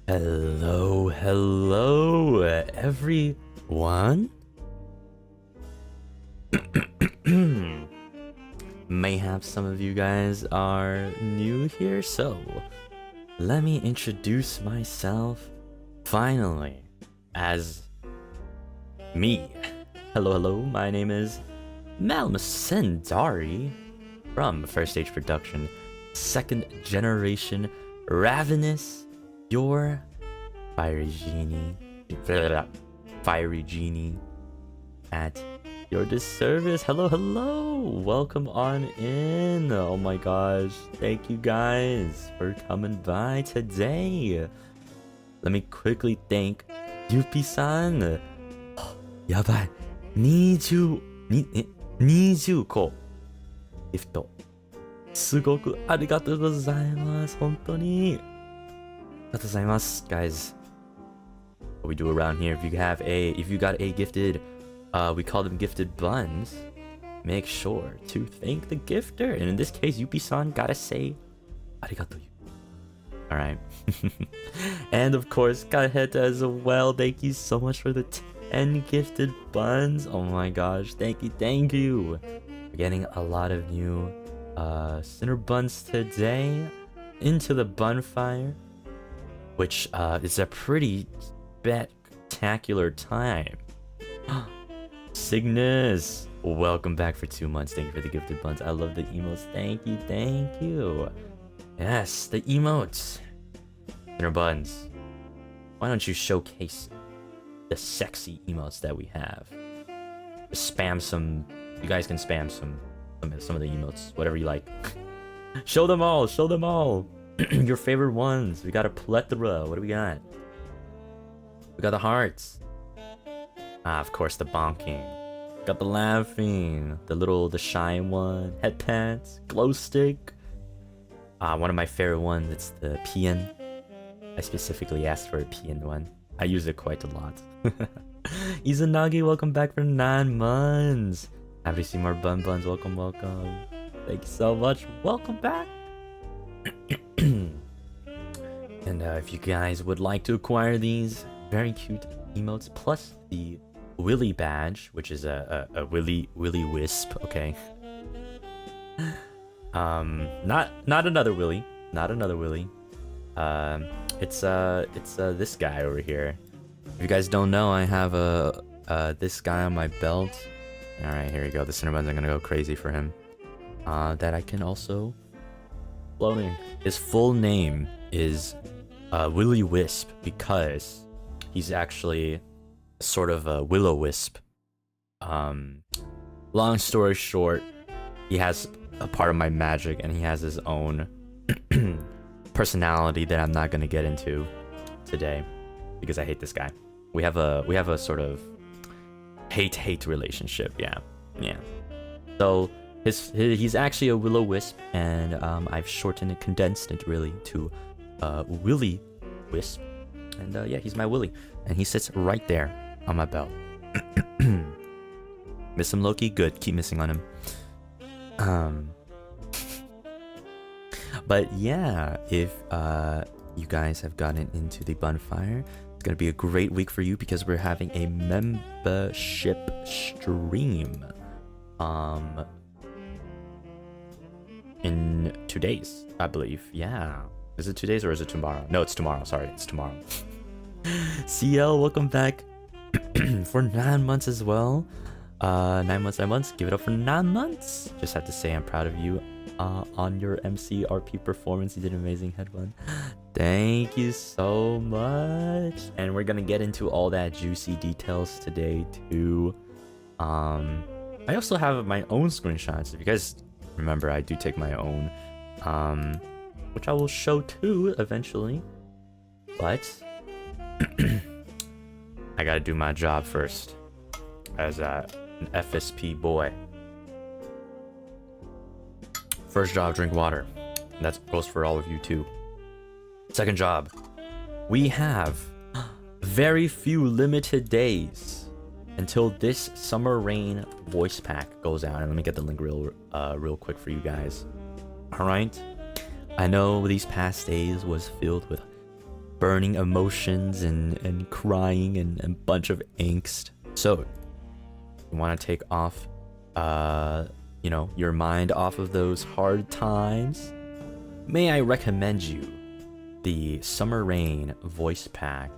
Hello, everyone. Mayhap some of you guys are new here, so let me introduce myself finally as me. Hello, my name is Malim Cendari from First Stage Production, second generation Ravanis. Your fiery genie at your disservice. Hello, welcome on in. Oh my gosh, thank you guys for coming by today. Let me quickly thank Yupi-san. Yabai, 20個ギフトすごくありがとうございます。本当に guys. What we do around here, if you got a gifted, we call them gifted buns, make sure to thank the gifter, and in this case Yupi-san gotta say arigato. All right. And of course Kaheta as well, thank you so much for the 10 gifted buns. Oh my gosh, thank you. We're getting a lot of new Sinner buns today into the bonfire, which is a pretty spectacular time. Cygnus, welcome back for 2 months. Thank you for the gifted buns. I love the emotes. Thank you. Yes, the emotes. Dinner buns. Why don't you showcase the sexy emotes that we have? Just spam some. You guys can spam some of the emotes, whatever you like. Show them all. Your favorite ones. We got a plethora. What do we got? We got the hearts. Of course, the bonking. Got the laughing. The shy one. Head pants. Glow stick. One of my favorite ones. It's the PN. I specifically asked for a PN one. I use it quite a lot. IZANAGI, welcome back for 9 months. Happy to see more buns. Welcome. Thank you so much. Welcome back. And if you guys would like to acquire these very cute emotes plus the Willy badge, which is a Willy Wisp, okay? Not another Willy, it's this guy over here. If you guys don't know, I have this guy on my belt. All right, here we go. The Cinnabuns are gonna go crazy for him. That I can also floating. His full name is Willy Wisp because he's actually sort of a will-o-wisp. Long story short, he has a part of my magic and he has his own personality that I'm not gonna get into today because I hate this guy. We have a sort of hate relationship. Yeah. So he's actually a will-o-wisp, and I've shortened and condensed it really to Willy Wisp, and yeah, he's my Willy, and he sits right there on my belt. Miss him, Loki? Good, keep missing on him. But yeah, if you guys have gotten into the bonfire, it's gonna be a great week for you because we're having a membership stream in 2 days, I believe. Yeah. Is it 2 days or is it tomorrow? No, it's tomorrow. Sorry, it's tomorrow. CL, welcome back for 9 months as well. 9 months. Give it up for 9 months. Just have to say I'm proud of you on your MCRP performance. You did an amazing headband. Thank you so much. And we're gonna get into all that juicy details today too. I also have my own screenshots. If you guys remember, I do take my own, which I will show too eventually. But I gotta do my job first as an FSP boy. First job, drink water. And that goes for all of you too. Second job, we have very few limited days until this summer rain voice pack goes out. And let me get the link real quick for you guys. All right. I know these past days was filled with burning emotions and crying and a bunch of angst. So you want to take off you know, your mind off of those hard times, may I recommend you the Summer Rain voice pack.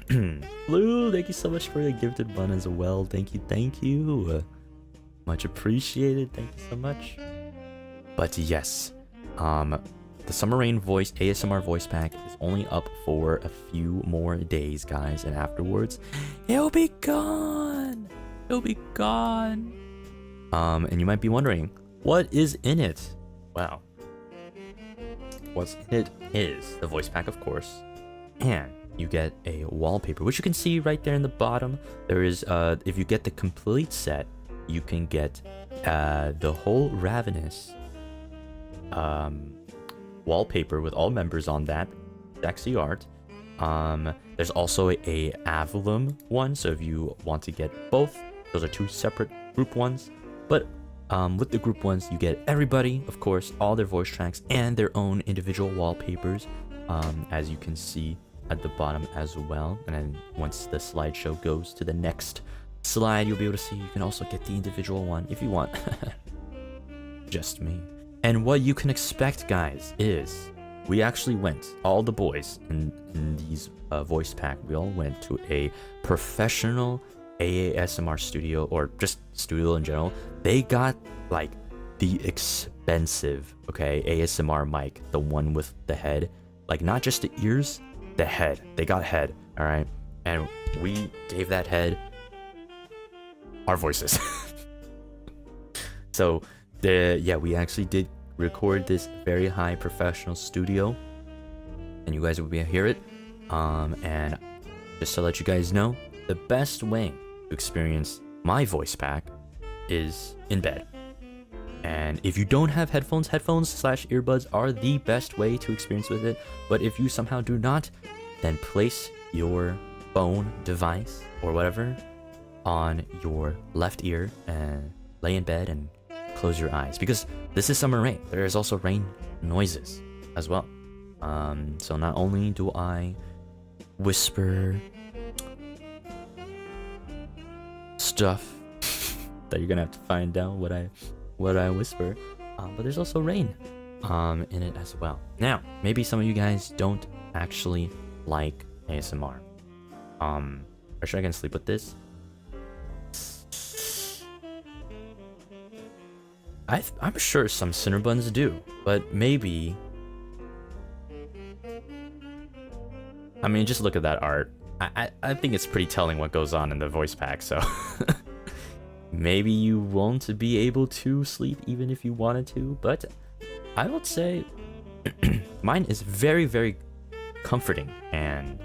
Blue, thank you so much for the gifted bun as well. Thank you. Much appreciated. Thank you so much. But yes, the Summer Rain voice ASMR voice pack is only up for a few more days, guys, and afterwards it'll be gone. And you might be wondering, what is in it? Well, what's in it is the voice pack, of course, and you get a wallpaper, which you can see right there in the bottom. There is, if you get the complete set, you can get the whole Ravanis wallpaper with all members on that. Sexy art. There's also a Avalum one, so if you want to get both, those are two separate group ones. But with the group ones, you get everybody, of course, all their voice tracks and their own individual wallpapers, as you can see at the bottom as well. And then once the slideshow goes to the next slide, you'll be able to see you can also get the individual one if you want. Just me. And what you can expect, guys, is we actually went, all the boys in these voice pack, we all went to a professional ASMR studio, or just studio in general. They got like the expensive, okay, ASMR mic, the one with the head, like not just the ears, the head. They got head, all right, and we gave that head our voices. So yeah, we actually did record this very high professional studio, and you guys will be able to hear it. And just to let you guys know, the best way to experience my voice pack is in bed. And if you don't have headphones / earbuds are the best way to experience with it. But if you somehow do not, then place your phone device or whatever on your left ear and lay in bed and close your eyes, because this is summer rain. There is also rain noises as well. So not only do I whisper stuff that you're gonna have to find out what I whisper, but there's also rain in it as well. Now, maybe some of you guys don't actually like ASMR. Or should I gonna sleep with this? I'm sure some Cinnabuns do, but maybe, I mean, just look at that art. I think it's pretty telling what goes on in the voice pack, so maybe you won't be able to sleep even if you wanted to, but I would say mine is very, very comforting. And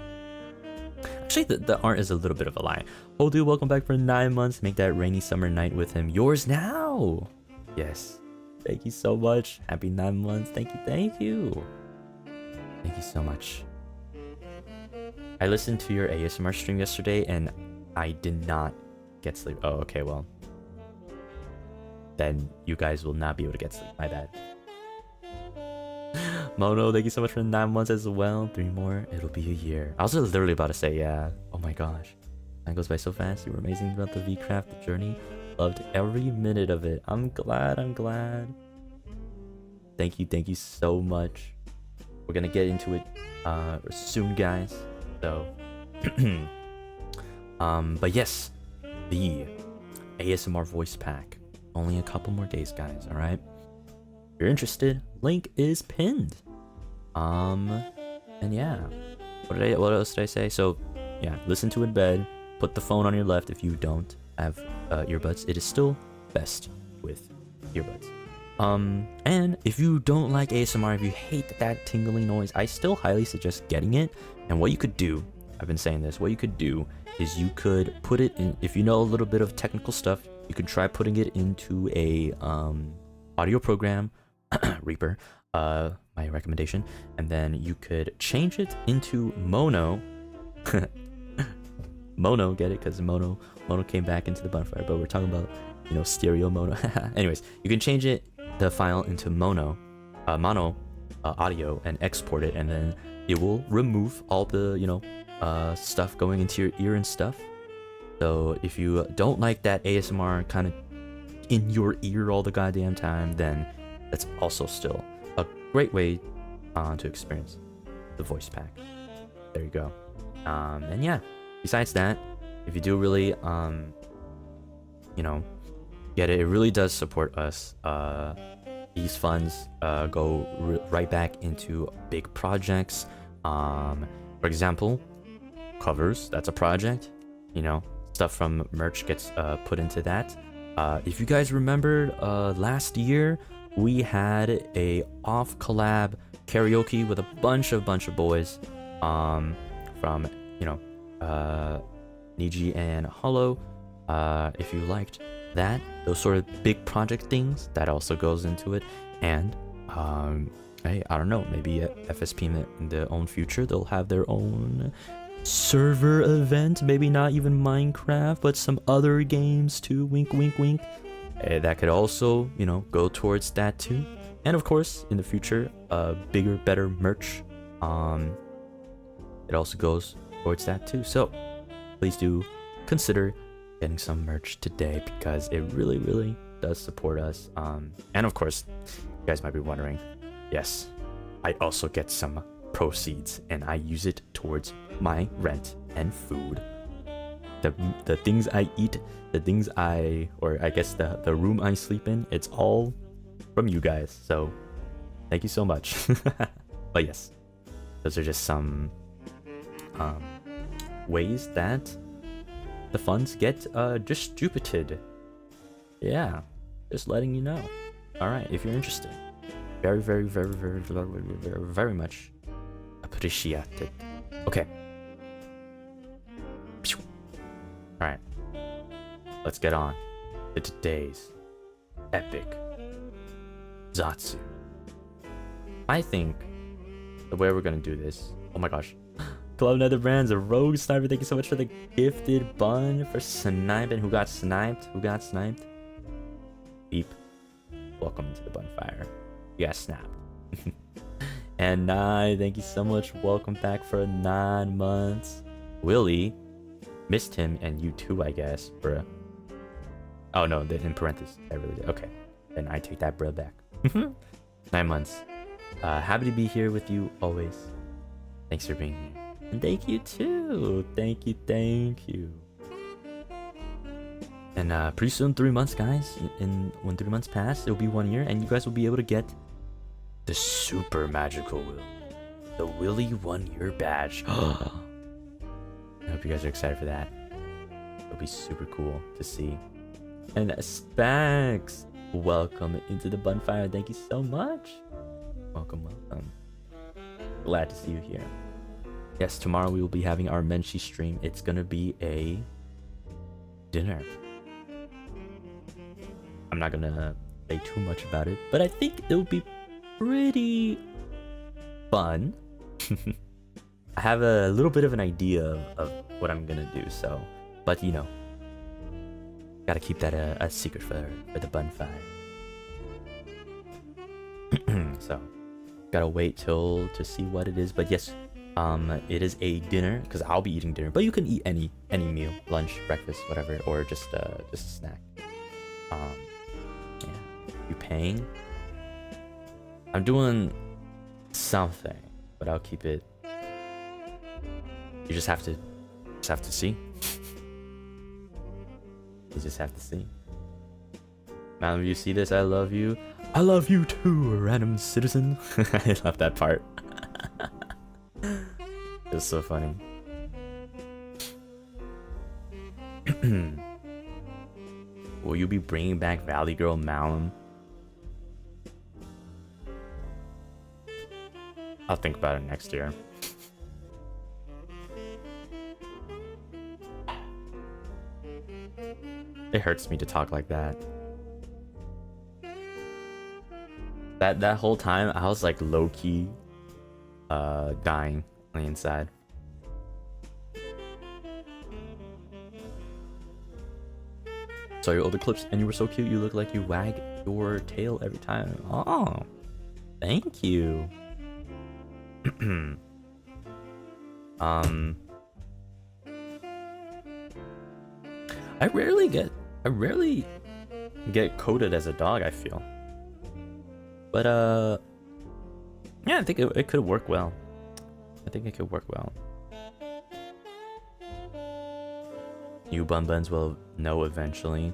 actually the art is a little bit of a lie. Oh dude, welcome back for 9 months. Make that rainy summer night with him yours now. Yes, thank you so much. Happy 9 months. Thank you so much. I listened to your ASMR stream yesterday and I did not get sleep. Oh, okay, well, then you guys will not be able to get sleep. My bad. Mono, thank you so much for 9 months as well. 3 more, it'll be a year. I was literally about to say, yeah. Oh my gosh, time goes by so fast. You were amazing throughout the VCraft journey. Loved every minute of it. I'm glad. Thank you so much. We're gonna get into it soon, guys. So but yes, the ASMR voice pack, only a couple more days, guys. All right, if you're interested, link is pinned. And yeah, what else did I say? So yeah, listen to it in bed. Put the phone on your left if you don't have earbuds. It is still best with earbuds. And if you don't like ASMR, if you hate that tingling noise, I still highly suggest getting it. And what you could do, I've been saying this, what you could do is you could put it in, if you know a little bit of technical stuff, you could try putting it into a audio program, Reaper, my recommendation, and then you could change it into mono. Mono, get it? Because mono came back into the bonfire, but we're talking about, you know, stereo mono. Anyways, you can change the file into mono, audio and export it, and then it will remove all the stuff going into your ear and stuff. So if you don't like that ASMR kind of in your ear all the goddamn time, then that's also still a great way to experience the voice pack. There you go. And yeah, besides that, if you do really get it, it really does support us. These funds go right back into big projects. For example, covers, that's a project. Stuff from merch gets put into that. If you guys remember, last year we had a off collab karaoke with a bunch of boys from Niji and Hollow. If you liked that, those sort of big project things, that also goes into it. And hey, I don't know, maybe FSP in the own future they'll have their own server event, maybe not even Minecraft, but some other games too, wink wink wink. That could also go towards that too. And of course in the future, bigger, better merch, it also goes towards that too. So please do consider getting some merch today, because it really does support us. And of course, you guys might be wondering, yes, I also get some proceeds and I use it towards my rent and food. The things I eat, the things I guess the room I sleep in, it's all from you guys. So thank you so much. But yes, those are just some ways that the funds get distributed. Yeah, just letting you know. All right, if you're interested, very much appreciated. Okay. All right, let's get on to today's epic Zatsu. I think the way we're gonna do this. Oh my gosh. Club Nether Brands, a Rogue Sniper, thank you so much for the gifted bun for sniping. Who got sniped? Beep. Welcome to the bonfire. You got snapped. And Nye, thank you so much. Welcome back for 9 months. Willie, missed him, and you too, I guess, bruh. Oh no, in parentheses. I really did. Okay, then I take that bruh back. 9 months. Happy to be here with you always. Thanks for being here. And thank you too. Thank you. And pretty soon, 3 months, guys. When 3 months pass, it'll be 1 year, and you guys will be able to get the super magical Willy, the Willy 1 year badge. I hope you guys are excited for that. It'll be super cool to see. And Spax, welcome into the bonfire. Thank you so much. Welcome. Glad to see you here. Yes, tomorrow we will be having our Menchi stream. It's gonna be a dinner. I'm not gonna say too much about it, but I think it'll be pretty fun. I have a little bit of an idea of what I'm gonna do, so, but gotta keep that a secret for the bonfire. So gotta wait to see what it is. But yes, it is a dinner, because I'll be eating dinner, but you can eat any meal, lunch, breakfast, whatever, or just a snack. Yeah, you paying? I'm doing something, but I'll keep it. You just have to see. You just have to see. Malim, if you see this, I love you. I love you too, random citizen. I love that part. It's so funny. Will you be bringing back Valley Girl Malim? I'll think about it next year. It hurts me to talk like that. That whole time I was like low-key dying on the inside. Saw your older clips and you were so cute. You look like you wag your tail every time. Oh, thank you. I rarely get coded as a dog, I feel. But yeah, I think it could work well. I think it could work well. You bun buns will know eventually.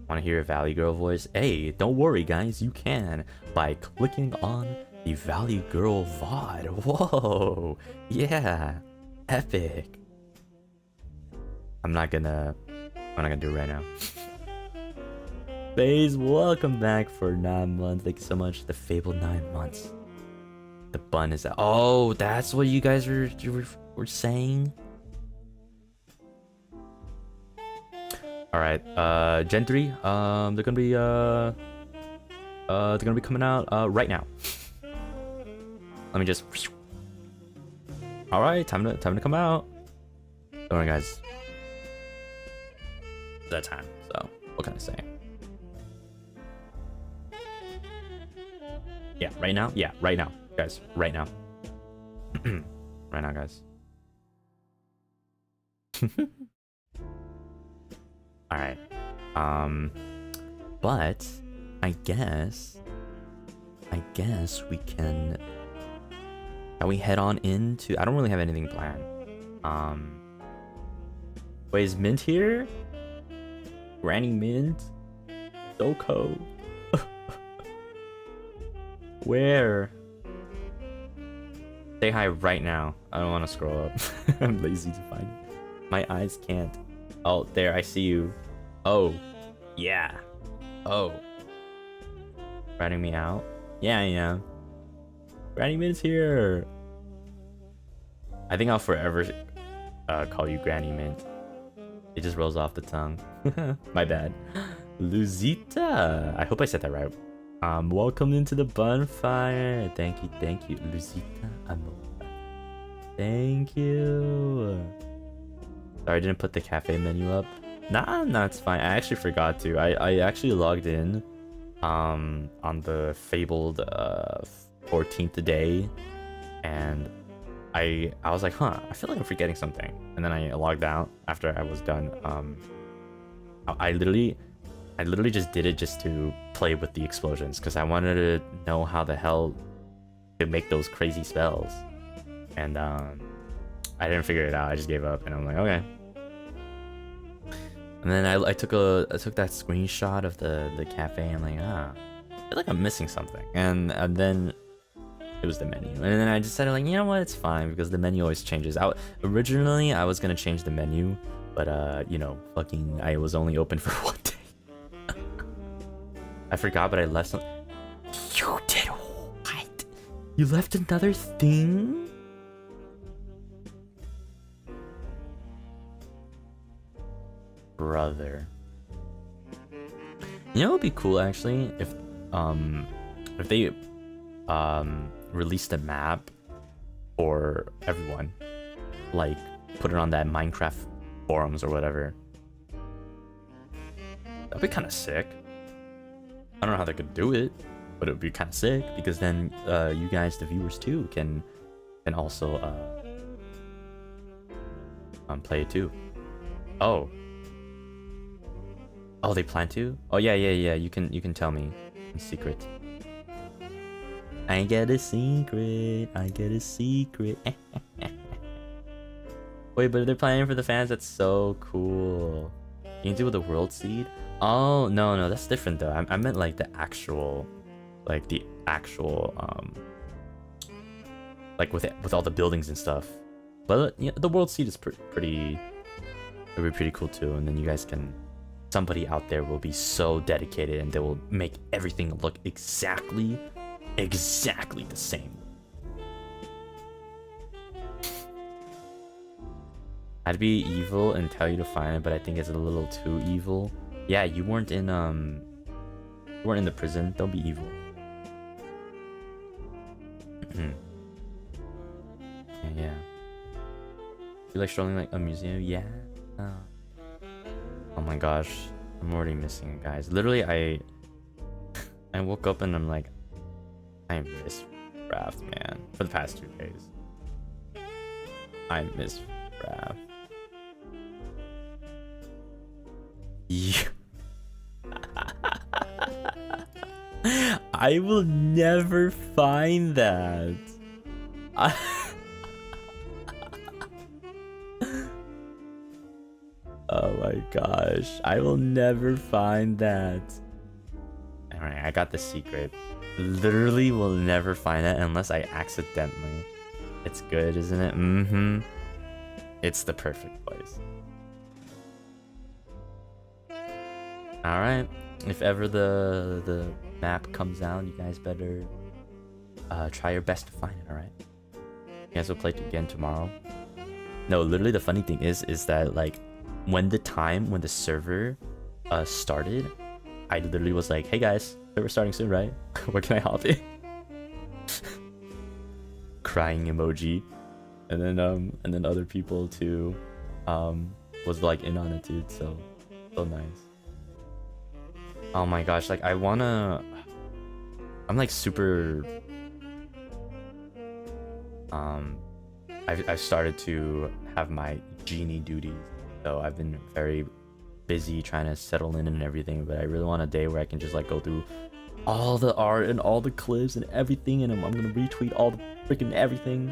Want to hear a Valley Girl voice? Hey, don't worry guys, you can by clicking on the Valley Girl VOD. Whoa, yeah, epic. I'm not gonna do it right now. Baze, welcome back for 9 months. Thank you so much. The fabled 9 months. The bun is out. Oh, that's what you guys were saying. All right, Gen 3. They're gonna be coming out right now. Let me just. All right, time to come out. Don't worry, guys. It's that time. So, what can I say? Yeah, right now. Yeah, right now, guys. Right now. Right now, guys. All right. But I guess we can. Can we head on into? I don't really have anything planned. Wait, is Mint here? Granny Mint? Doko? Where? Say hi right now. I don't want to scroll up. I'm lazy to find it. My eyes can't. Oh, there, I see you. Oh, yeah. Oh. Ratting me out? Yeah, I am. Granny Mint's here. I think I'll forever call you Granny Mint. It just rolls off the tongue. My bad. Luzita. I hope I said that right. Welcome into the bonfire. Thank you, Luzita Amor. Thank you. Sorry, I didn't put the cafe menu up. Nah, it's fine. I actually forgot to. I actually logged in on the fabled 14th day, and I was like, huh, I feel like I'm forgetting something. And then I logged out after I was done. I literally just did it just to play with the explosions because I wanted to know how the hell to make those crazy spells. And I didn't figure it out. I just gave up, and I'm like, okay. And then I took that screenshot of the cafe, and like, I feel like I'm missing something. And then it was the menu, and then I decided, like, you know what, it's fine because the menu always changes. Originally I was gonna change the menu, but you know, fucking, I was only open for 1 day. I forgot, but I left some. You did what? You left another thing? Brother. You know what would be cool actually if they released a map for everyone, like put it on that Minecraft forums or whatever. That'd be kind of sick. I don't know how they could do it, but it would be kind of sick because then you guys, the viewers too, can also play it too. Oh, they plan to? Oh yeah. You can tell me in secret. I get a secret. Wait, but they're planning for the fans. That's so cool. You can do with the world seed. Oh no, that's different though. I meant like the actual, like with all the buildings and stuff. But yeah, the world seed is pretty. It'll be pretty cool too. And then you guys can. Somebody out there will be so dedicated, and they will make everything look exactly the same. I'd be evil and tell you to find it, but I think it's a little too evil. Yeah, you weren't in the prison. Don't be evil. Yeah. You like strolling like a museum? Yeah. Oh my gosh, I'm already missing it, guys. Literally, I woke up and I'm like, I miss VCraft, man. For the past 2 days. I miss VCraft. Yeah. I will never find that. Oh my gosh, I will never find that. Alright, I got the secret. Literally will never find it unless I accidentally. It's good, isn't it? Mm-hmm. It's the perfect place. Alright, if ever the map comes out, you guys better try your best to find it, alright? You guys will play it again tomorrow. No, literally the funny thing is that like when the server started, I literally was like, hey guys, server starting soon, right? Where can I hop in? Crying emoji. And then other people too was like in on it, dude. So nice. Oh my gosh, like I'm like super I've started to have my genie duties. So I've been very busy trying to settle in and everything, but I really want a day where I can just like go through all the art and all the clips and everything, and I'm gonna retweet all the freaking everything.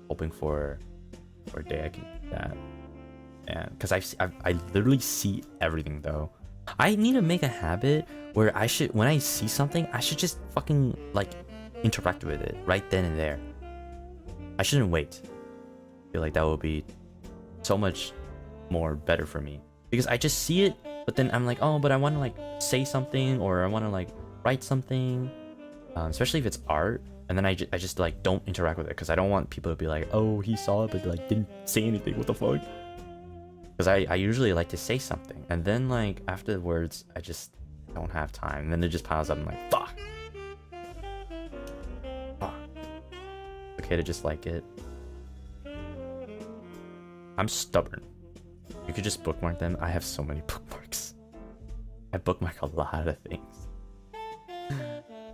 Hoping for a day I can do that. And because I literally see everything though. I need to make a habit where when I see something, I should just fucking like interact with it right then and there. I shouldn't wait. I feel like that would be so much more better for me, because I just see it, but then I'm like, oh, but I want to like say something, or I want to like write something, especially if it's art, and then I just like don't interact with it because I don't want people to be like, oh, he saw it but like didn't say anything, what the fuck. Because I usually like to say something, and then like afterwards I just don't have time, and then it just piles up. I'm like, fuck. Okay to just like it. I'm stubborn. You could just bookmark them. I have so many bookmarks. I bookmark a lot of things.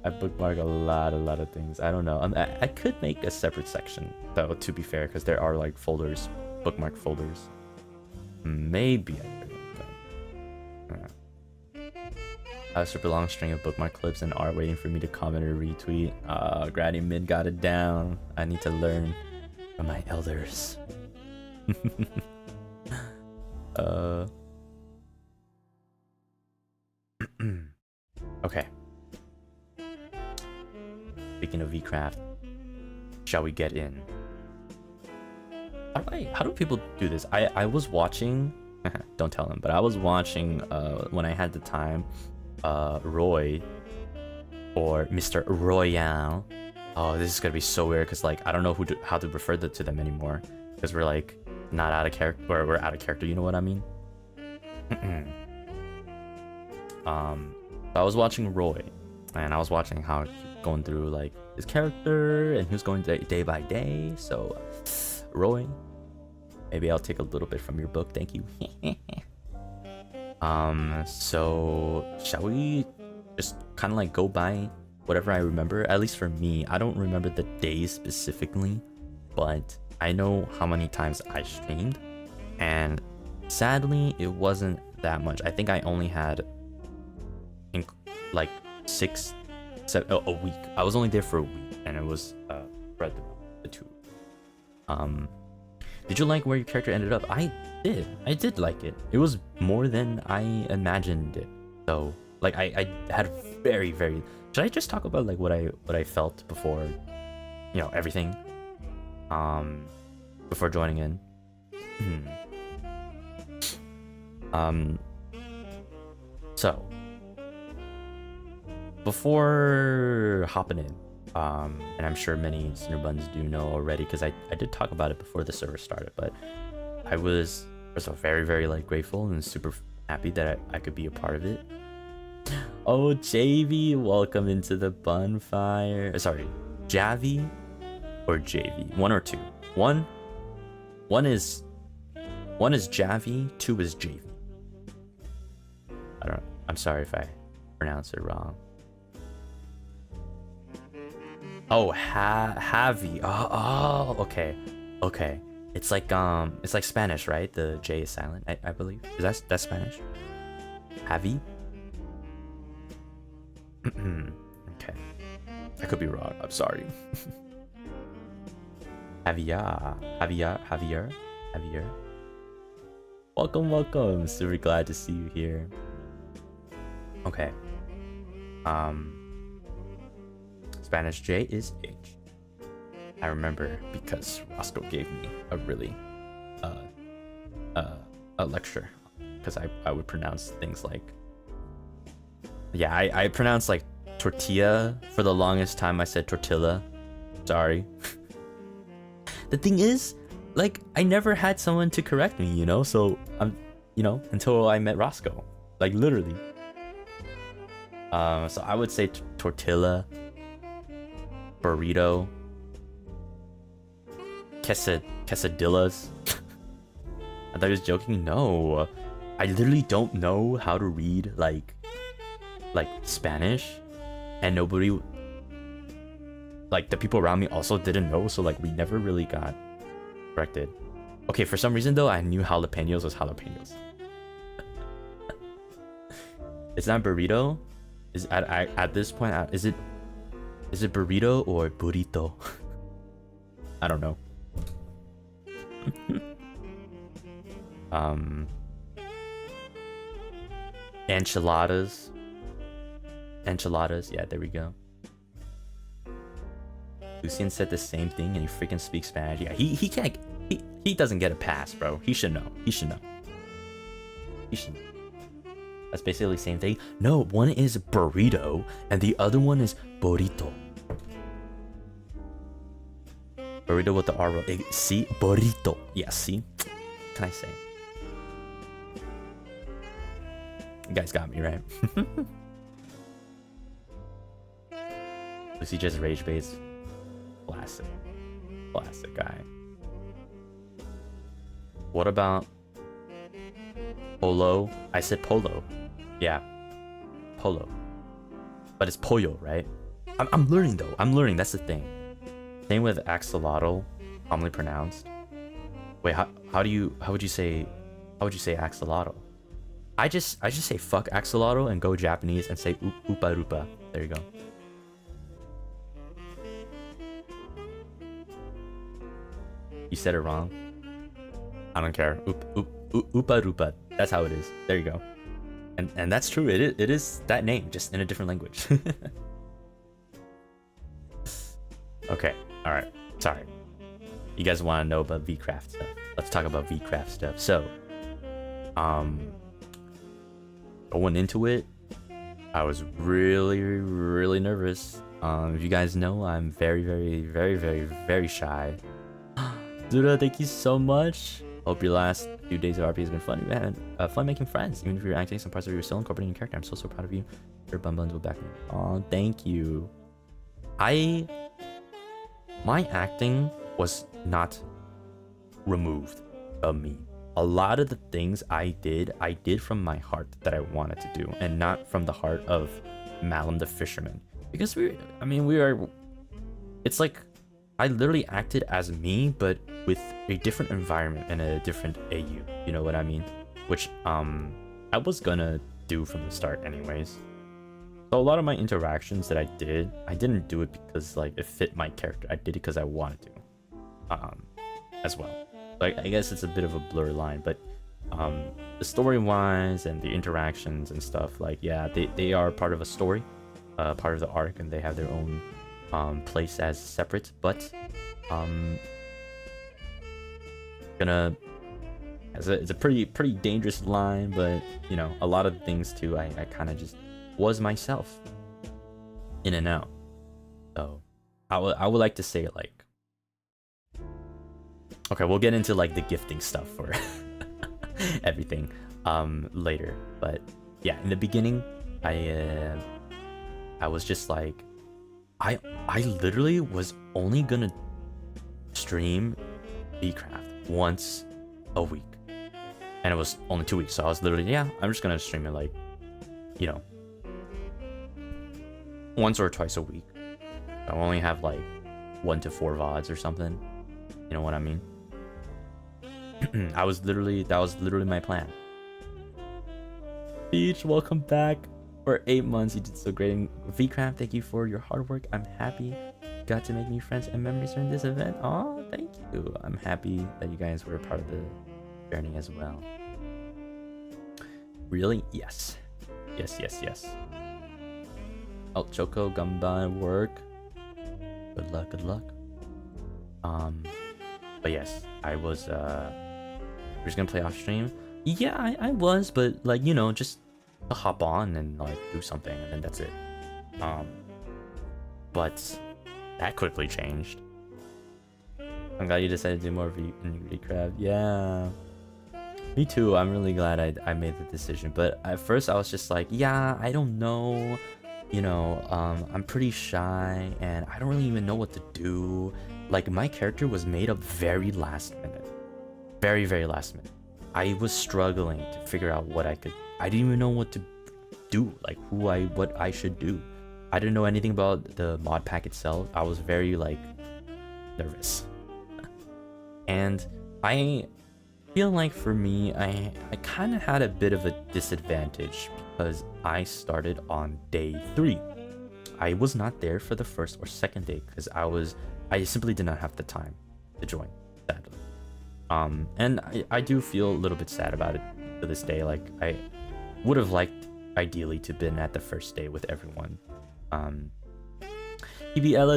I bookmark a lot of things. I don't know. I could make a separate section though, to be fair, because there are like folders, bookmark folders. Maybe I could. I have a super long string of bookmark clips and art waiting for me to comment or retweet. Granny Mid got it down. I need to learn from my elders. Okay. Speaking of VCraft, shall we get in? How do people do this? I was watching don't tell him, but I was watching when I had the time, Roy or Mr. Royale. Oh, this is gonna be so weird because like I don't know how to refer to them anymore, because we're like not out of character, or we're out of character, you know what I mean? I was watching Roy, and I was watching how he was going through like his character, and he was going day by day. So Roy, maybe I'll take a little bit from your book, thank you. So shall we just kind of like go by whatever I remember? At least for me, I don't remember the days specifically, but I know how many times I streamed, and sadly it wasn't that much. I think I only had like 6, 7 a week. I was only there for a week, and it was spread the two. Did you like where your character ended up? I did like it. It was more than I imagined it. So like I had very should I just talk about like what I felt before, you know, everything before joining in? So before hopping in, and I'm sure many Cinebuns do know already because I did talk about it before the server started, but I was first of all very like grateful and super happy that I could be a part of it. Oh, JV, welcome into the bonfire. Sorry, Javi or JV, one or two. One is Javi, 2 is JV. I'm sorry if I pronounce it wrong. Oh, Javi. Okay. Okay. It's like Spanish, right? The J is silent, I believe. Is that's Spanish? Javi? Okay. I could be wrong. I'm sorry. Javier. Welcome. Super glad to see you here. Okay. Spanish J is H. I remember because Roscoe gave me a really a lecture because I would pronounce things like, yeah, I pronounced like tortilla for the longest time. I said tortilla. Sorry. The thing is, like, I never had someone to correct me, you know? So I'm, you know, until I met Roscoe, like literally. So I would say tortilla, burrito, quesadillas. I thought he was joking. No, I literally don't know how to read like Spanish, and nobody, like the people around me also didn't know, so like we never really got corrected. Okay, for some reason though, I knew jalapenos was jalapenos. It's not burrito. Is at this point, is it burrito or burrito? I don't know. Enchiladas. Yeah, there we go. Lucian said the same thing, and he freaking speaks Spanish. Yeah, he can't. He doesn't get a pass, bro. He should know. He should know. That's basically the same thing. No, one is burrito, and the other one is burrito. Burrito with the R. See? Burrito. Yeah, see? What can I say? You guys got me, right? Lucy just rage baits. Classic guy. What about polo? I said polo. Yeah, polo. But it's pollo, right? I'm learning though. That's the thing. Same with axolotl, commonly pronounced. Wait, how would you say axolotl? I just say fuck axolotl and go Japanese and say upa rupa. There you go. You said it wrong. I don't care. Upa rupa. That's how it is. There you go. And that's true. It is that name, just in a different language. Okay. All right. Sorry. You guys want to know about VCraft stuff? Let's talk about VCraft stuff. So, going into it, I was really nervous. If you guys know, I'm very shy. Duda, thank you so much. Hope your last few days of RP has been fun. You had fun making friends, even if you're acting some parts of you are still incorporating your character. I'm so proud of you. Your bum buns will back me. Oh, thank you. My acting was not removed of me. A lot of the things I did from my heart that I wanted to do, and not from the heart of Malim the fisherman. Because it's like I literally acted as me, but with a different environment and a different AU. You know what I mean? Which I was gonna do from the start anyways. So a lot of my interactions that I didn't do it because like it fit my character. I did it because I wanted to, as well. Like I guess it's a bit of a blurry line, but the story wise and the interactions and stuff, like yeah, they are part of a story, part of the arc, and they have their own place as separate. But it's a pretty dangerous line, but you know, a lot of things too, I kind of just was myself in and out. So I would like to say like, okay, we'll get into like the gifting stuff for everything later, but yeah, in the beginning I was just like, I literally was only gonna stream VCraft once a week, and it was only 2 weeks, so I was literally, yeah, I'm just gonna stream it like, you know, once or twice a week. I only have like 1 to 4 VODs or something. You know what I mean? that was literally my plan. Peach, welcome back for 8 months. You did so great. And VCraft, thank you for your hard work. I'm happy you got to make new friends and memories during this event. Oh, thank you. I'm happy that you guys were a part of the journey as well. Really? Yes. Yes. Oh, Choco, Gamba, work. Good luck. But yes, I was we're just gonna play off stream. Yeah, I was, but like, you know, just to hop on and like do something, and then that's it. But that quickly changed. I'm glad you decided to do more VCraft. Yeah, me too. I'm really glad I made the decision. But at first I was just like, yeah, I don't know. You know, I'm pretty shy and I don't really even know what to do. Like, my character was made up very last minute. Very last minute. I was struggling to figure out what I didn't even know what to do, like what I should do. I didn't know anything about the mod pack itself. I was very like nervous. And I feel like for me, I kind of had a bit of a disadvantage because I started on day 3. I was not there for the first or second day because I simply did not have the time to join, sadly. And I do feel a little bit sad about it to this day. Like, I would have liked ideally to been at the first day with everyone. Ella,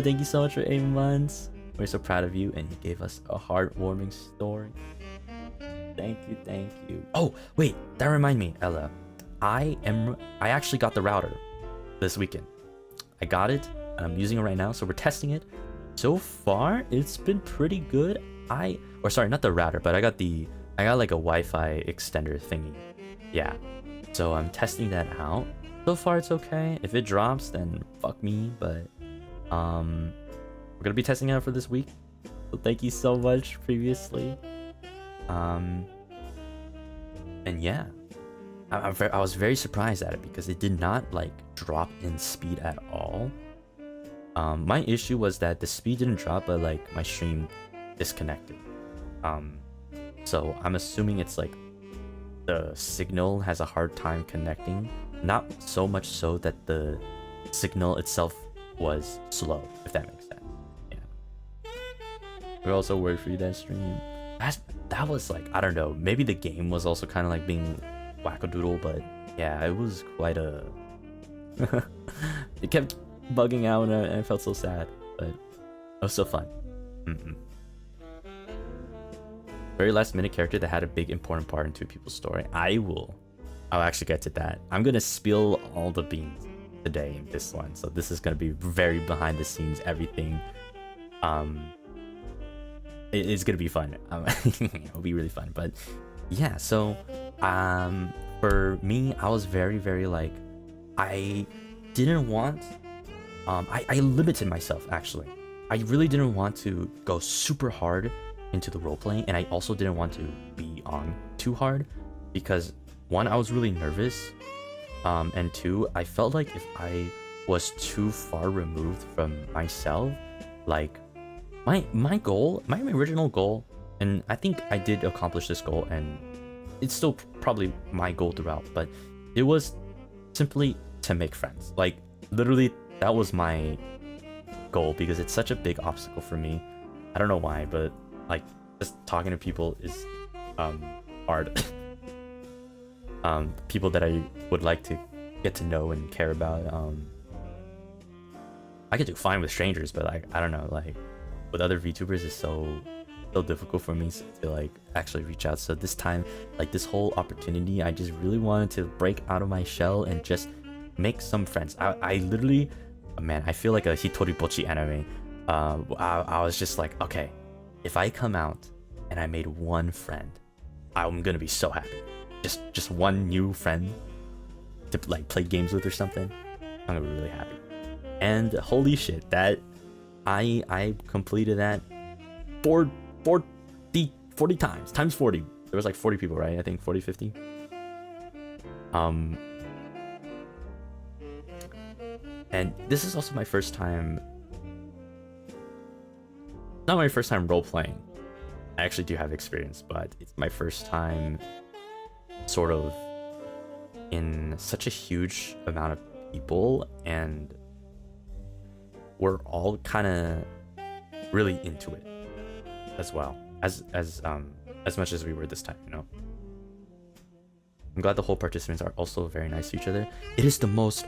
thank you so much for 8 months. We're so proud of you, and you gave us a heartwarming story. Thank you. Oh, wait, that reminded me, Ella. I actually got the router this weekend. I got it, and I'm using it right now, so we're testing it. So far, it's been pretty good. Sorry, not the router, but I got like a Wi-Fi extender thingy. Yeah. So I'm testing that out. So far it's okay. If it drops, then fuck me, but we're gonna be testing it out for this week. So thank you so much previously. And yeah. I was very surprised at it because it did not like drop in speed at all. My issue was that the speed didn't drop, but like my stream disconnected. So I'm assuming it's like the signal has a hard time connecting, not so much so that the signal itself was slow, if that makes sense. Yeah. We're also worried for you that stream. That was like, I don't know, maybe the game was also kind of like being wackadoodle, but yeah, it was quite a it kept bugging out and I felt so sad, but it was so fun. Very last minute character that had a big important part in two people's story. I'll actually get to that. I'm gonna spill all the beans today in this one, so this is gonna be very behind the scenes everything. It's gonna be fun. It'll be really fun. But yeah, so for me, I was very like, I didn't want I limited myself actually. I really didn't want to go super hard into the roleplay, and I also didn't want to be on too hard because 1, I was really nervous, and 2, I felt like if I was too far removed from myself, like my original goal, and I think I did accomplish this goal, and it's still probably my goal throughout, but it was simply to make friends. Like, literally, that was my goal because it's such a big obstacle for me. I don't know why, but like, just talking to people is hard. People that I would like to get to know and care about. I could do fine with strangers, but like, I don't know, like with other VTubers is so difficult for me to like actually reach out. So this time, like this whole opportunity, I just really wanted to break out of my shell and just make some friends. I literally, man, I feel like a Hitori Bochi anime. I was just like, okay, if I come out and I made one friend, I'm gonna be so happy. Just one new friend to like play games with or something, I'm gonna be really happy. And holy shit, that I completed that 40 times, times 40. There was like 40 people, right? I think 40, 50. And this is also my first time not my first time role playing. I actually do have experience, but it's my first time sort of in such a huge amount of people, and we're all kind of really into it as well as much as we were this time, you know. I'm glad the whole participants are also very nice to each other. It is the most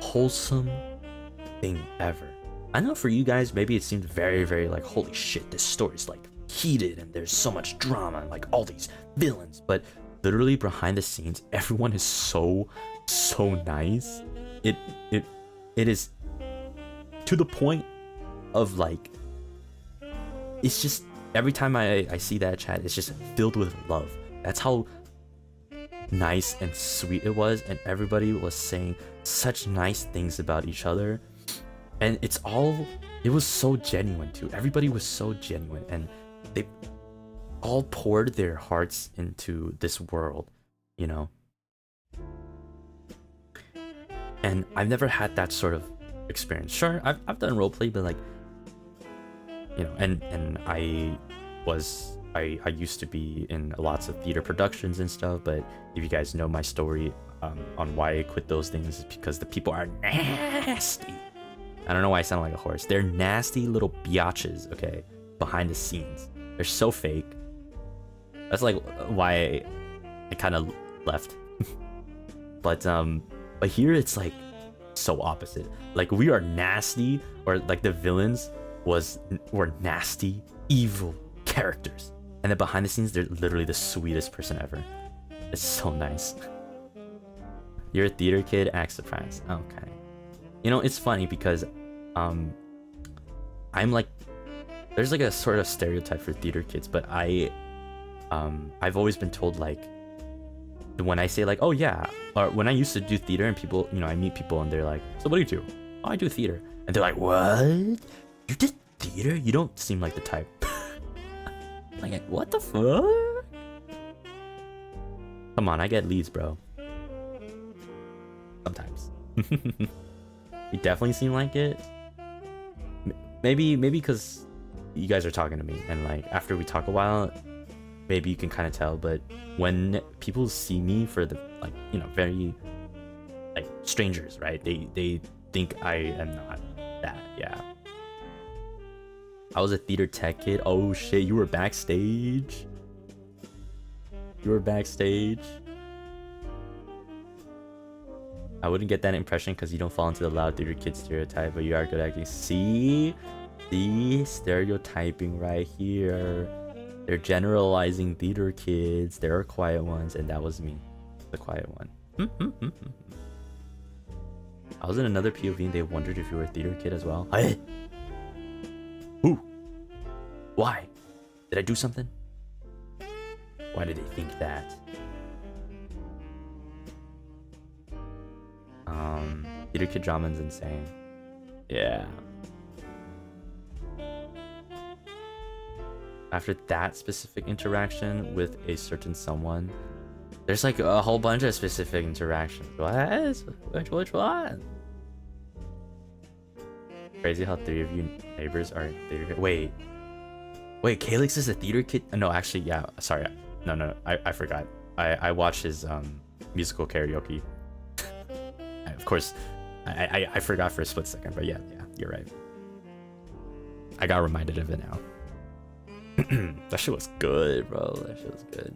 wholesome thing ever. I know for you guys, maybe it seemed very, very like, holy shit, this story's like heated and there's so much drama and like all these villains, but literally behind the scenes, everyone is so nice. It is to the point of like, it's just every time I see that chat, it's just filled with love. That's how nice and sweet it was, and everybody was saying such nice things about each other, and it was so genuine too. Everybody was so genuine, and they all poured their hearts into this world, you know. And I've never had that sort of experience. Sure, I've done roleplay, but like, you know, and I used to be in lots of theater productions and stuff, but if you guys know my story on why I quit those things, is because the people are nasty. I don't know why I sound like a horse. They're nasty little biatches, okay, behind the scenes. They're so fake. That's like why I kind of left. But here it's like so opposite. Like, we are nasty, or like the villains were nasty, evil characters, and then behind the scenes they're literally the sweetest person ever. It's so nice. You're a theater kid, act surprised. Okay. You know, it's funny because I'm like, there's like a sort of stereotype for theater kids, but I've always been told, like, when I say like, oh yeah, or when I used to do theater and people, you know, I meet people and they're like, so what do you do? Oh, I do theater. And they're like, what? You did theater? You don't seem like the type. Like, what the fuck? Come on, I get leads, bro. Sometimes. You definitely seem like it. Maybe because you guys are talking to me, and like after we talk a while, maybe you can kind of tell. But when people see me for the, like, you know, very like strangers, right? They think I am not that. Yeah. I was a theater tech kid. Oh shit, you were backstage? You were backstage? I wouldn't get that impression because you don't fall into the loud theater kid stereotype, but you are good acting. See? The stereotyping right here. They're generalizing theater kids. There are quiet ones, and that was me, the quiet one. I was in another POV and they wondered if you were a theater kid as well. Hey! Who? Why? Did I do something? Why did they think that? Theater kid drama's insane. Yeah. After that specific interaction with a certain someone, there's like a whole bunch of specific interactions. What? Which one? Crazy how 3 of you neighbors are theater kid. Wait, Calix is a theater kid? No, actually, yeah. Sorry. No. I forgot. I watched his musical karaoke. Of course, I forgot for a split second, but yeah, you're right. I got reminded of it now. That shit was good, bro. That shit was good.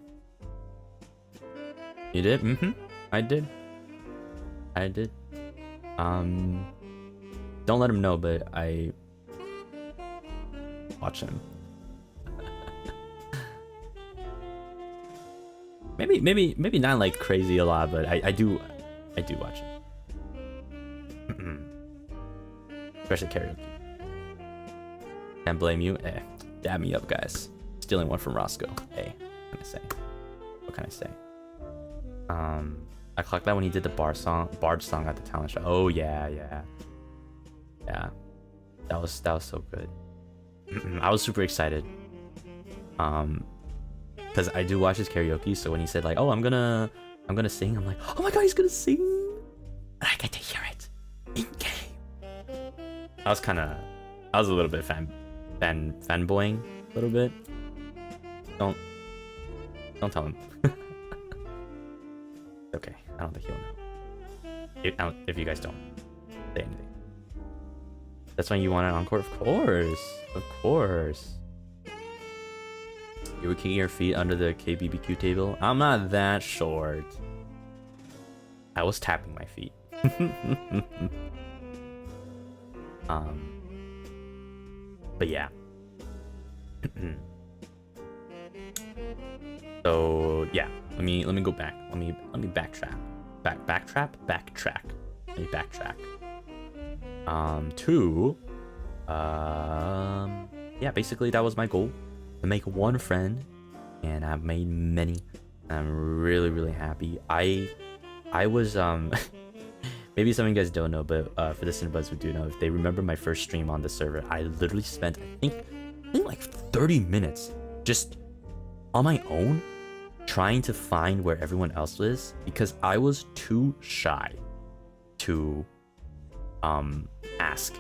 You did? I did. Don't let him know, but I watch him. maybe not like crazy a lot, but I do watch him. Especially karaoke. Can't blame you. Dab me up, guys. Stealing one from Roscoe. Hey, what can I say? I clocked that when he did the Bard song at the talent show. Oh yeah. That was so good. I was super excited. Because I do watch his karaoke, so when he said like, oh, I'm gonna sing, I'm like, oh my god, he's gonna sing, and I get to hear it in game. I was a little bit fanboying a little bit. Don't tell him. Okay, I don't think he'll know. If you guys don't say anything. That's when you want an encore? Of course. You were kicking your feet under the KBBQ table? I'm not that short. I was tapping my feet. But yeah. So yeah, let me go back. Let me backtrack. Backtrack. Let me backtrack. Yeah, basically that was my goal, to make one friend, and I've made many. I'm really happy. I was maybe some of you guys don't know, but for the Cinebuds who do know, if they remember my first stream on the server, I literally spent I think like 30 minutes just on my own trying to find where everyone else was, because I was too shy to ask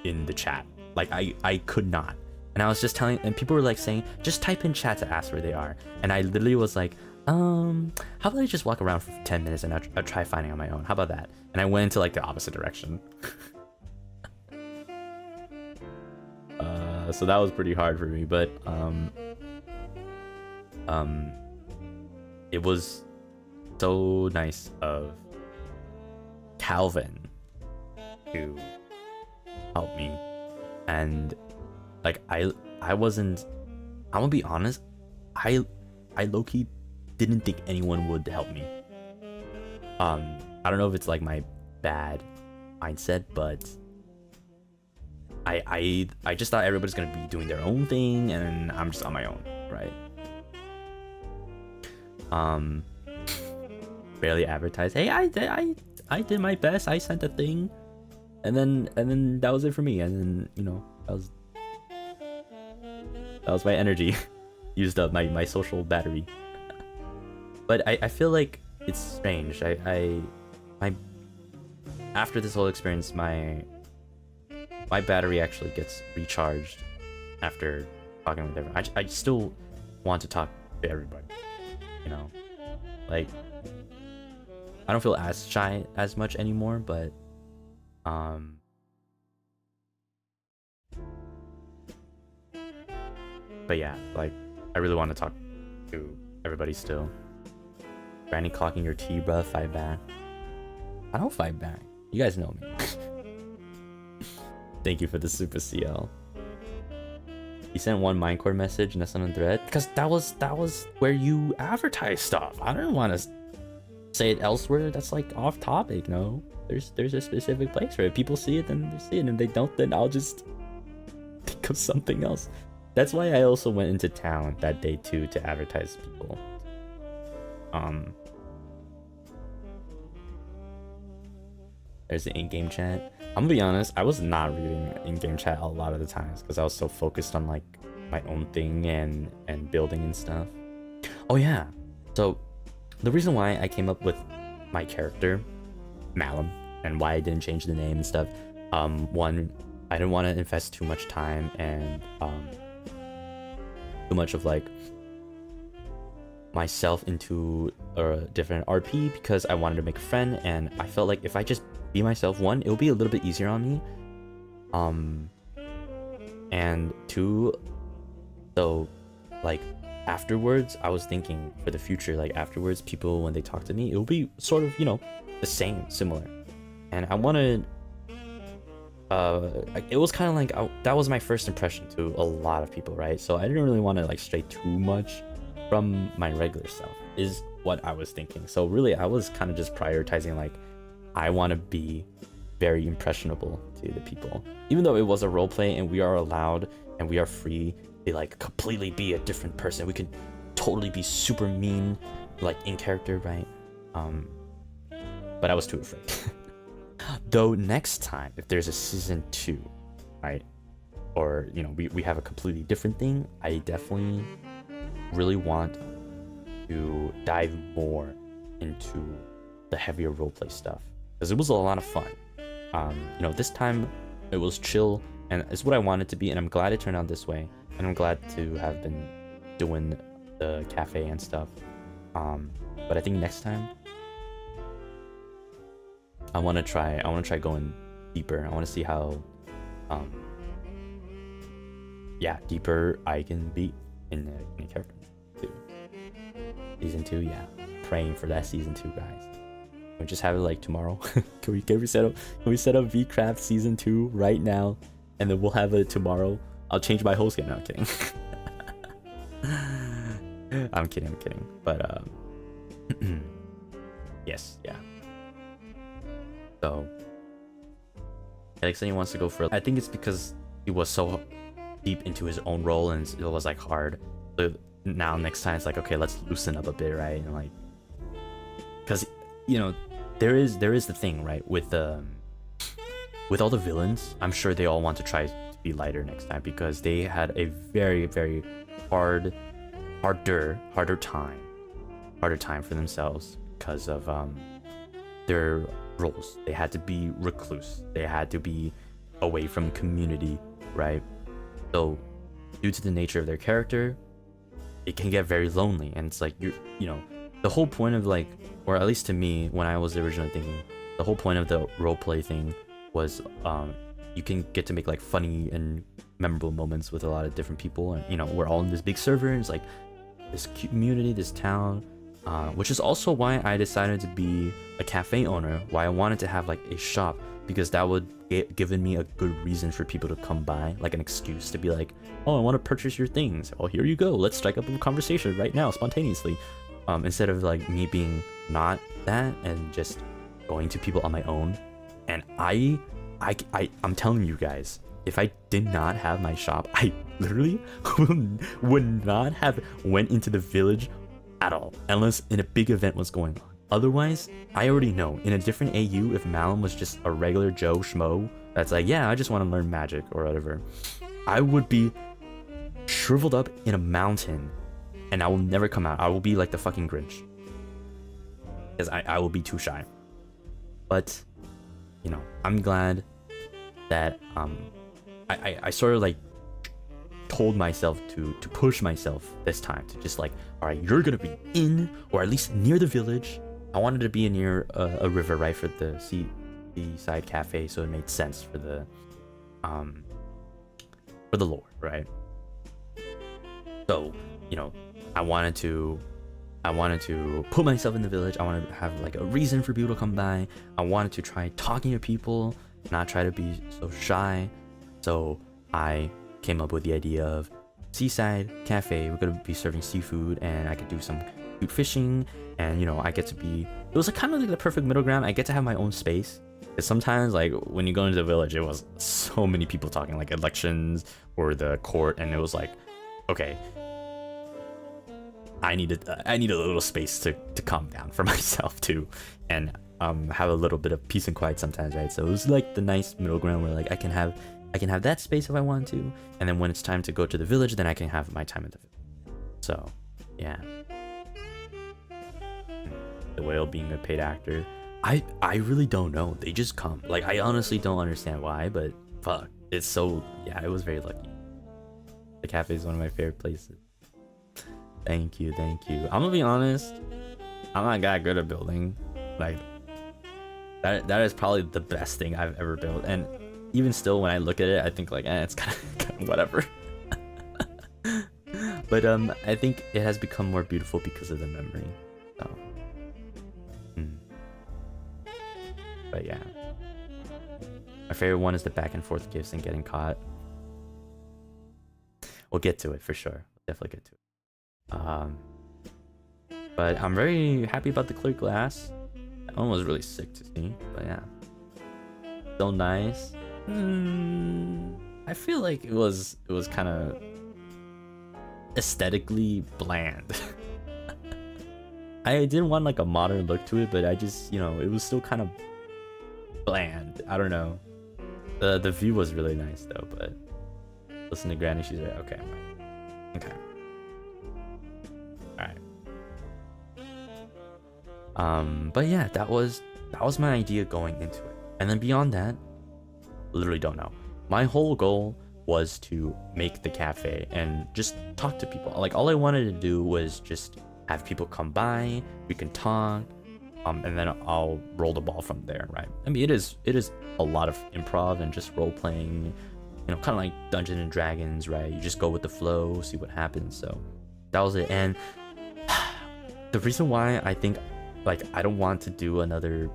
in the chat. Like I could not. And I was just telling, and people were like saying, just type in chat to ask where they are. And I literally was like, how about I just walk around for 10 minutes and I'll try finding on my own? How about that? And I went into like the opposite direction. So that was pretty hard for me, but it was so nice of Calvin to help me. And like I wasn't, I'm gonna be honest, I low-key didn't think anyone would help me. I don't know if it's like my bad mindset, but I just thought everybody's gonna be doing their own thing and I'm just on my own, right? Barely advertised. Hey, I did my best. I sent a thing, and then that was it for me. And then, you know, that was my energy used up, my social battery. But I feel like it's strange. I after this whole experience, my battery actually gets recharged after talking with everyone. I still want to talk to everybody, you know, like I don't feel as shy as much anymore, but yeah, like I really want to talk to everybody still. Granny clocking your tea, bruh. Fight back. I don't fight back. You guys know me. Thank you for the super CL. You sent one Minecore message and that's on a thread, because that was where you advertise stuff. I don't want to say it elsewhere. That's like off topic. No, there's a specific place for it. People see it, then they see it, and if they don't, then I'll just think of something else. That's why I also went into town that day too, to advertise people. There's the in-game chat. I'm gonna be honest, I was not reading in-game chat a lot of the times because I was so focused on like my own thing and building and stuff. Oh yeah, so the reason why I came up with my character Malim and why I didn't change the name and stuff, one, I didn't want to invest too much time and too much of like myself into a different RP, because I wanted to make a friend, and I felt like if I just be myself, one, it will be a little bit easier on me, and two, so like afterwards I was thinking for the future, like afterwards people when they talk to me, it will be sort of, you know, the same, similar, and I wanted it was kind of like that was my first impression to a lot of people, right? So I didn't really want to like stray too much from my regular self, is what I was thinking. So really I was kind of just prioritizing like I want to be very impressionable to the people, even though it was a roleplay and we are allowed and we are free to like completely be a different person. We could totally be super mean like in character, right? But I was too afraid. Though next time if there's a season 2, right, or you know we have a completely different thing, I definitely really want to dive more into the heavier roleplay stuff, because it was a lot of fun. You know, this time it was chill, and it's what I want it to be, and I'm glad it turned out this way, and I'm glad to have been doing the cafe and stuff. But I think next time I want to try going deeper. I want to see how deeper I can be in a character too. Season 2, yeah, praying for that season 2, guys. We just have it like tomorrow. can we set up VCraft season 2 right now, and then we'll have it tomorrow. I'll change my whole skin. No, I'm kidding. I'm kidding. But yes, yeah. So Alex said he wants to go for. I think it's because he was so deep into his own role, and it was like hard. So now next time it's like, okay, let's loosen up a bit, right? And like, because there is the thing, right, with all the villains. I'm sure they all want to try to be lighter next time, because they had a very, very harder time for themselves because of their roles. They had to be recluse. They had to be away from community, right? So due to the nature of their character, it can get very lonely, and it's like the whole point of, like, or at least to me, when I was originally thinking, the whole point of the roleplay thing was you can get to make like funny and memorable moments with a lot of different people, and we're all in this big server, and it's like this community, this town, which is also why I decided to be a cafe owner, why I wanted to have like a shop, because that would given me a good reason for people to come by, like an excuse to be like, oh, I want to purchase your things. Oh, here you go. Let's strike up a conversation right now, spontaneously. Instead of like me being not that and just going to people on my own. And I'm telling you guys, if I did not have my shop, I literally would not have went into the village at all, unless in a big event was going on. Otherwise, I already know, in a different AU, if Malim was just a regular Joe Schmo that's like, yeah, I just want to learn magic or whatever, I would be shriveled up in a mountain, and I will never come out. I will be like the fucking Grinch, because I will be too shy. But I'm glad that I sort of like told myself to push myself this time, to just like, all right, you're gonna be in, or at least near the village. I wanted to be near a river, right, for the Seaside cafe, so it made sense for the lore, right? So I wanted to put myself in the village. I wanted to have like a reason for people to come by. I wanted to try talking to people, not try to be so shy. So I came up with the idea of Seaside cafe. We're gonna be serving seafood, and I could do some cute fishing, and I get to be, it was like kind of like the perfect middle ground. I get to have my own space, because sometimes, like, when you go into the village, it was so many people talking, like elections or the court, and it was like, okay, I need a little space to calm down for myself too, and have a little bit of peace and quiet sometimes, right? So it was like the nice middle ground where like I can have that space if I want to, and then when it's time to go to the village, then I can have my time at the village. So yeah, the whale being a paid actor, I really don't know. They just come. Like, I honestly don't understand why, but fuck, it's so, yeah, I was very lucky. The cafe is one of my favorite places. Thank you. I'm gonna be honest, I'm not that good at building. Like, that is probably the best thing I've ever built, and even still, when I look at it, I think like, it's kind of whatever. But I think it has become more beautiful because of the memory. So, but yeah, my favorite one is the back and forth gifts and getting caught. We'll get to it for sure. We'll definitely get to it. But I'm very happy about the clear glass. That one was really sick to see. But yeah, so nice. I feel like it was kind of aesthetically bland. I didn't want like a modern look to it, but I just, it was still kind of bland. I don't know. The view was really nice though, but listen to Granny, she's like, okay, okay, all right. But yeah, that was my idea going into it, and then beyond that, literally don't know. my whole goal was to make the cafe and just talk to people. Like, all I wanted to do was just have people come by, we can talk, and then I'll roll the ball from there, right? I mean, it is a lot of improv and just role playing, you know, kind of like Dungeons and Dragons, right? You just go with the flow, see what happens. So that was it. And the reason why I think, like, I don't want to do another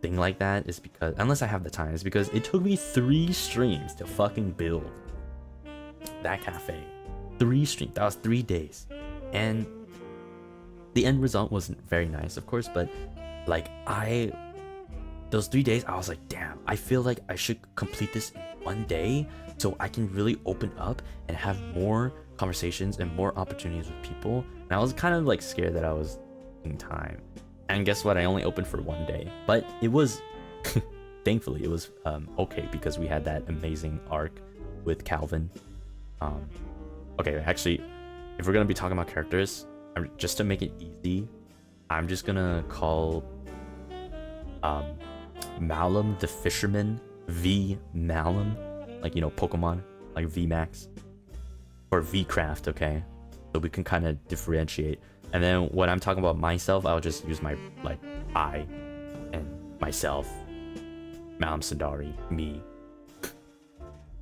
thing like that is because, unless I have the time, is because it took me 3 streams to fucking build that cafe. 3 streams. That was 3 days. And the end result wasn't very nice, of course, but like, those 3 days, I was like, damn, I feel like I should complete this in 1 day so I can really open up and have more conversations and more opportunities with people. And I was kind of like scared that I was in time. And guess what? I only opened for 1 day, but it was, thankfully, it was okay, because we had that amazing arc with Calvin. Okay, actually, if we're gonna be talking about characters, just to make it easy, I'm just gonna call Malim the fisherman V Malim, like, you know, Pokemon, like VMAX or VCraft, okay? So we can kind of differentiate. And then when I'm talking about myself, I'll just use my, like, I and myself, Malim Cendari, me.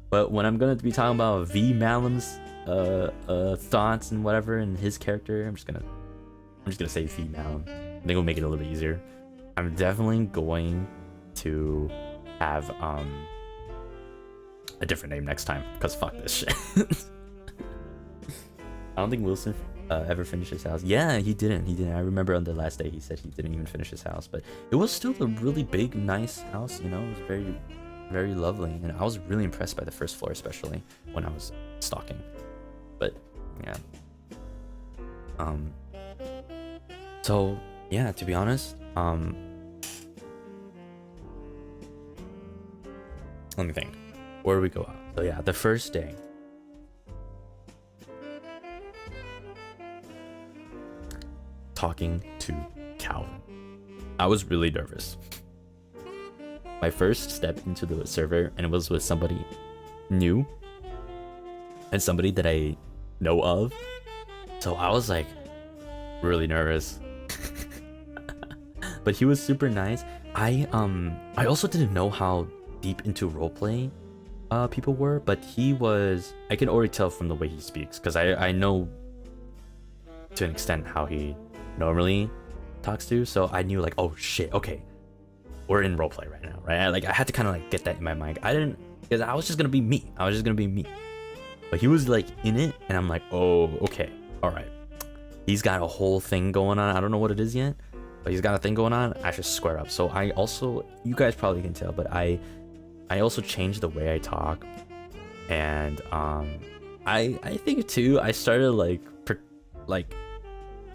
But when I'm gonna be talking about V Malim's thoughts and whatever and his character, I'm just gonna say V Malim. I think it'll make it a little bit easier. I'm definitely going to have a different name next time, because fuck this shit. I don't think Wilson ever finished his house. Yeah, he didn't. I remember on the last day he said he didn't even finish his house, but it was still a really big, nice house, you know. It was very, very lovely, and I was really impressed by the first floor, especially when I was stalking. But yeah. So yeah, to be honest, let me think. Where do we go out? So yeah, the first day. Talking to Calvin. I was really nervous. My first step into the server, and it was with somebody new and somebody that I know of. So I was like really nervous. But he was super nice. I also didn't know how deep into roleplay people were, but he was. I can already tell from the way he speaks, because I know to an extent how he normally talks to, so I knew, like, oh shit, okay, we're in roleplay right now, right? Like, I had to kind of like get that in my mind. I didn't, because I was just gonna be me. But he was like in it, and I'm like, oh, okay, all right. He's got a whole thing going on. I don't know what it is yet, but he's got a thing going on. I should square up. So I also, you guys probably can tell, but I also changed the way I talk, and I think too, I started like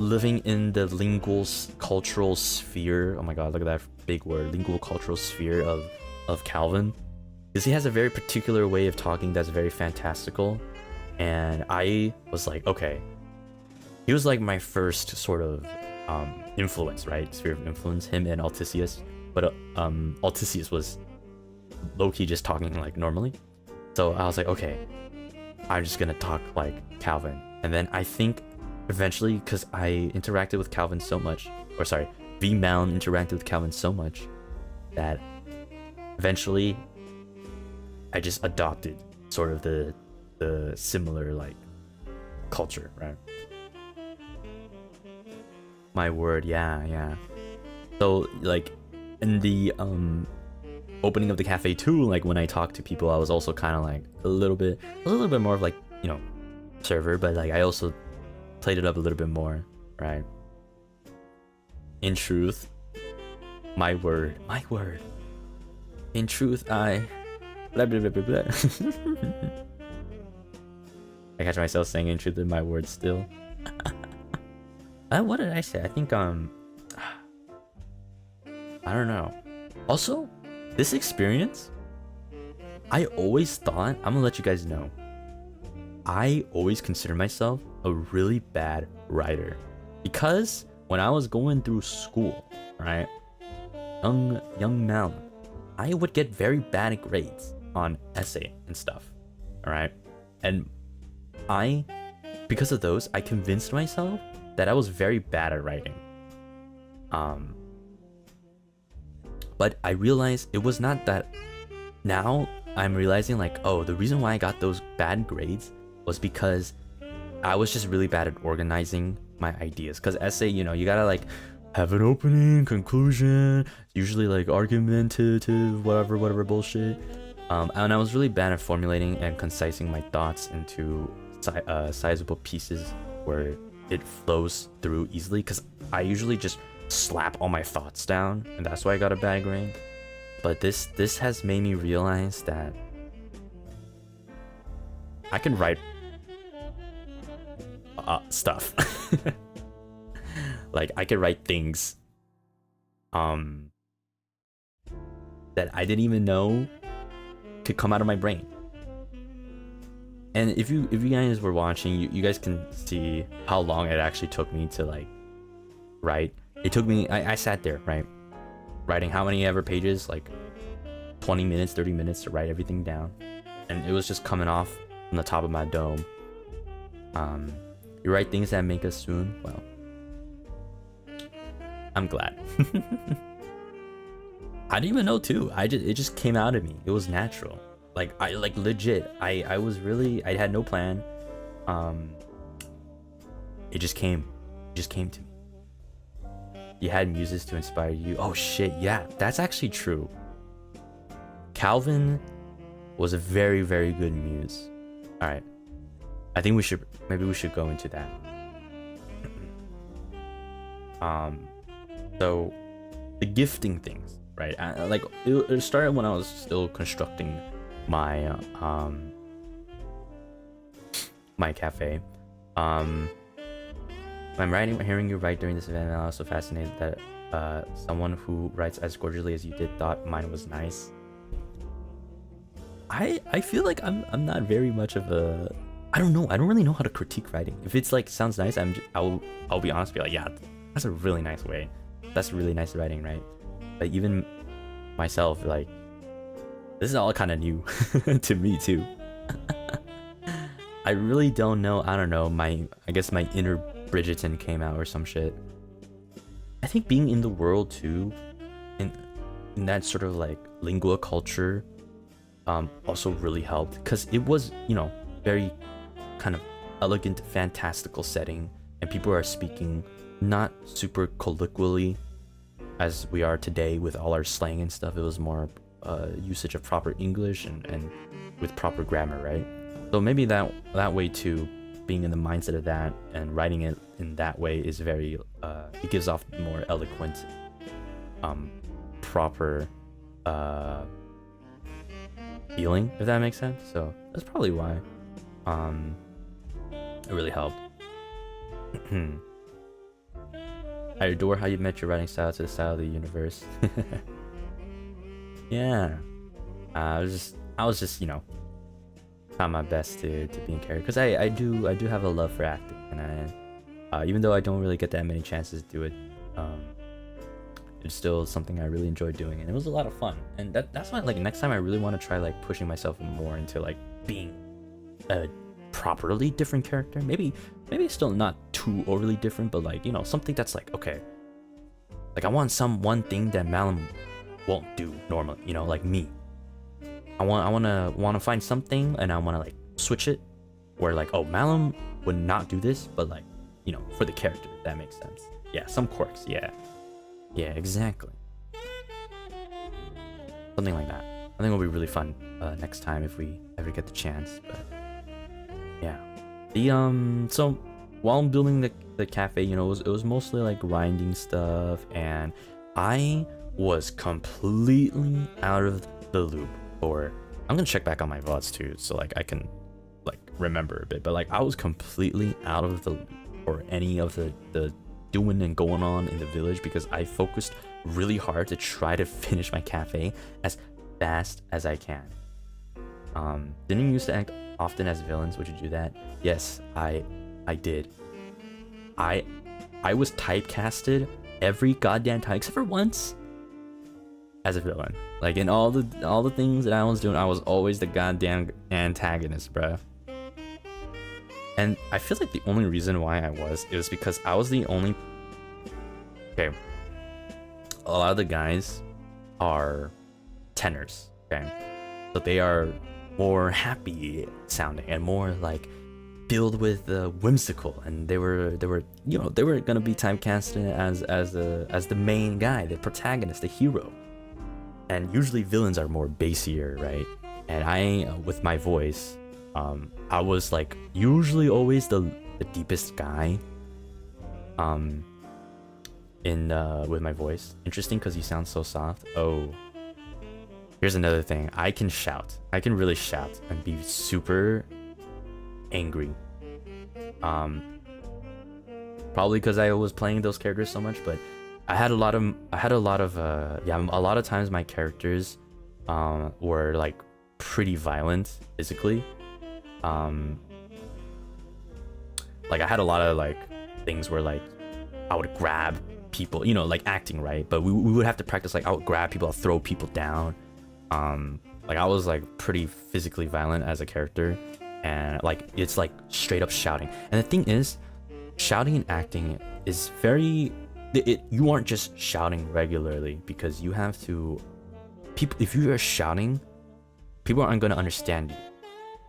living in the lingual cultural sphere. Oh my god, look at that big word, lingual cultural sphere of Calvin, because he has a very particular way of talking that's very fantastical. And I was like, okay, he was like my first sort of influence, right? Sphere of influence, him and Alticius. But Alticius was low-key just talking like normally. So I was like, okay, I'm just gonna talk like Calvin. And then I think eventually, because I interacted with Calvin so much, or sorry, V Malim interacted with Calvin so much, that eventually I just adopted sort of the similar like culture, right? My word, yeah. So like in the opening of the cafe too, like when I talked to people, I was also kind of like a little bit more of like, you know, server, but like I also played it up a little bit more, right? In truth, my word. In truth, I blah blah blah blah blah. I catch myself saying in truth in my words still. What did I say? I think I don't know. Also, this experience, I always thought, I'm gonna let you guys know, I always consider myself a really bad writer, because when I was going through school, right, young Malim, I would get very bad grades on essay and stuff. All right, and because of those, I convinced myself that I was very bad at writing. But I realized it was not that. Now I'm realizing like, oh, the reason why I got those bad grades was because I was just really bad at organizing my ideas. Because essay, you gotta like have an opening, conclusion, usually like argumentative, whatever bullshit. And I was really bad at formulating and concising my thoughts into sizable pieces where it flows through easily. Because I usually just slap all my thoughts down, and that's why I got a bad grade. But this has made me realize that I can write stuff. Like I could write things that I didn't even know could come out of my brain. And if you guys were watching, you guys can see how long it actually took me to like write. It took me, I sat there, right, writing how many ever pages, like 20 minutes, 30 minutes to write everything down. And it was just coming off from the top of my dome. You write things that make us swoon. Well, I'm glad. I didn't even know too. It just came out of me. It was natural. Like I legit. I was really, I had no plan. It just came. It just came to me. You had muses to inspire you. Oh shit, yeah, that's actually true. Calvin was a very, very good muse. All right, I think maybe we should go into that. So the gifting things, right? Like it started when I was still constructing my my cafe. I'm hearing you write during this event, and I'm also fascinated that someone who writes as gorgeously as you did thought mine was nice. I feel like I'm not very much of a, I don't know. I don't really know how to critique writing. If it's like sounds nice, I'll be honest, be like, yeah, that's a really nice way. That's really nice writing, right? But even myself, like, this is all kind of new to me too. I really don't know. I don't know. I guess my inner Bridgerton came out or some shit. I think being in the world too, in that sort of like lingua culture, also really helped, because it was, very kind of elegant, fantastical setting, and people are speaking not super colloquially as we are today with all our slang and stuff. It was more usage of proper English and with proper grammar, right? So maybe that way too, being in the mindset of that and writing it in that way is very it gives off more eloquent, proper feeling, if that makes sense. So that's probably why it really helped. I adore how you met your writing style to the style of the universe. Yeah, I was just trying my best to be in character, because I do have a love for acting, and I even though I don't really get that many chances to do it, it's still something I really enjoy doing, and it was a lot of fun. And that's why, like, next time I really want to try like pushing myself more into like being a properly different character. Maybe still not too overly different, but like, something that's like, okay, like I want one thing that Malim won't do normally, like me. I want to find something, and I want to like switch it where like, oh, Malim would not do this, but like, for the character, if that makes sense. Yeah, some quirks. Yeah, exactly. Something like that. I think it'll be really fun next time if we ever get the chance. But yeah, so while I'm building the cafe, it was mostly like grinding stuff, and I was completely out of the loop. Or I'm gonna check back on my VODs too, so like I can like remember a bit. But like I was completely out of the loop or any of the doing and going on in the village, because I focused really hard to try to finish my cafe as fast as I can. Didn't you used to act often as villains? Would you do that? Yes, I did. I was typecasted every goddamn time except for once as a villain. Like in all the things that I was doing, I was always the goddamn antagonist, bruh. And I feel like the only reason why it was because I was the only. Okay. A lot of the guys are tenors, okay? So they are more happy sounding and more like filled with whimsical, and they were gonna be typecasted as the main guy, the protagonist, the hero. And usually villains are more bassier, right? And I, with my voice, I was like usually always the deepest guy. With my voice. Interesting, because you sound so soft. Oh, here's another thing. I can shout. I can really shout and be super angry. Probably because I was playing those characters so much, but a lot of times my characters were like pretty violent physically. Like I had a lot of like things where like I would grab people, like acting, right? But we would have to practice, like I would grab people, I'll throw people down. Like I was like pretty physically violent as a character, and like it's like straight up shouting. And the thing is, shouting and acting is very, you aren't just shouting regularly, because you have to, if you are shouting, people aren't going to understand you.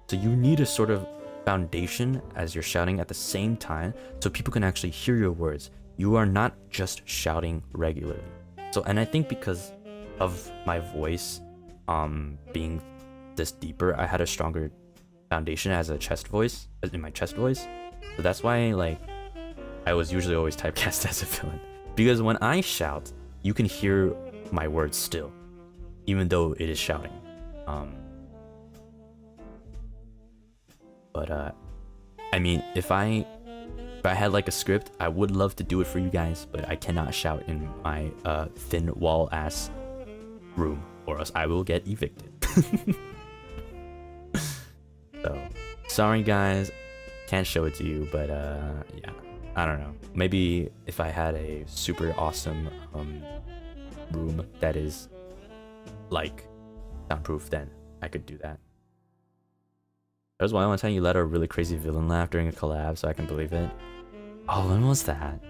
So you need a sort of foundation as you're shouting at the same time, so people can actually hear your words. You are not just shouting regularly. So, and I think because of my voice being this deeper, I had a stronger foundation as a chest voice, in my chest voice. So that's why like I was usually always typecast as a villain, because when I shout, you can hear my words still, even though it is shouting. But I mean, if I had like a script, I would love to do it for you guys, but I cannot shout in my thin wall ass room, or else I will get evicted. So sorry guys, can't show it to you, but yeah, I don't know. Maybe if I had a super awesome room that is like soundproof, then I could do that. That was one time you let a really crazy villain laugh during a collab, so I can believe it. Oh, when was that?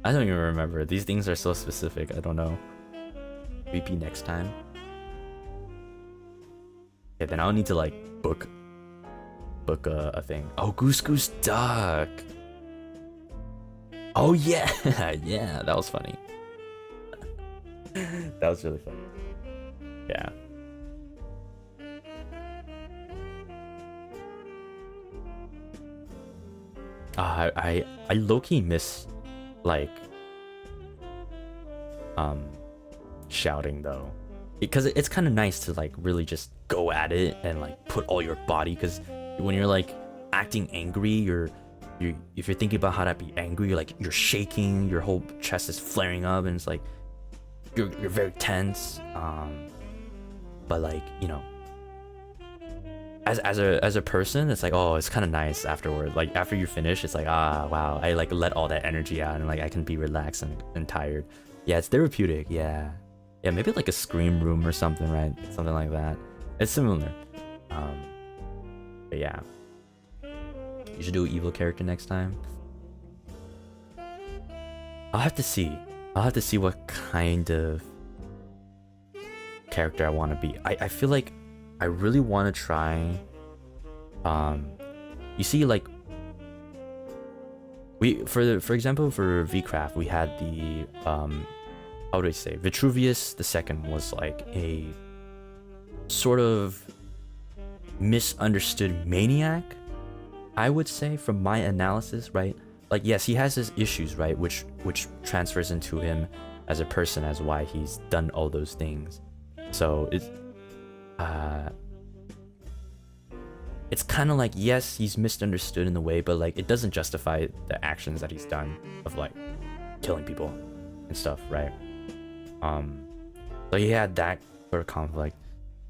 I don't even remember. These things are so specific. I don't know. VP next time. Okay, then I'll need to like book a thing. Oh, Goose Goose Duck. Oh yeah, yeah, that was funny. That was really funny. Yeah. I low-key miss like shouting though, because it's kind of nice to like really just go at it and like put all your body, because when you're like acting angry, if you're thinking about how to be angry, you're shaking, your whole chest is flaring up, and it's like you're very tense. But like, as a person, it's like, oh, it's kind of nice afterward. Like after you finish, it's like, ah, wow, I like let all that energy out, and like I can be relaxed and tired. Yeah, it's therapeutic. Yeah, maybe like a scream room or something, right? Something like that. It's similar. But yeah, you should do an evil character next time. I'll have to see what kind of character I want to be. I feel like I really want to try, you see, like for example, for VCraft, we had the how do I say, Vitruvius the second was like a sort of misunderstood maniac, I would say, from my analysis, right? Like, yes, he has his issues, right, which transfers into him as a person, as why he's done all those things. So it's kind of like, yes, he's misunderstood in a way, but like it doesn't justify the actions that he's done of like killing people and stuff, right? So he had that sort of conflict.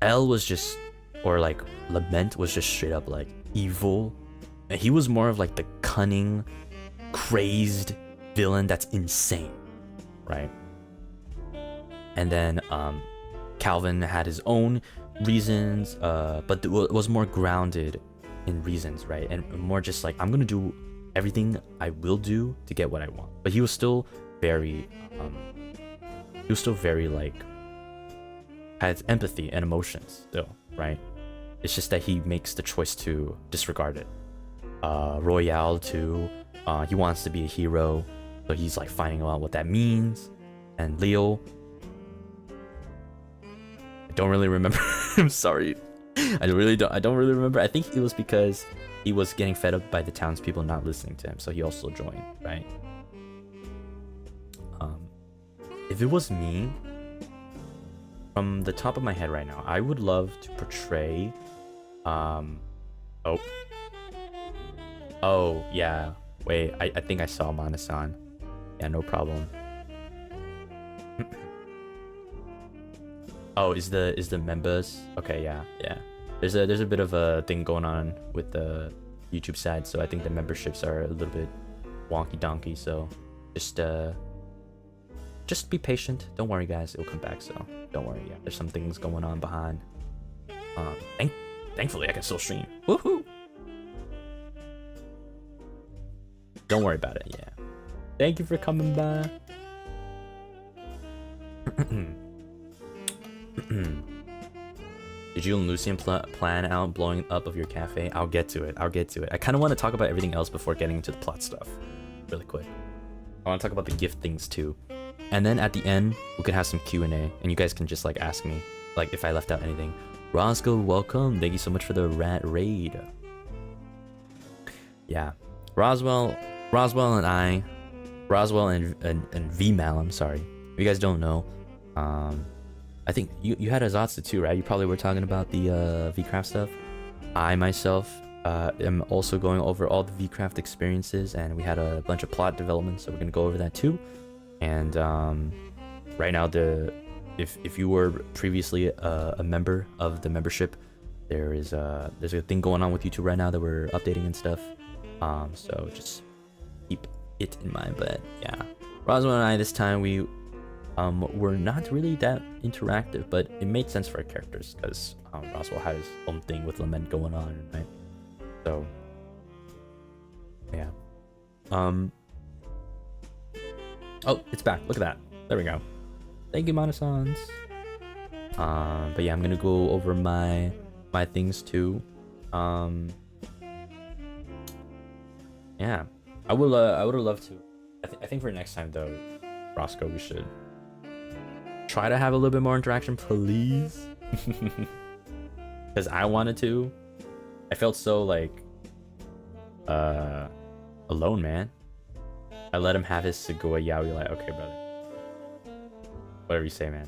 L was just, or like Lament was just straight up like evil, and he was more of like the cunning, crazed villain that's insane, right? And then Calvin had his own reasons, but it was more grounded in reasons, right? And more just like, I'm gonna do everything I will do to get what I want. But he was still very like, had empathy and emotions still, right? It's just that he makes the choice to disregard it. Royale too, he wants to be a hero, so he's like finding out what that means. And Leo, I don't really remember. I'm sorry, I don't really remember. I think it was because he was getting fed up by the townspeople not listening to him, so he also joined, right? If it was me, from the top of my head right now, I would love to portray oh yeah, wait, I think I saw Mana-san. Yeah, no problem. Oh, is the members? Okay, yeah. There's a bit of a thing going on with the YouTube side, so I think the memberships are a little bit wonky donkey. So just be patient. Don't worry, guys. It'll come back. So don't worry. Yeah, there's some things going on behind. Thankfully, I can still stream. Woohoo! Don't worry about it. Yeah. Thank you for coming by. Did you and Lucian plan out blowing up of your cafe? I'll get to it. I kind of want to talk about everything else before getting into the plot stuff really quick. I want to talk about the gift things too, and then at the end we could have some Q&A, and you guys can just like ask me like if I left out anything. Roscoe, welcome. Thank you so much for the rat raid. Yeah, Roswell and V Malim, sorry, if you guys don't know, I think you had a Zatsudan too, right? You probably were talking about the VCraft stuff. I myself am also going over all the VCraft experiences, and we had a bunch of plot development, so we're gonna go over that too. And right now, if you were previously a member of the membership, there's a thing going on with YouTube right now that we're updating and stuff. So just keep it in mind. But yeah, Roswell and I this time we're not really that interactive, but it made sense for our characters because Roswell had his own thing with Lament going on, right? So yeah. Oh, it's back. Look at that. There we go. Thank you, Mana-sans. But yeah, I'm gonna go over my things too. Yeah, I would have loved to. I think for next time though, Roscoe, we should try to have a little bit more interaction, please. Because I wanted to. I felt so like alone, man. I let him have his Segoi Yaoi, like, okay, brother. Whatever you say, man.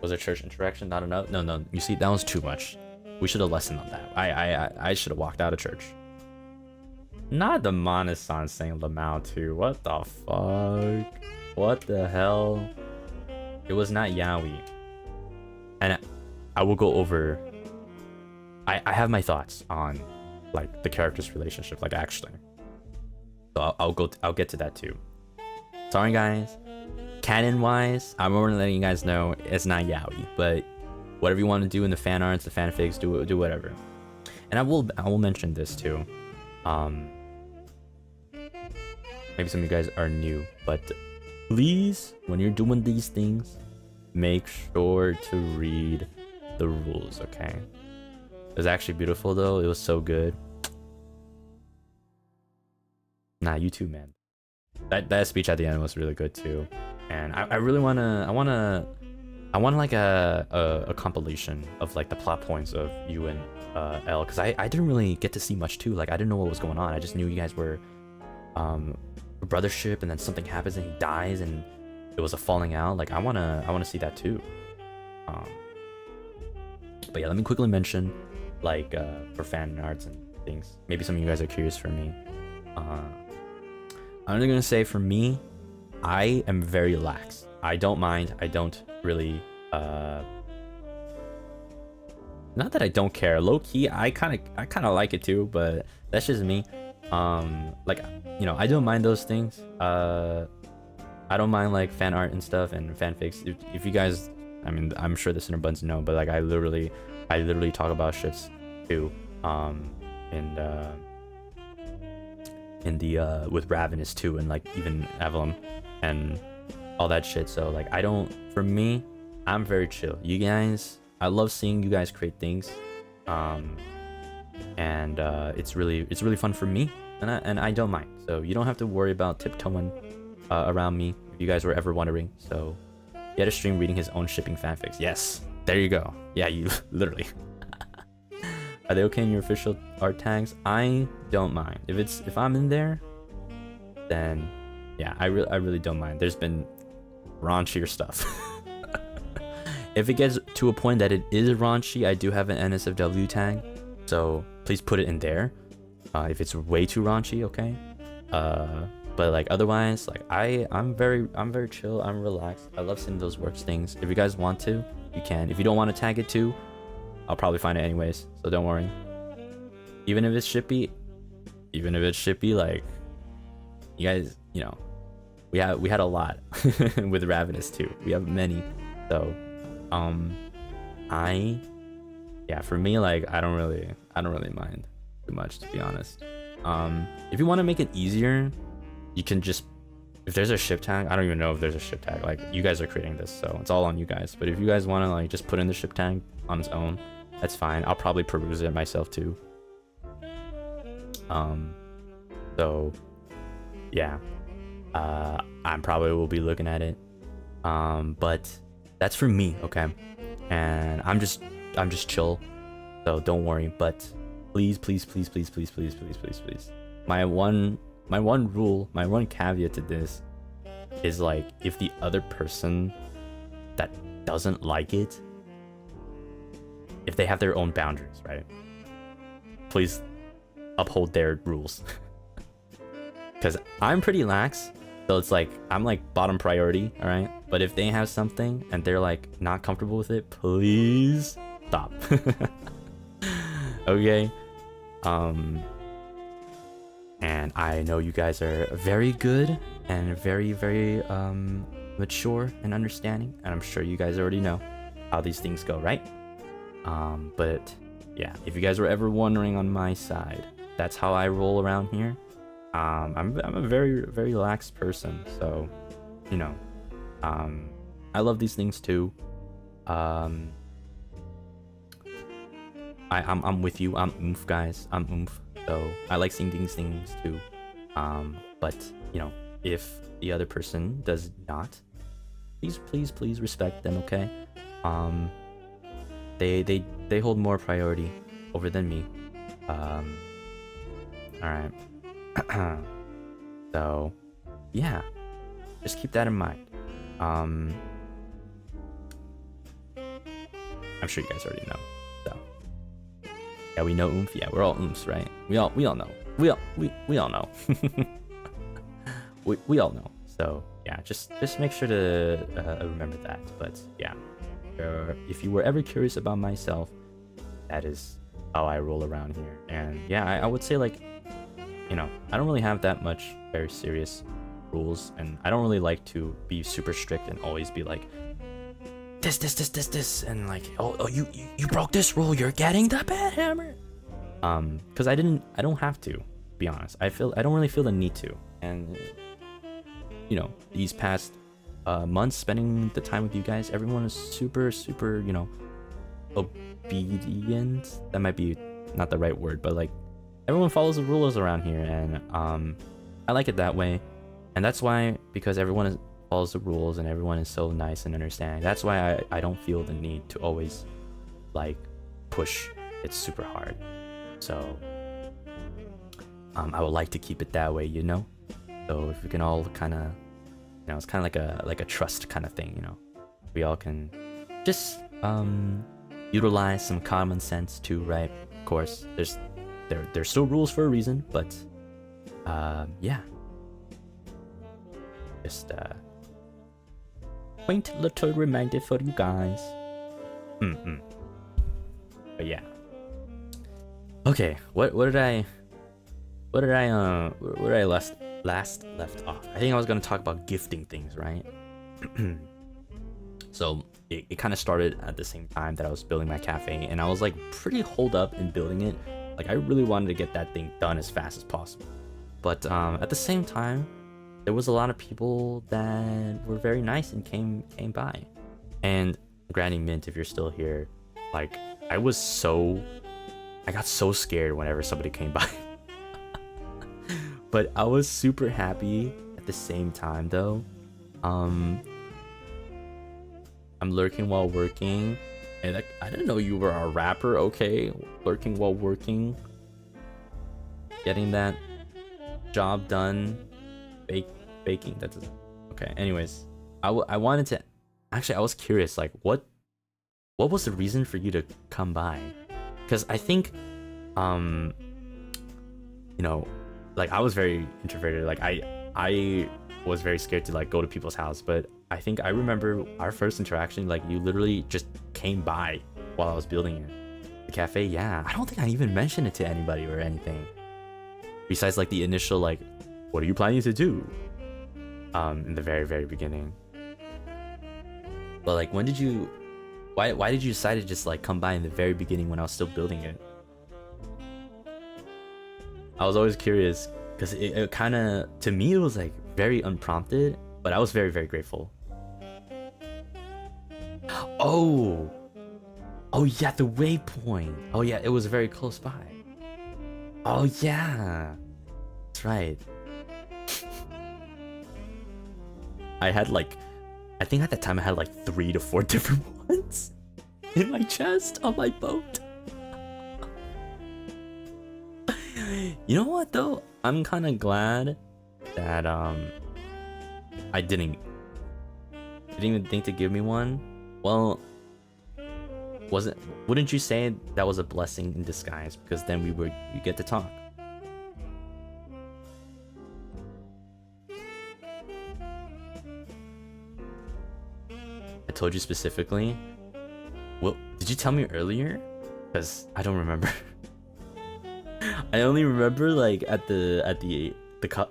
Was there church interaction not enough? No. You see, that was too much. We should have lessened on that. I should have walked out of church. Not the Mana-san saying Lamau too. What the fuck? What the hell? It was not Yaoi. And I will go over. I have my thoughts on like the characters' relationship, like actually. So I'll get to that too. Sorry guys. Canon wise, I'm already letting you guys know it's not Yaoi, but whatever you want to do in the fan arts, the fanfics, do whatever. And I will mention this too. Maybe some of you guys are new, but please, when you're doing these things, make sure to read the rules, okay? It was actually beautiful though. It was so good. Nah, you too, man. That speech at the end was really good too. And I really wanna like a compilation of like the plot points of you and L, because I didn't really get to see much too. Like I didn't know what was going on. I just knew you guys were a brothership, and then something happens and he dies and it was a falling out. Like I wanna see that too. But yeah, let me quickly mention like for fan arts and things. Maybe some of you guys are curious for me. I'm only gonna say for me, I am very lax. I don't mind. I don't really not that I don't care. Low key, I kind of like it too, but that's just me. Like, you know, I don't mind those things. I I don't mind like fan art and stuff and fanfics. If you guys, I mean, I'm sure the Cinnabons know, but like I literally talk about shits too. In the with Ravanis too, and like even Avalon and all that shit. So like for me, I'm very chill. You guys, I love seeing you guys create things, and it's really fun for me, and I don't mind. So you don't have to worry about tiptoeing around me if you guys were ever wondering. So he had a stream reading his own shipping fanfics. Yes, there you go. Yeah, you literally. Are they okay in your official art tags? I don't mind. If I'm in there, then yeah, I really don't mind. There's been raunchier stuff. If it gets to a point that it is raunchy, I do have an NSFW tag, so please put it in there. If it's way too raunchy, okay. But like otherwise, like I'm very chill. I'm relaxed. I love seeing those works things. If you guys want to, you can. If you don't want to tag it too, I'll probably find it anyways, so don't worry. Even if it's shippy, like you guys, you know, we had a lot with Ravenous too. We have many, so for me, like I don't really mind too much, to be honest. If you want to make it easier, you can just, if there's a ship tag, I don't even know if there's a ship tag, like you guys are creating this, so it's all on you guys. But if you guys want to like just put in the ship tag on its own, that's fine. I'll probably peruse it myself too. So yeah, I probably will be looking at it. But that's for me, okay? And I'm just chill, so don't worry. But please, my one rule, my one caveat to this is like, if the other person that doesn't like it, if they have their own boundaries, right? Please uphold their rules. Because I'm pretty lax, so it's like I'm like bottom priority, all right? But if they have something and they're like not comfortable with it, please stop. Okay. And I know you guys are very good and very mature and understanding, and I'm sure you guys already know how these things go, right? But yeah, if you guys were ever wondering on my side, that's how I roll around here. I'm a very relaxed person, so you know, I love these things too. I'm with you. I'm oomph, guys. I'm oomph. So I like seeing these things too. But you know, if the other person does not, please respect them, okay? They hold more priority over than me. All right. So yeah, just keep that in mind. I'm sure you guys already know. So yeah, we know oomph. Yeah, we're all oomphs, right? We all know. We all know. we all know. So yeah, just make sure to remember that. But yeah, if you were ever curious about myself, that is how I roll around here. And yeah, I would say, like, you know, I don't really have that much very serious rules, and I don't really like to be super strict and always be like this, and like, oh you broke this rule, you're getting the bad hammer. Because I don't have to be honest. I don't really feel the need to. And you know, these past months spending the time with you guys, everyone is super, you know, obedient. That might be not the right word, but like everyone follows the rules around here, and I like it that way. And that's why, because everyone follows the rules and everyone is so nice and understanding, that's why I don't feel the need to always like push it super hard. So I would like to keep it that way, you know. So if we can all kind of, you know, it's kind of like a trust kind of thing, you know. We all can just utilize some common sense too, right? Of course, there's still rules for a reason, but yeah, just quaint little reminder for you guys. But yeah, okay, what did I last left off, I think I was gonna talk about gifting things, right? So it kind of started at the same time that I was building my cafe, and I was like pretty holed up in building it. Like I really wanted to get that thing done as fast as possible. But at the same time, there was a lot of people that were very nice and came by. And Granny Mint, if you're still here, like I got so scared whenever somebody came by. But I was super happy at the same time though. I'm lurking while working, and I didn't know you were a rapper. Okay, lurking while working, getting that job done, baking. That's okay. Anyways, I wanted to actually. I was curious, like what was the reason for you to come by? Because I think, you know, like I was very introverted. Like I was very scared to like go to people's house, but I think I remember our first interaction, like you literally just came by while I was building it. The cafe, yeah. I don't think I even mentioned it to anybody or anything. Besides like the initial like, what are you planning to do? In the very, very beginning. But like when did you why did you decide to just like come by in the very beginning when I was still building it? I was always curious because it kind of, to me, it was like very unprompted, but I was very, very grateful. Oh yeah, the waypoint. Oh yeah, it was very close by. Oh yeah, that's right. I think at that time I had like 3 to 4 different ones in my chest on my boat. You know what though? I'm kind of glad that I didn't even think to give me one. Well, wouldn't you say that was a blessing in disguise, because then we get to talk. I told you specifically. Well, did you tell me earlier? Because I don't remember. I only remember like at the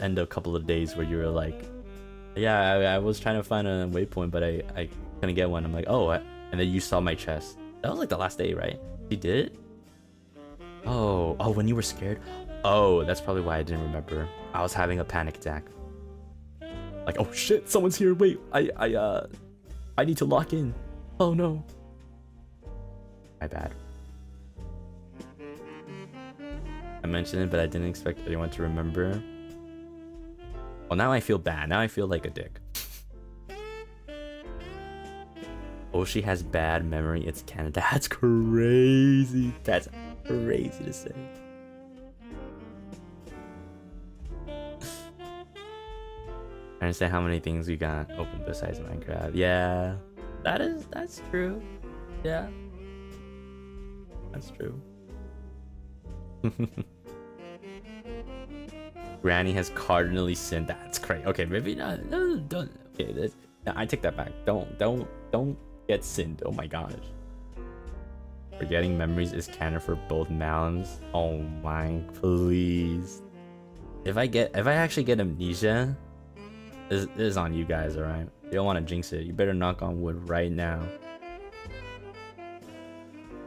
end of a couple of days where you were like, yeah, I was trying to find a waypoint, but I couldn't get one. I'm like, oh, and then you saw my chest. That was like the last day, right? You did it? Oh, when you were scared? Oh, that's probably why I didn't remember. I was having a panic attack. Like, oh shit, someone's here. Wait, I need to lock in. Oh no. My bad. I mentioned it, but I didn't expect anyone to remember. Well, now I feel bad. Now I feel like a dick. Oh, she has bad memory. It's Canada. That's crazy. That's crazy to say. I understand how many things we got open besides Minecraft. Yeah, that's true. Yeah, that's true. Granny has cardinally sinned. That's crazy. Okay, maybe not. No, don't. Okay, I take that back. Don't get sinned. Oh my gosh. Forgetting memories is canon for both Malims. Oh my, please. If I actually get amnesia, this is on you guys, alright? You don't want to jinx it. You better knock on wood right now.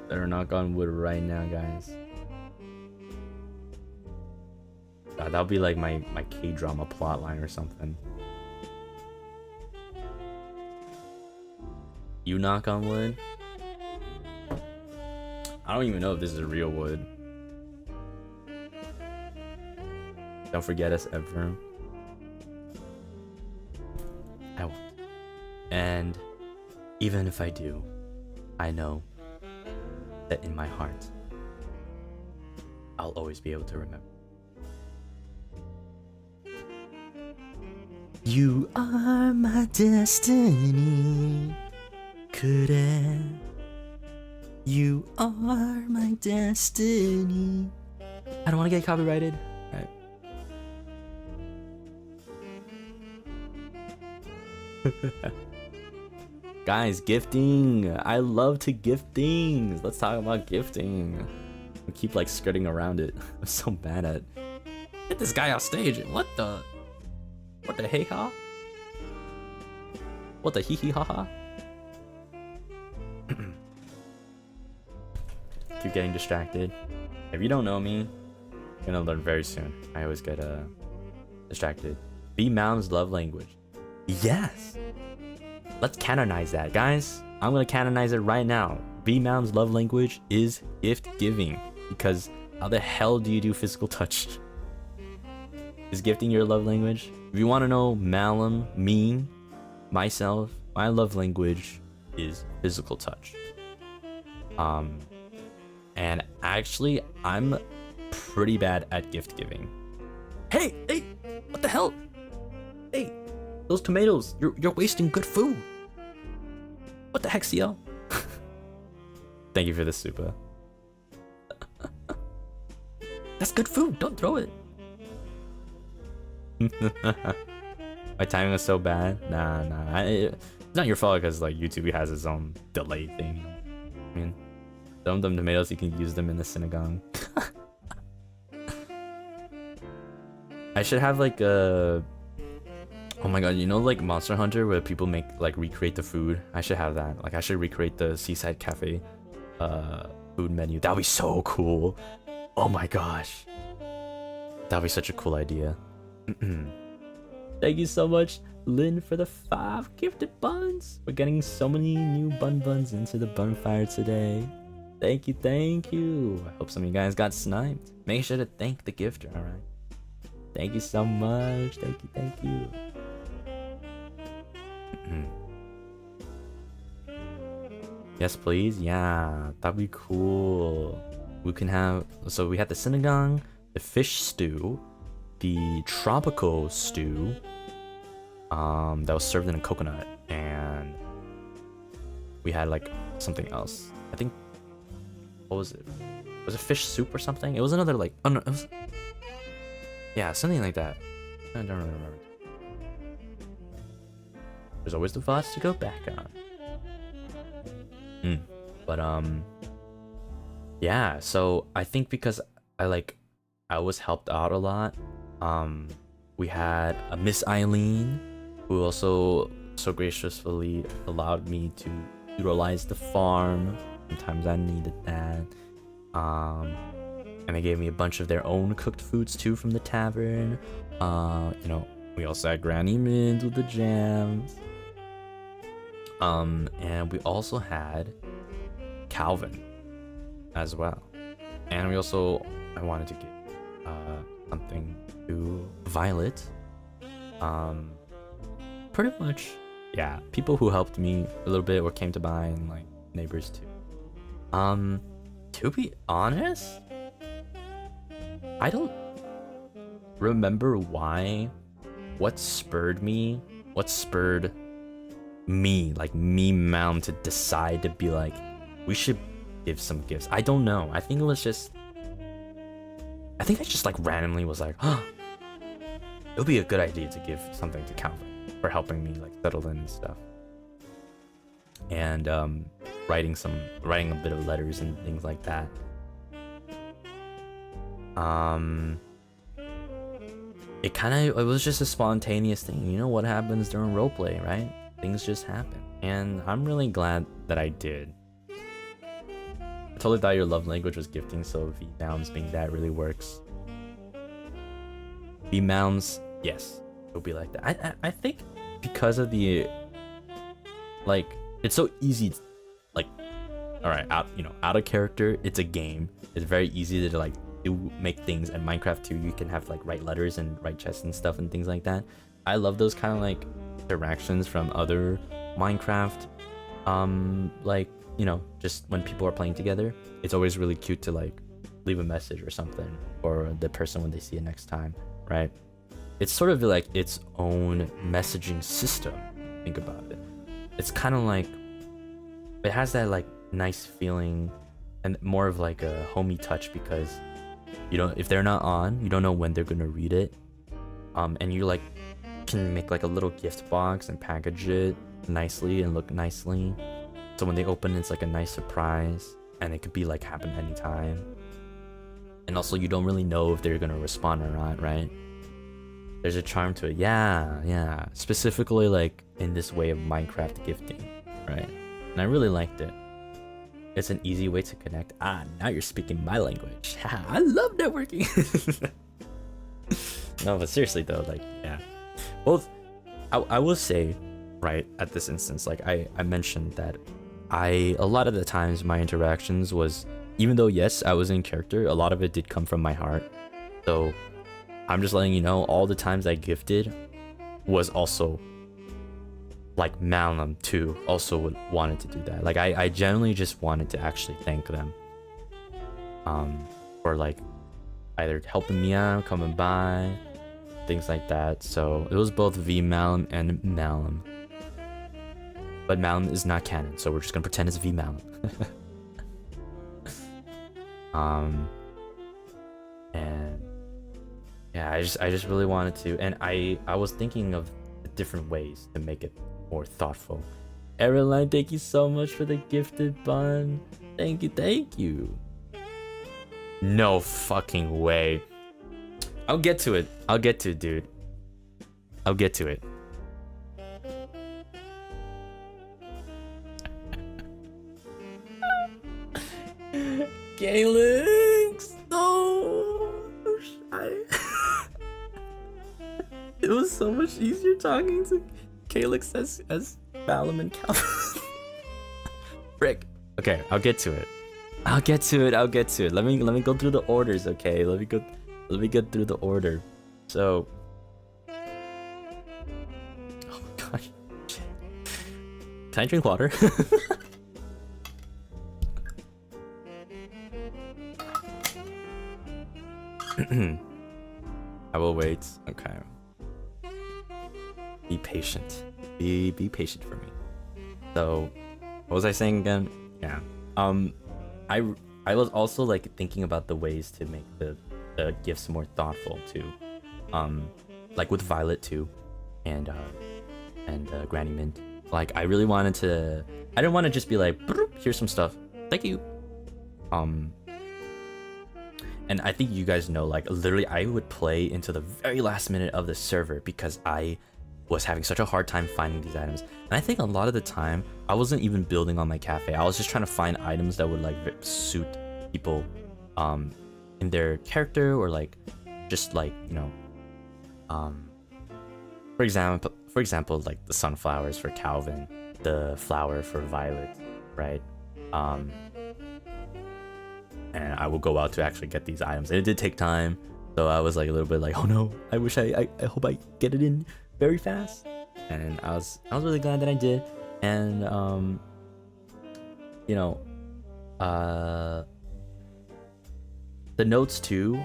Better knock on wood right now, guys. God, that'll be like my K-drama plotline or something. You knock on wood? I don't even know if this is a real wood. Don't forget us ever. I won't. And even if I do, I know that in my heart, I'll always be able to remember. You are my destiny. 그래. You are my destiny. I don't want to get copyrighted. Alright. Guys, gifting. I love to gift things. Let's talk about gifting. We keep like skirting around it. I'm so bad at. Get this guy off stage. What the? What the hey ha? What the hee hee ha ha? Keep getting distracted. If you don't know me, you're gonna learn very soon. I always get distracted. Be Malim's love language. Yes! Let's canonize that, guys. I'm gonna canonize it right now. Be Malim's love language is gift giving. Because how the hell do you do physical touch? Is gifting your love language? If you want to know Malim, me, myself, my love language is physical touch. And actually, I'm pretty bad at gift giving. Hey, what the hell? Hey, those tomatoes, you're wasting good food. What the heck, CL? Thank you for the super. That's good food, don't throw it. My timing was so bad. Nah. It's not your fault because like YouTube has its own delay thing. I mean, some of them tomatoes you can use them in the synagogue. I should have like a. Oh my god, you know like Monster Hunter where people make like recreate the food. I should have that. Like I should recreate the Seaside Cafe, food menu. That'd be so cool. Oh my gosh, that'd be such a cool idea. Thank you so much, Lynn, for the 5 gifted buns. We're getting so many new buns into the bonfire today. Thank you. I hope some of you guys got sniped. Make sure to thank the gifter, alright? Thank you so much. Thank you. Yes, please. Yeah, that'd be cool. We can have. So we had the synagogue, the fish stew, the tropical stew that was served in a coconut, and we had like something else. I think, what was it? Was it fish soup or something? It was another like, oh no, it was, yeah, something like that. I don't really remember. There's always the VODs to go back on. But yeah, so I think because I was helped out a lot. We had a Miss Eileen who also so graciously allowed me to utilize the farm. Sometimes I needed that. And they gave me a bunch of their own cooked foods too from the tavern. You know, we also had Granny Mint with the jams. And we also had Calvin as well. And we also, I wanted to give something to Violet. Pretty much, yeah, people who helped me a little bit or came to buy, and like neighbors too. To be honest, I don't remember what spurred me, like me, Malim, to decide to be like, we should give some gifts. I don't know. I think I just like randomly was like, huh, it would be a good idea to give something to Calvin for helping me like settle in and stuff. And writing a bit of letters and things like that. It was just a spontaneous thing. You know what happens during roleplay, right? Things just happen. And I'm really glad that I did. I totally thought your love language was gifting, so VMounds being that really works. VMounds, yes, it'll be like that. I think because of the, like, it's so easy, like, all right, out of character, it's a game. It's very easy to like make things. And Minecraft too, you can have like write letters and write chests and stuff and things like that. I love those kind of like interactions from other Minecraft, like, you know, just when people are playing together, it's always really cute to like leave a message or something for the person when they see it next time, right? It's sort of like its own messaging system. Think about it. It's kind of like, it has that like nice feeling and more of like a homey touch, because you don't, if they're not on, you don't know when they're gonna read it, and you like can make like a little gift box and package it nicely and look nicely, so when they open it's like a nice surprise, and it could be like happen anytime. And also you don't really know if they're gonna respond or not, right? There's a charm to it. Yeah. Specifically, like, in this way of Minecraft gifting, right? And I really liked it. It's an easy way to connect. Now you're speaking my language. I love networking. No, but seriously though, like, yeah. Both, I will say, right, at this instance, like, I mentioned that a lot of the times my interactions was, even though, yes, I was in character, a lot of it did come from my heart. So, I'm just letting you know, all the times I gifted was also, like, Malim too also wanted to do that. Like, I genuinely just wanted to actually thank them for, like, either helping me out, coming by, things like that. So it was both Malim and Malim, but Malim is not canon, so we're just gonna pretend it's Malim. And yeah, I just really wanted to, and I was thinking of different ways to make it more thoughtful. Airline, thank you so much for the gifted bun. Thank you. No fucking way. I'll get to it, dude. I'll get to it. Gaelix! No! It was so much easier talking to Calyx as Malim and Calvin. Frick. Okay, I'll get to it. Let me go through the orders, okay? Let me go through the order. So, oh my gosh. Can I drink water? I will wait. Okay. Be patient. Be patient for me. So, what was I saying again? Yeah. I was also like thinking about the ways to make the gifts more thoughtful too. Like with Violet too, and Granny Mint. Like I really wanted to. I didn't want to just be like, here's some stuff. Thank you. And I think you guys know, like, literally I would play into the very last minute of the server because I was having such a hard time finding these items. And I think a lot of the time I wasn't even building on my cafe. I was just trying to find items that would like suit people in their character, or like just like, you know, for example like the sunflowers for Calvin, the flower for Violet, right? And I will go out to actually get these items, and it did take time, so I was like a little bit like, oh no, I wish I hope I get it in very fast. And I was really glad that I did. And you know, the notes too,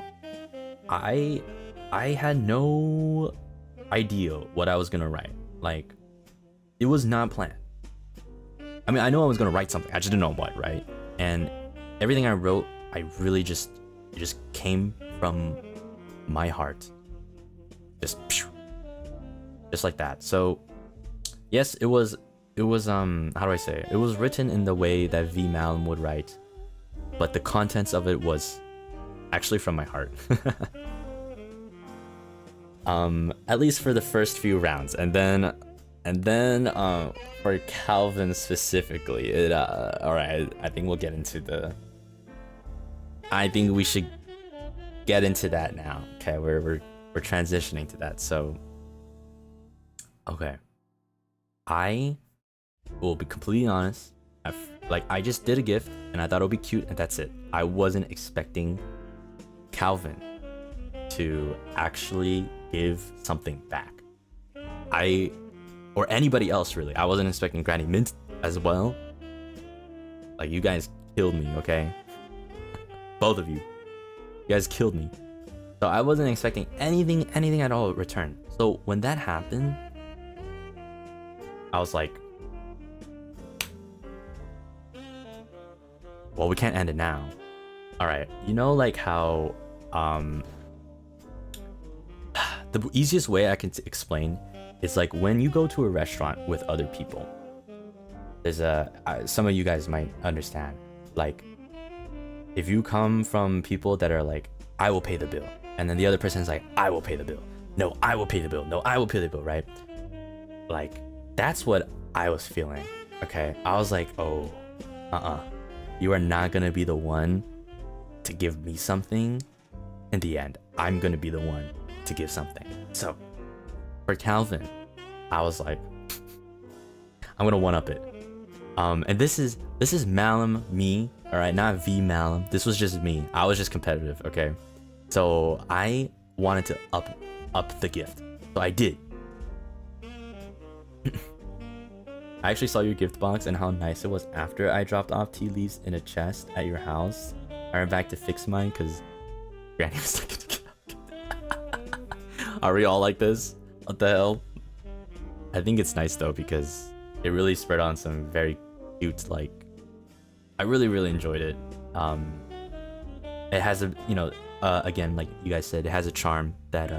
I had no idea what I was gonna write. Like, it was not planned. I mean, I know I was gonna write something, I just didn't know what, right? And everything I wrote, I really it just came from my heart, just like that. So yes, it was how do I say it? It was written in the way that Malim would write, but the contents of it was actually from my heart. At least for the first few rounds, and then for Calvin specifically, it all right, I think we'll get into the. I think we should get into that now. Okay, we're transitioning to that. So, okay, I will be completely honest. I just did a gift and I thought it would be cute, and that's it. I wasn't expecting Calvin to actually give something back. Or anybody else really. I wasn't expecting Granny Mint as well. Like, you guys killed me, okay? Both of you. You guys killed me. So I wasn't expecting anything at all in return. So when that happened, I was like, well, we can't end it now. Alright, you know like how the easiest way I can explain is like when you go to a restaurant with other people. There's some of you guys might understand. Like, if you come from people that are like, I will pay the bill, and then the other person's like, I will pay the bill, no, I will pay the bill. No, I will pay the bill, right? Like, that's what I was feeling. Okay, I was like, oh, you are not gonna be the one to give me something. In the end, I'm gonna be the one to give something. So for Calvin, I was like, I'm gonna one up it. And this is Malim, me, all right, not V Malim. This was just me. I was just competitive, okay? So I wanted to up the gift, so I did. I actually saw your gift box and how nice it was after I dropped off tea leaves in a chest at your house. I ran back to fix mine because Granny was like, are we all like this? What the hell? I think it's nice though because it really spread on some very cute, like, I really enjoyed it. It has a, you know, again, like you guys said, it has a charm that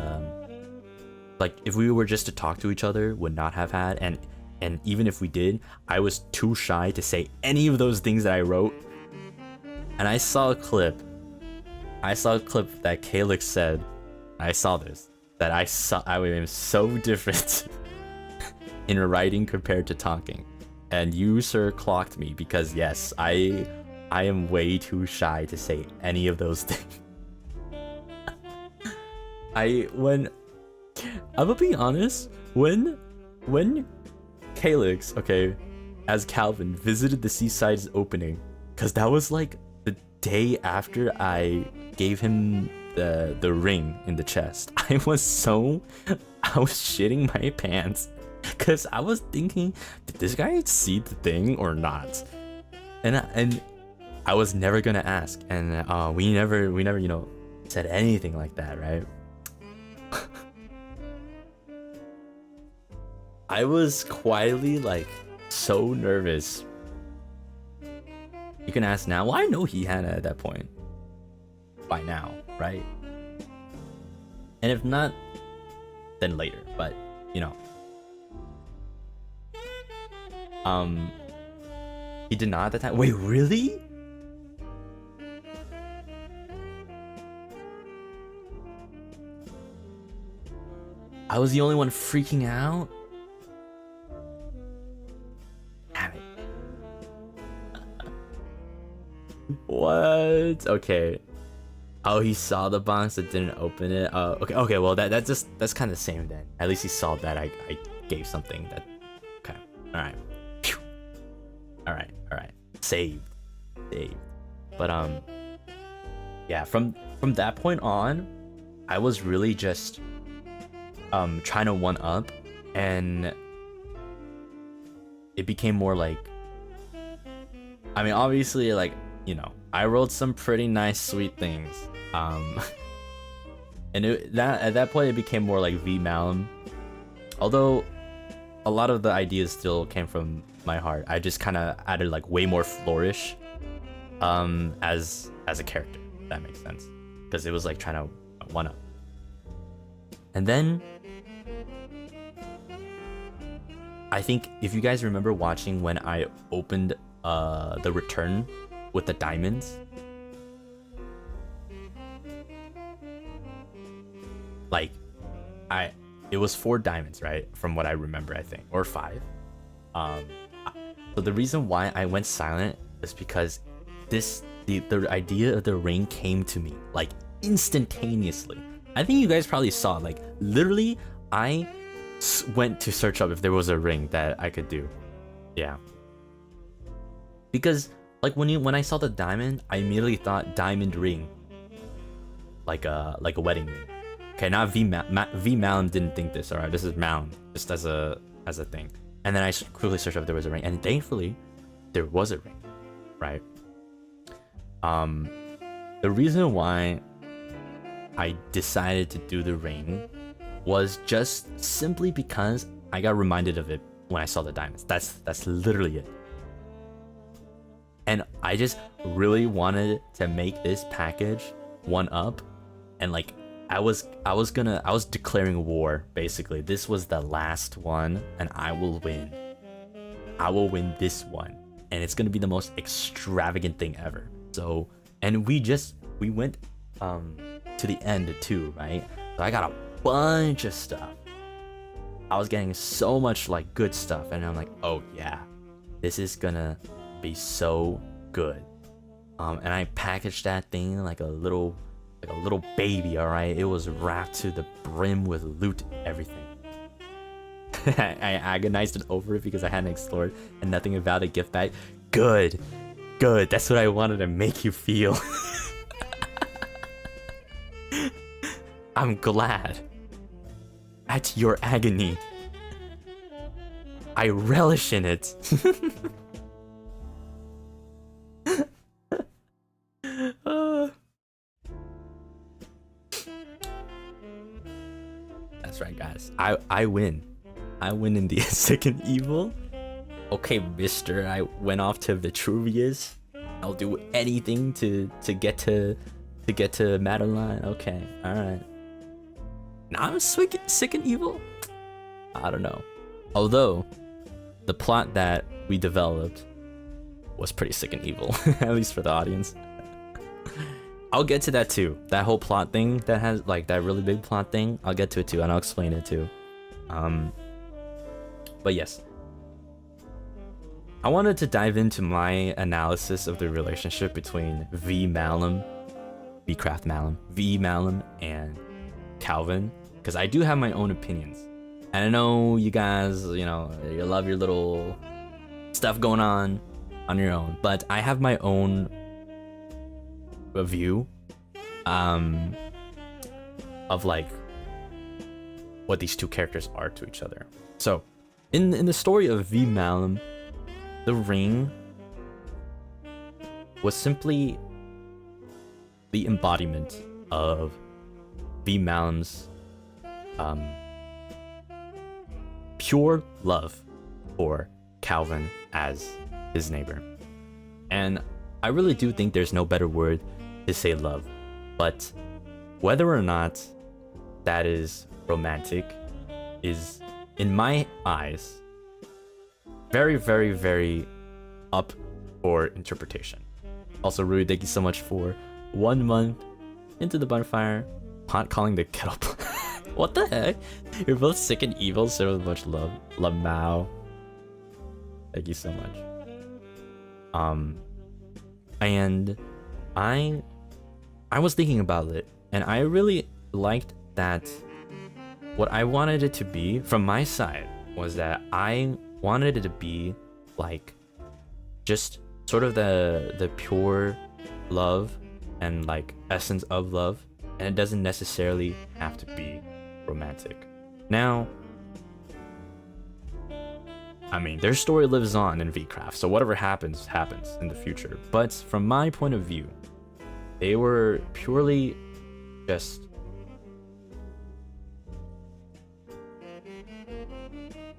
like if we were just to talk to each other would not have had, and even if we did, I was too shy to say any of those things that I wrote. And I saw a clip that Calix said, I saw this, that I am so different in writing compared to talking. And you, sir, clocked me because yes, I am way too shy to say any of those things. I'm gonna be honest, when Calix, okay, as Calvin visited the Seaside's opening, because that was like the day after I gave him the ring in the chest, I was shitting my pants because I was thinking, did this guy see the thing or not? And I was never gonna ask, and we never, you know, said anything like that, right? I was quietly like so nervous. You can ask now. Well, I know he had it at that point by now, right? And if not, then later. But you know, he did not at the time. Wait, really? I was the only one freaking out. Damn it. What? Okay. Oh, he saw the box but didn't open it. Okay. Well, that's kind of the same then. At least he saw that I gave something that. Okay. All right. Phew. All right. Saved. But yeah. From that point on, I was really just trying to one up, and it became more like, I mean, obviously, like, you know, I wrote some pretty nice sweet things, and at that point it became more like V Malim, although a lot of the ideas still came from my heart. I just kind of added like way more flourish as a character, if that makes sense, because it was like trying to one up. And then I think if you guys remember watching when I opened the return with the diamonds, like it was 4 diamonds, right? From what I remember, I think, or 5. So the reason why I went silent is because the idea of the ring came to me like instantaneously. I think you guys probably saw, like, literally I went to search up if there was a ring that I could do. Yeah, because like when I saw the diamond, I immediately thought diamond ring, like a wedding ring. Okay, not V Malim didn't think this. All right, this is Malim, just as a thing. And then I quickly searched up if there was a ring, and thankfully there was a ring, right? The reason why I decided to do the ring was just simply because I got reminded of it when I saw the diamonds. That's literally it. And I just really wanted to make this package one up, and like I was declaring war basically. This was the last one, and I will win. I will win this one, and it's gonna be the most extravagant thing ever. So, and we went to the end too, right? So I got a bunch of stuff. I was getting so much like good stuff, and I'm like, oh yeah, this is gonna be so good. And I packaged that thing like a little baby. All right, it was wrapped to the brim with loot, everything. I agonized it over it because I hadn't explored and nothing about a gift bag. Good. That's what I wanted to make you feel. I'm glad. At your agony. I relish in it. That's right, guys. I win. I win in the second evil. Okay, mister. I went off to Vitruvius. I'll do anything to get to Madeline. Okay, alright. Now I'm sick and evil? I don't know. Although, the plot that we developed was pretty sick and evil. At least for the audience. I'll get to that too. That whole plot thing that has like that really big plot thing. I'll get to it too, and I'll explain it too. But yes. I wanted to dive into my analysis of the relationship between VCraft Malim, and Calvin, because I do have my own opinions. And I know you guys, you love your little stuff going on your own, but I have my own view of like what these two characters are to each other. So, in the story of V Malim, the ring was simply the embodiment of V Malim's pure love for Calvin as his neighbor. And I really do think there's no better word to say love, but whether or not that is romantic is, in my eyes, very, very, very up for interpretation. Also, Rui, thank you so much for 1 month into the bonfire, pot calling the kettle. What the heck? You're both sick and evil, so much love. Lamau. Thank you so much. And I was thinking about it, and I really liked that. What I wanted it to be from my side was that I wanted it to be like just sort of the pure love and like essence of love, and it doesn't necessarily have to be romantic. Now, I mean, their story lives on in VCraft, so whatever happens in the future. But from my point of view, they were purely just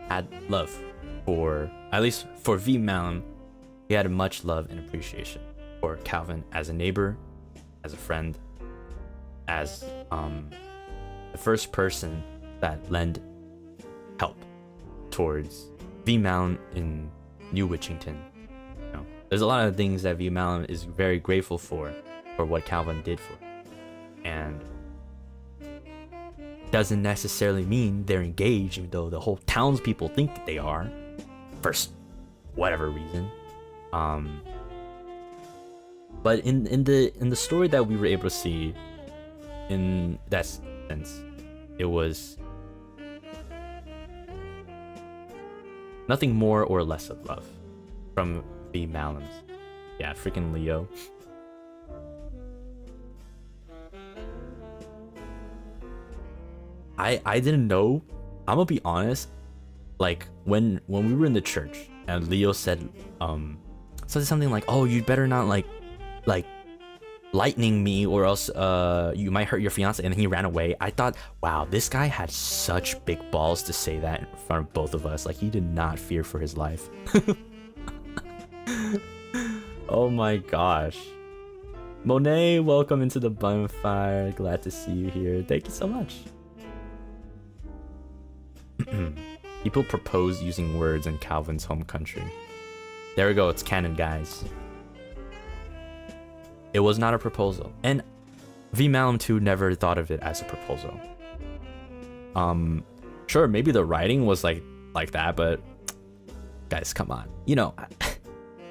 had love for, at least for V Malim, he had much love and appreciation for Calvin as a neighbor, as a friend, as the first person that lent help towards V Malim in New Witchington. There's a lot of things that V Malim is very grateful for what Calvin did for him. And doesn't necessarily mean they're engaged, even though the whole townspeople think that they are, for whatever reason. But in the story that we were able to see, in that sense, it was nothing more or less of love from V Malim's. Yeah, freaking Leo. I didn't know. I'm gonna be honest. Like when we were in the church and Leo said something like, "Oh, you better not like lightning me or else you might hurt your fiance," and he ran away. I thought, wow, this guy had such big balls to say that in front of both of us. Like, he did not fear for his life. Oh my gosh. Monet, welcome into the bonfire. Glad to see you here. Thank you so much. People propose using words in Calvin's home country. There we go, it's canon, guys. It was not a proposal. And V Malim 2 never thought of it as a proposal. Sure, maybe the writing was like that, but guys, come on. You know,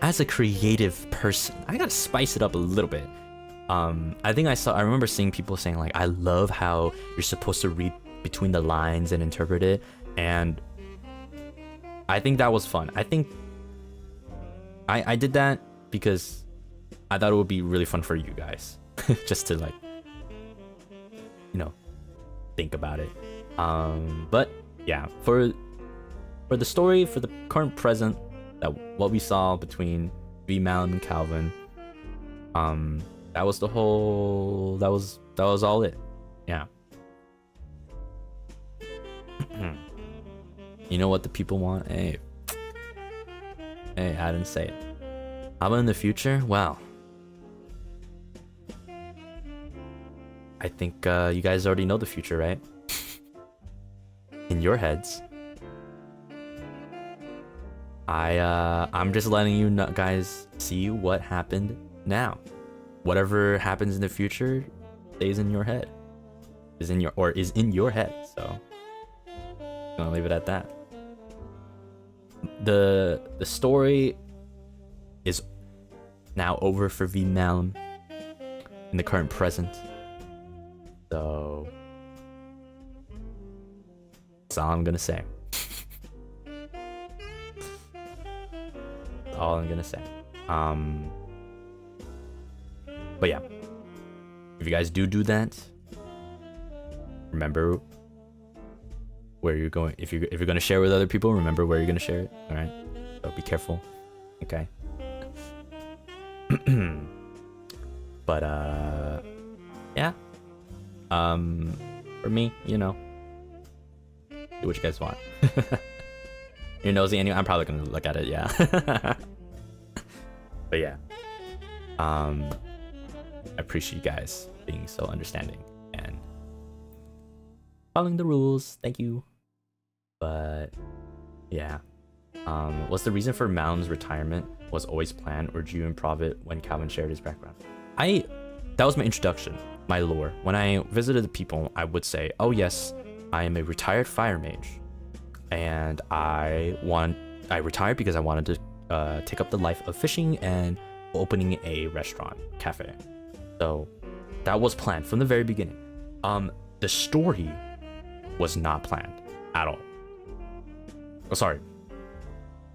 as a creative person, I gotta spice it up a little bit. I remember seeing people saying like, I love how you're supposed to read between the lines and interpret it, and I think that was fun. I think I did that because I thought it would be really fun for you guys, just to like, you know, think about it. But yeah, for the story, for the current present, that what we saw between Malim and Calvin, that was the whole, that was all it. Yeah. You know what the people want? Hey, I didn't say it. How about in the future? Wow. I think you guys already know the future, right? In your heads. I'm just letting you guys see what happened now. Whatever happens in the future stays in your head. Is in your head. So I'm gonna leave it at that. The story is now over for Malim in the current present. So that's all I'm gonna say. That's all I'm gonna say. But yeah, if you guys do that, remember where you're going. If you're gonna share with other people, remember where you're gonna share it. All right, so be careful. Okay. But yeah. For me, you know, do what you guys want. You're nosy anyway. I'm probably gonna look at it. Yeah. But yeah. I appreciate you guys being so understanding and following the rules. Thank you. But yeah, what's the reason for Malim's retirement? Was always planned, or did you improv it when Calvin shared his background? That was my introduction, my lore. When I visited the people, I would say, oh yes, I am a retired fire mage, and I retired because I wanted to take up the life of fishing and opening a restaurant cafe. So that was planned from the very beginning. The story was not planned at all. Oh, sorry.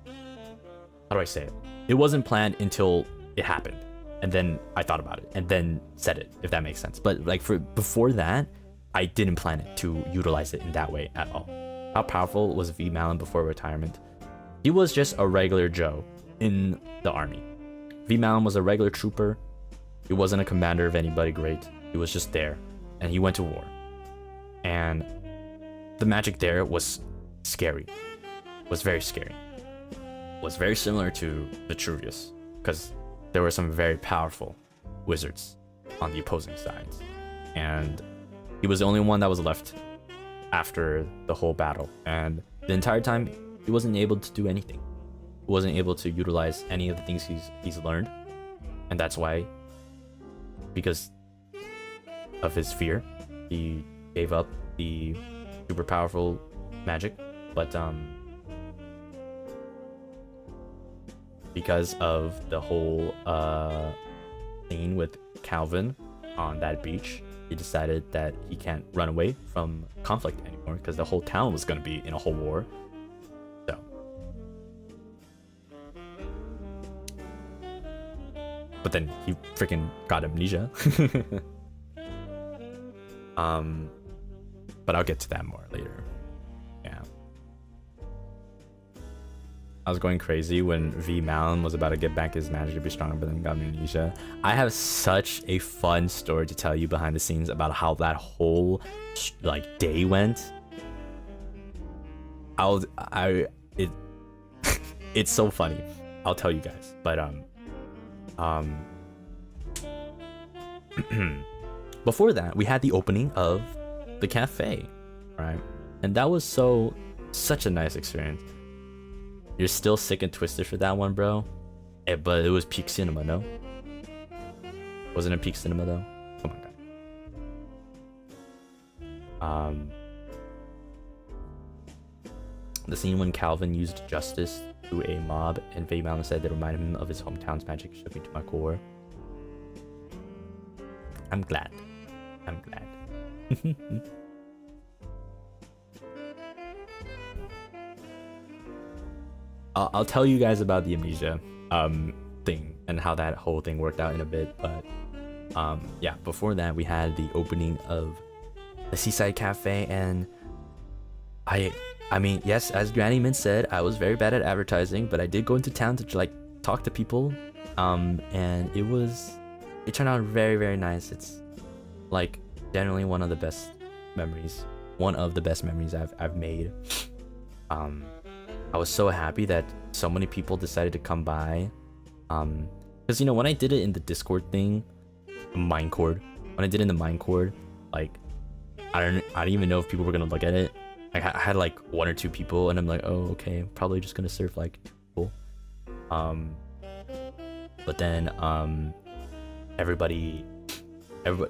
How do I say it? It wasn't planned until it happened, and then I thought about it and then said it, if that makes sense. But like before that, I didn't plan it to utilize it in that way at all. How powerful was Malim before retirement? He was just a regular Joe in the army. Malim was a regular trooper. He wasn't a commander of anybody great. He was just there, and he went to war. And the magic there was scary. Was very scary. Was very similar to Vitruvius, because there were some very powerful wizards on the opposing sides, and he was the only one that was left after the whole battle. And the entire time, he wasn't able to do anything. He wasn't able to utilize any of the things he's learned, and that's why, because of his fear, he gave up the super powerful magic. But because of the whole scene with Calvin on that beach, he decided that he can't run away from conflict anymore, because the whole town was going to be in a whole war. So but then he freaking got amnesia. But I'll get to that more later. Yeah, I was going crazy when Malim was about to get back his magic to be stronger, but then got amnesia. I have such a fun story to tell you behind the scenes about how that whole like day went. It's so funny. I'll tell you guys. But before that, we had the opening of the cafe, right? And that was such a nice experience. You're still sick and twisted for that one, bro. But it was peak cinema, no? Wasn't it peak cinema though? Come on, guys. The scene when Calvin used justice to a mob and Malim said that reminded him of his hometown's magic shook me to my core. I'm glad. I'm glad. I'll tell you guys about the amnesia thing and how that whole thing worked out in a bit, but yeah, before that we had the opening of the Seaside Cafe, and I mean, yes, as Granny Mint said, I was very bad at advertising, but I did go into town to like talk to people, and it turned out very, very nice. It's like generally one of the best memories I've made. I was so happy that so many people decided to come by, because you know, when I did it in the Discord thing, Minecord, like I didn't even know if people were gonna look at it. Like, I had like 1 or 2 people, and I'm like, oh, okay, I'm probably just gonna serve like people. But then everybody,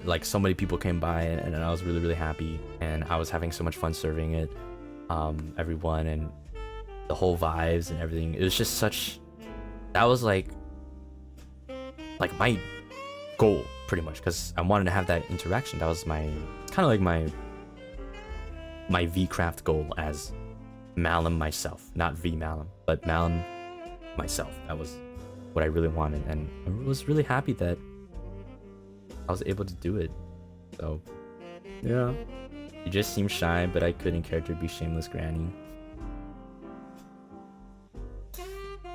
like so many people came by, and I was really, really happy, and I was having so much fun serving it, everyone, and the whole vibes and everything. It was just that was like my goal pretty much, because I wanted to have that interaction. That was kind of like my VCraft goal as Malim myself, not V Malim, but Malim myself. That was what I really wanted, and I was really happy that I was able to do it. So yeah, you just seem shy, but I couldn't character be shameless Granny.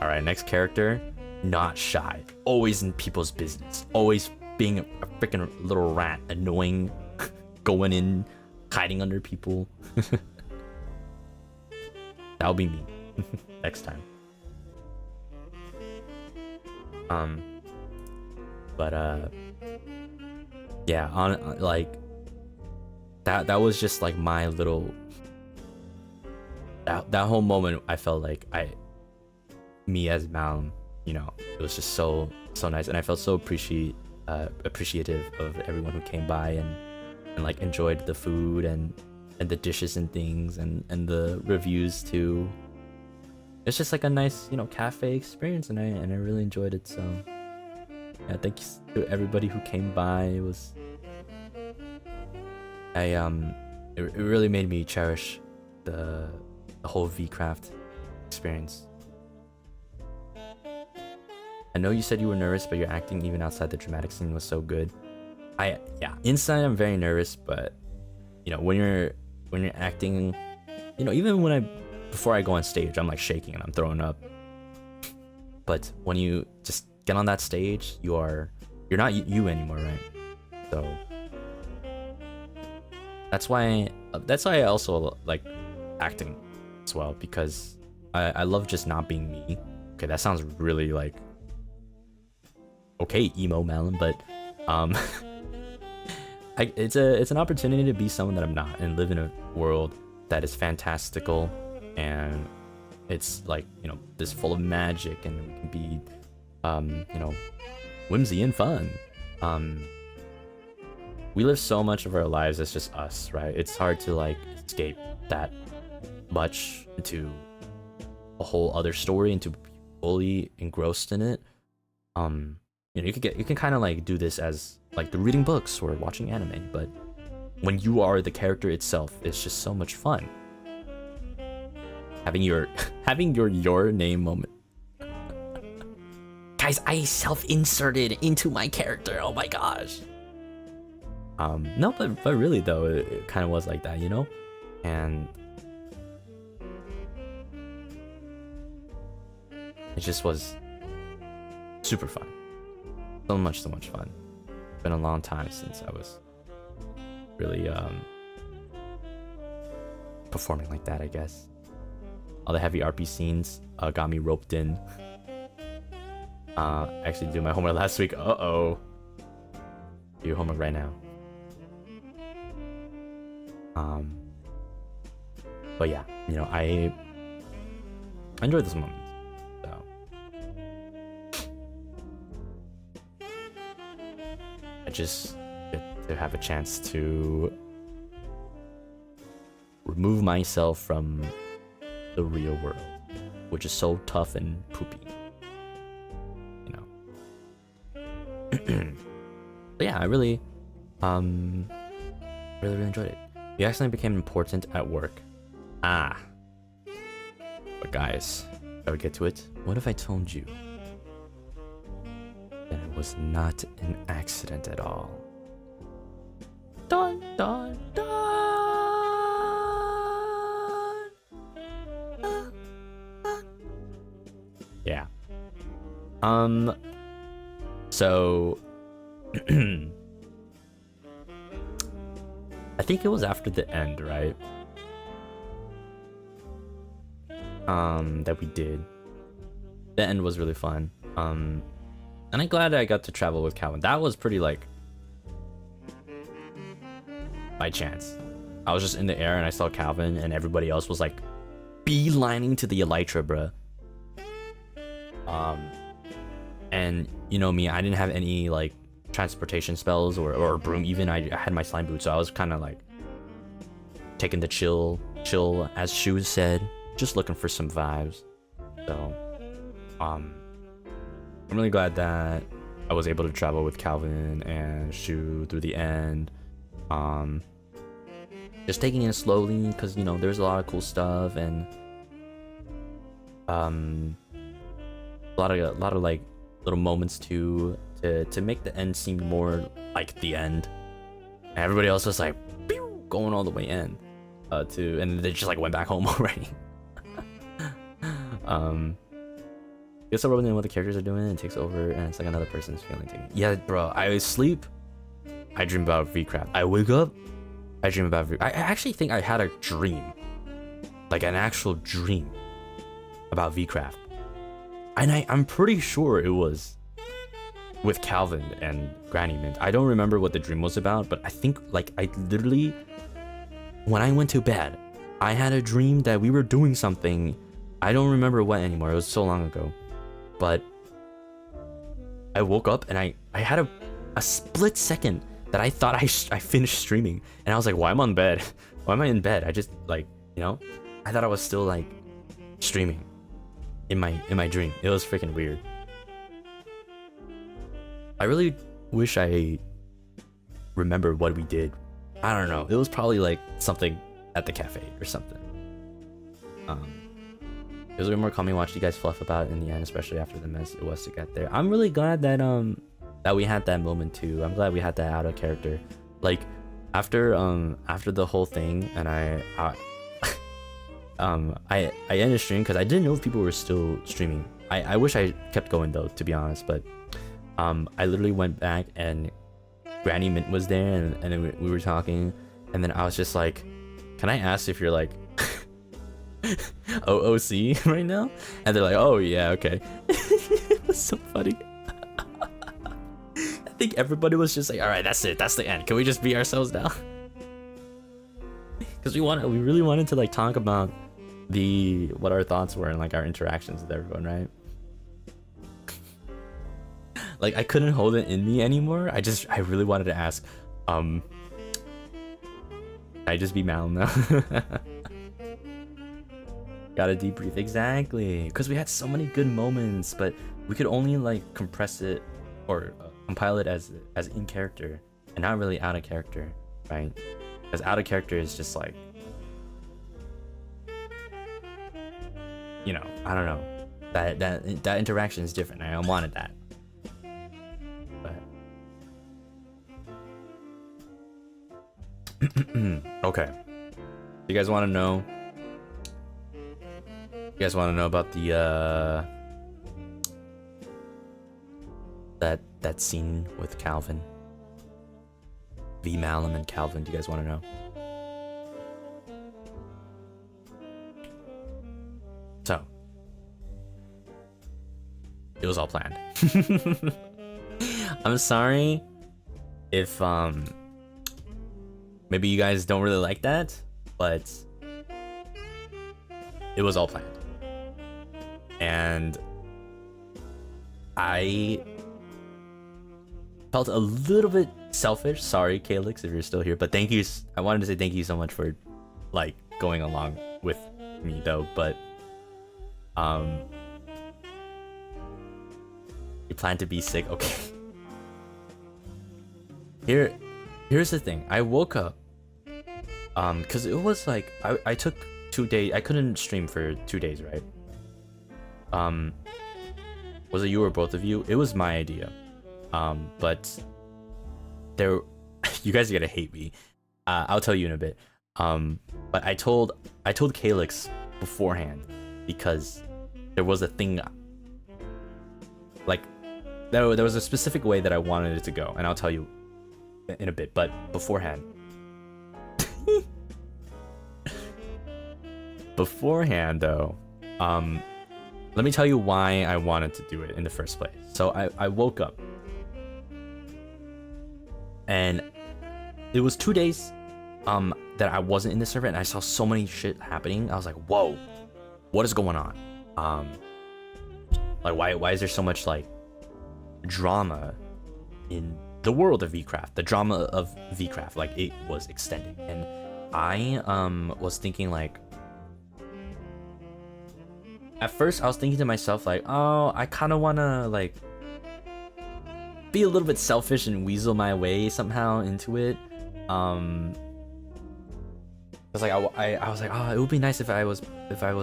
All right, next character, not shy, always in people's business, always being a freaking little rat, annoying, going in, hiding under people. That'll be me next time. But yeah, on like that was just like my little that whole moment. I felt like me as Malim, you know, it was just so nice, and I felt so appreciative of everyone who came by and like enjoyed the food and the dishes and things, and the reviews too. It's just like a nice, you know, cafe experience, and I really enjoyed it. So yeah, thanks to everybody who came by. It was it really made me cherish the whole VCraft experience. I know you said you were nervous, but your acting even outside the dramatic scene was so good. Yeah, inside I'm very nervous, but you know, when you're acting, you know, even before I go on stage, I'm like shaking and I'm throwing up. But when you just get on that stage, you're not you anymore, right? So that's why I also like acting as well, because I love just not being me. Okay, that sounds really like okay, emo Malim, but it's an opportunity to be someone that I'm not and live in a world that is fantastical, and it's like, you know, this full of magic, and we can be you know, whimsy and fun. We live so much of our lives as just us, right? It's hard to like escape that much into a whole other story and to be fully engrossed in it. You know, you can kind of like do this as like the reading books or watching anime, but when you are the character itself, it's just so much fun. Having your name moment. Guys, I self-inserted into my character. Oh my gosh. No, but really though, it kind of was like that, you know, and it just was super fun. So much fun. It's been a long time since I was really performing like that, I guess. All the heavy RP scenes got me roped in. Actually did my homework last week. Do your homework right now. But yeah, you know, I enjoyed this moment. So I just get to have a chance to remove myself from the real world, which is so tough and poopy. You know. But yeah, I really enjoyed it. We accidentally became important at work. But guys, shall we get to it? What if I told you that it was not an accident at all? Dun dun dun! Yeah. So I think it was after the end, right? That we did. The end was really fun. And I'm glad I got to travel with Calvin. That was pretty like by chance. I was just in the air and I saw Calvin and everybody else was like beelining to the elytra, bruh. And you know me, I didn't have any like transportation spells or broom even. I had my slime boots, so I was kind of like taking the chill as Shoes said, just looking for some vibes. So I'm really glad that I was able to travel with Calvin and Shu through the end. Just taking it slowly because you know there's a lot of cool stuff and a lot of like little moments to make the end seem more like the end. And everybody else was like pew, going all the way in and they just like went back home already. Guess I'm rubbing in what the characters are doing and it takes over and it's like another person's feeling taken. Yeah, bro, I sleep, I dream about VCraft. I wake up, I dream about I actually think I had a dream, like an actual dream about VCraft. And I'm pretty sure it was with Calvin and Granny Mint. I don't remember what the dream was about, but I think like I literally, when I went to bed, I had a dream that we were doing something. I don't remember what anymore. It was so long ago. But I woke up and I had a split second that I thought I finished streaming. And I was like, why am I on bed? Why am I in bed? I just like, you know, I thought I was still like streaming in my dream. It was freaking weird. I really wish I remember what we did. I don't know. It was probably like something at the cafe or something. It was a bit more calming watching you guys fluff about it in the end, especially after the mess it was to get there. I'm really glad that that we had that moment too. I'm glad we had that out of character. Like after the whole thing, and I ended stream because I didn't know if people were still streaming. I wish I kept going though, to be honest, but I literally went back and Granny Mint was there and then we were talking and then I was just like, can I ask if you're like OOC right now? And they're like, oh yeah, okay. It was so funny. I think everybody was just like, all right, that's it, that's the end, can we just be ourselves now? Because we really wanted to like talk about what our thoughts were and like our interactions with everyone, right? Like I couldn't hold it in me anymore. I really wanted to ask, can I just be Malim now? Gotta debrief, exactly, because we had so many good moments, but we could only like compress it or compile it as in character and not really out of character, right? Because out of character is just like, you know, I don't know, that interaction is different. I wanted that. Okay, you guys want to know? You guys want to know about the that scene with Calvin, Malim and Calvin? Do you guys want to know? So, it was all planned. I'm sorry if maybe you guys don't really like that, but it was all planned. And I felt a little bit selfish. Sorry, Calix, if you're still here, but thank you. I wanted to say thank you so much for like going along with me though, but you plan to be sick? Okay. Here's the thing. I woke up because it was like I took 2 days. I couldn't stream for 2 days, right? Was it you or both of you? It was my idea. But there, you guys are gonna hate me. I'll tell you in a bit. But I told Calyx beforehand because there was a thing. Like, there was a specific way that I wanted it to go, and I'll tell you in a bit. But beforehand, though, let me tell you why I wanted to do it in the first place. So I woke up, and it was 2 days that I wasn't in the server, and I saw so many shit happening. I was like, whoa, what is going on? Like, why is there so much like drama in the world of VCraft? The drama of VCraft, like, it was extending, and I was thinking, like, at first I was thinking to myself, like, oh, I kind of want to like be a little bit selfish and weasel my way somehow into it. I was like, I was like, oh, it would be nice if I was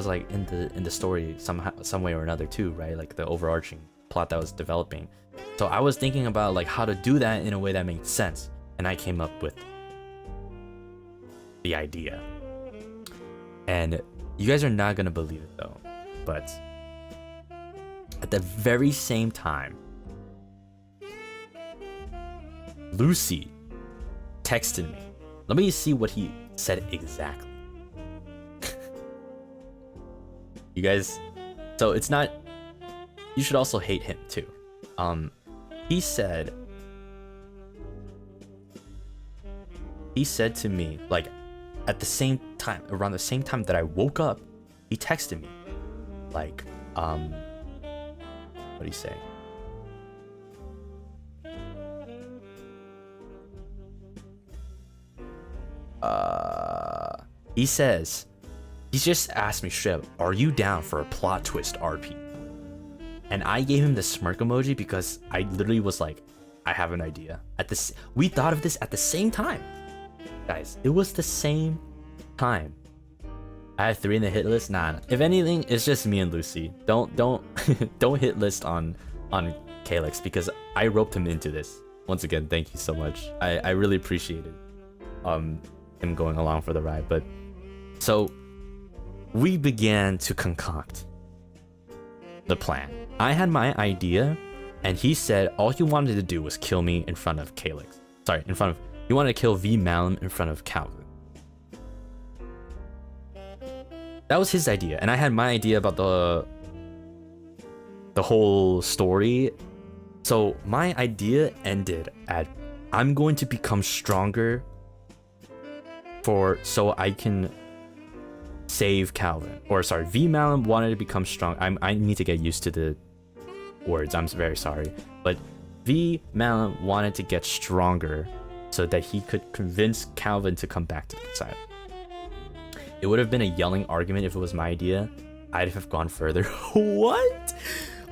like in the story somehow, some way or another too, right? Like the overarching plot that was developing. So I was thinking about like how to do that in a way that made sense, and I came up with the idea. And you guys are not gonna believe it though, but at the very same time, Lucy texted me. Let me see what he said exactly. You guys, so it's not, you should also hate him too. He said to me, like, at the same time, around the same time that I woke up, he texted me, like, what did he say? He says, he just asked me straight up, are you down for a plot twist RP? And I gave him the smirk emoji because I literally was like, I have an idea. We thought of this at the same time. Guys, it was the same time. I have 3 in the hit list. Nah, if anything, it's just me and Lucy. Don't don't hit list on Calyx because I roped him into this. Once again, thank you so much. I really appreciate it. Him going along for the ride. But so we began to concoct the plan. I had my idea, and he said all he wanted to do was kill me in front of Calyx. Sorry, he wanted to kill V Malim in front of Calvin. That was his idea, and I had my idea about the whole story. So my idea ended at, I'm going to become stronger so I can save Calvin. Or sorry, V Malim wanted to become strong. I need to get used to the words. I'm very sorry, but V Malim wanted to get stronger so that he could convince Calvin to come back to the side. It would have been a yelling argument if it was my idea. I'd have gone further. What?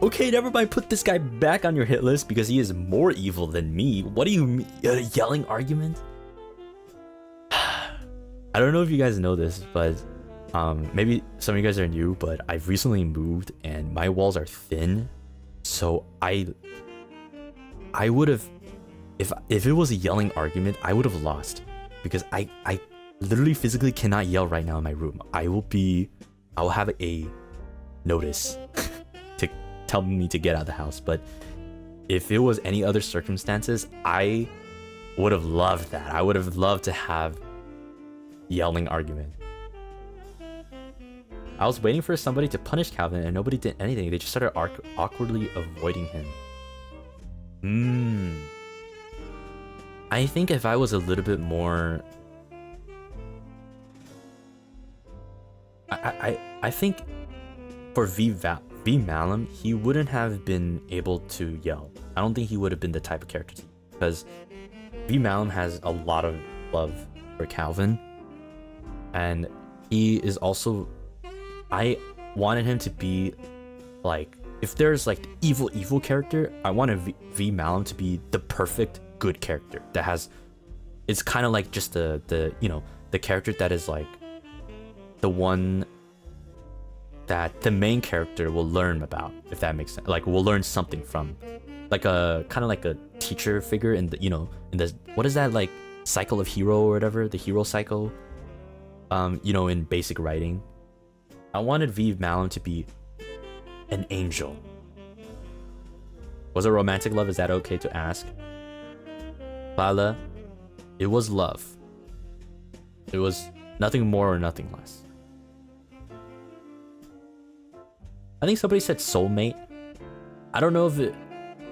Okay, never mind. Put this guy back on your hit list because he is more evil than me. What do you mean? A yelling argument? I don't know if you guys know this, but maybe some of you guys are new, but I've recently moved and my walls are thin. So I would have, if it was a yelling argument, I would have lost because I literally physically cannot yell right now in my room. I will have a notice to tell me to get out of the house. But if it was any other circumstances, I would have loved that. I would have loved to have yelling argument. I was waiting for somebody to punish Calvin and nobody did anything. They just started awkwardly avoiding him. I think if I was a little bit more, I think for V Malim, he wouldn't have been able to yell. I don't think he would have been the type of character because V Malim has a lot of love for Calvin, and he is also I wanted him to be like, if there's like evil character, I wanted V Malim to be the perfect good character that has, it's kind of like just the you know, the character that is like the one that the main character will learn about, if that makes sense. Like, will learn something from, like a kind of like a teacher figure in the, you know, in the, what is that, like cycle of hero or whatever, the hero cycle, you know, in basic writing. I wanted V Malim to be an angel. Was it romantic love? Is that okay to ask? Lala, it was love. It was nothing more or nothing less. I think somebody said soulmate. I don't know if it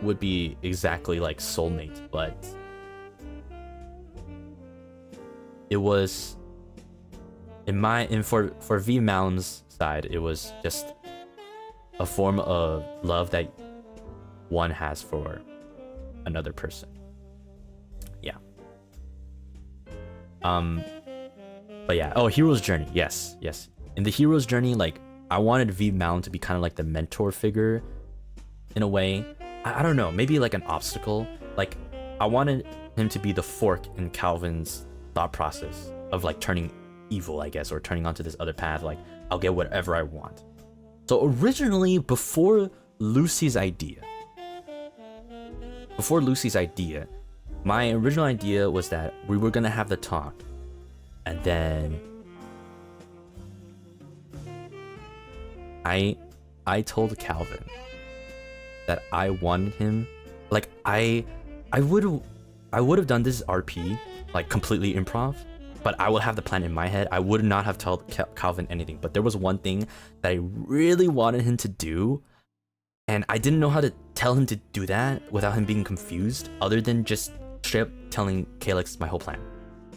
would be exactly like soulmate, but it was for V Malim's side, it was just a form of love that one has for another person. Yeah. But yeah, oh, hero's journey. Yes. In the hero's journey, like, I wanted V Malim to be kind of like the mentor figure in a way. I don't know, maybe like an obstacle. Like, I wanted him to be the fork in Calvin's thought process of like turning evil, I guess, or turning onto this other path. Like, I'll get whatever I want. So originally, before Lucy's idea, my original idea was that we were gonna have the talk, and then I told Calvin that I wanted him, like, I would have done this RP like completely improv, but I would have the plan in my head. I would not have told Calvin anything, but there was one thing that I really wanted him to do, and I didn't know how to tell him to do that without him being confused, other than just straight up telling Calyx my whole plan.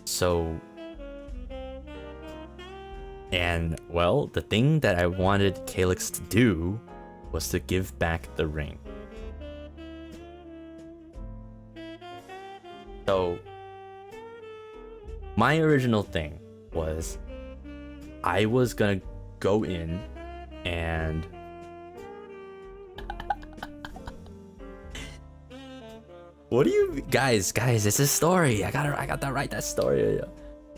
So, and well, the thing that I wanted Calyx to do was to give back the ring. So my original thing was I was gonna go in and what do you guys, it's a story. I gotta write that story.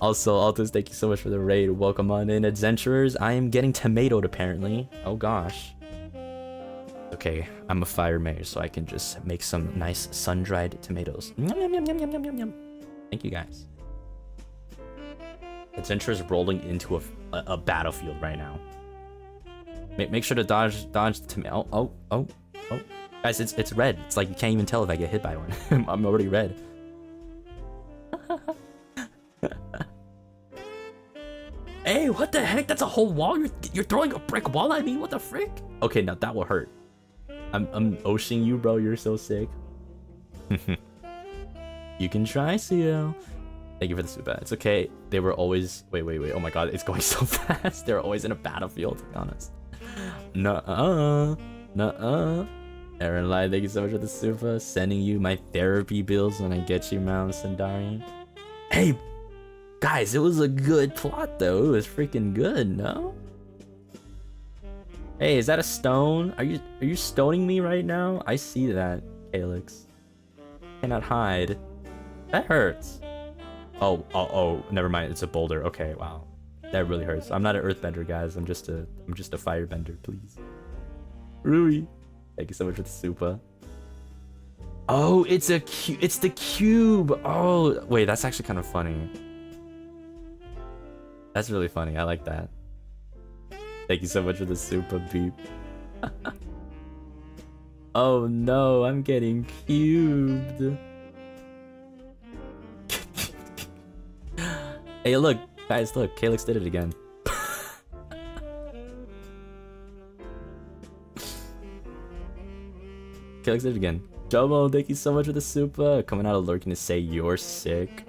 Also, Altus, thank you so much for the raid. Welcome on in, adventurers. I am getting tomatoed apparently. Oh gosh. Okay, I'm a fire mayor, so I can just make some nice sun-dried tomatoes. Yum, yum, yum, yum, yum, yum, yum. Thank you guys. Adventurers rolling into a battlefield right now. Make sure to dodge the tomato. Oh. Guys, it's red. It's like you can't even tell if I get hit by one. I'm already red. Hey, what the heck? That's a whole wall. You're throwing a brick wall at me. What the frick? Okay, now that will hurt. I'm oshing you, bro. You're so sick. You can try, CL. Thank you for the super. It's okay. They were always. Wait. Oh my god, it's going so fast. They're always in a battlefield, to be honest. Nuh-uh. Aaron Lai, thank you so much for the super. Sending you my therapy bills when I get you, Mount Cendari. Hey, guys, it was a good plot though. It was freaking good, no? Hey, is that a stone? Are you stoning me right now? I see that, Calyx. Cannot hide. That hurts. Oh, never mind. It's a boulder. Okay, wow. That really hurts. I'm not an earthbender, guys. I'm just a firebender, please. Rui, thank you so much for the super. Oh, it's the cube. Oh, wait, that's actually kind of funny. That's really funny. I like that. Thank you so much for the super beep. Oh no, I'm getting cubed. Hey, look, guys, look, Calyx did it again. Calyx did it again. Jomo, thank you so much for the super. Coming out of lurking to say you're sick.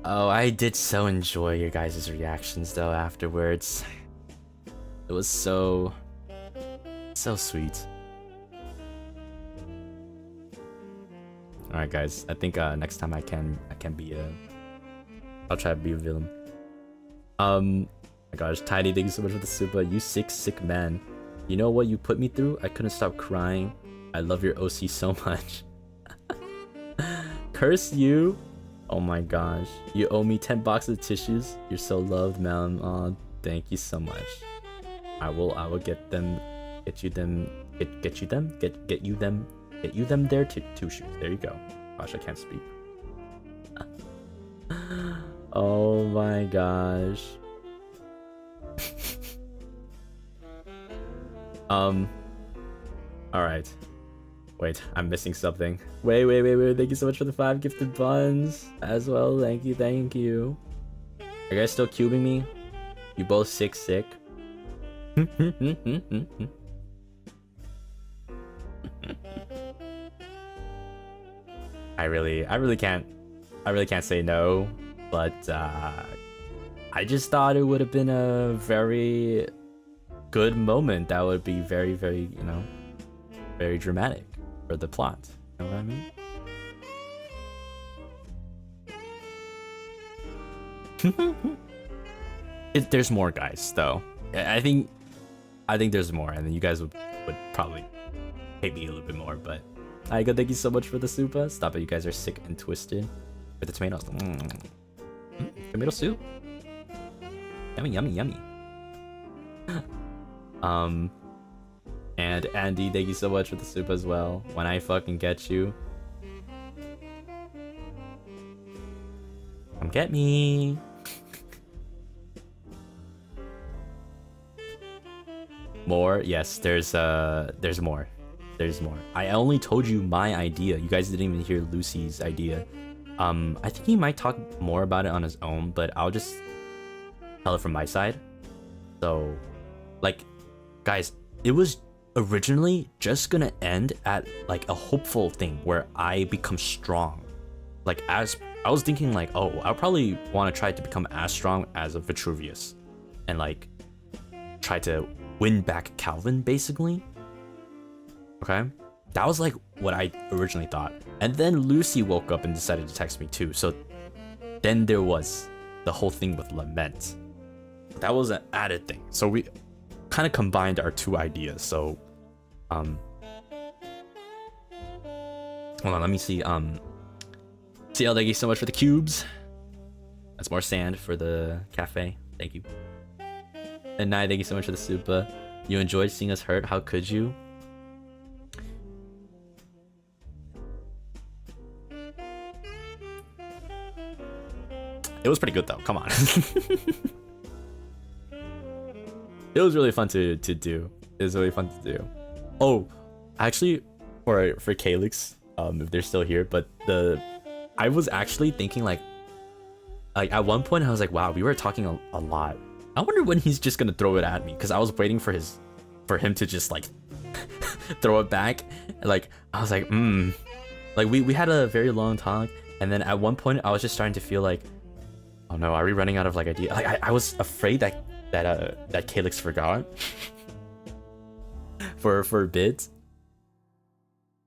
Oh, I did so enjoy your guys' reactions though afterwards. It was so sweet. All right, guys. I think next time I can be I'll try to be a villain. My gosh, Tiny, thank you so much for the super. You sick man. You know what you put me through? I couldn't stop crying. I love your OC so much. Curse you. Oh my gosh. You owe me 10 boxes of tissues. You're so loved, Malim. Aw, thank you so much. I will get them, get you them their tissues. There you go. Gosh, I can't speak. Oh my gosh. Alright. Wait, I'm missing something. Wait. Thank you so much for the 5 gifted buns as well. Thank you. Are you guys still cubing me? You both sick. I really can't say no, but I just thought it would have been a very good moment that would be very, you know, very dramatic for the plot. You know what I mean? There's more, guys, though. I think there's more, and then you guys would probably hate me a little bit more, but I go. Thank you so much for the super. Stop it, you guys are sick and twisted with the tomatoes. Tomato soup. Yummy. And Andy, thank you so much for the soup as well. When I fucking get you, come get me. More? Yes, there's more. I only told you my idea. You guys didn't even hear Lucy's idea. I think he might talk more about it on his own, but I'll just tell it from my side. So, like, guys, it was originally just gonna end at like a hopeful thing where I become strong. Like, as I was thinking, like, oh, I'll probably want to try to become as strong as a Vitruvius and like try to win back Calvin, basically. Okay, that was like what I originally thought. And then Lucy woke up and decided to text me too. So then there was the whole thing with Lament. That was an added thing. So we kind of combined our two ideas. So hold on, let me see. CL, thank you so much for the cubes. That's more sand for the cafe. Thank you. And Nai, thank you so much for the super. You enjoyed seeing us hurt? How could you? It was pretty good though. Come on. It was really fun to do. It was really fun to do. Oh, actually, for Calyx, if they're still here, but I was actually thinking like at one point I was like, wow, we were talking a lot. I wonder when he's just gonna throw it at me, because I was waiting for him to just like throw it back. Like I was like, like we had a very long talk, and then at one point I was just starting to feel like, oh no, are we running out of like ideas? Like I was afraid that Calyx forgot for a bit.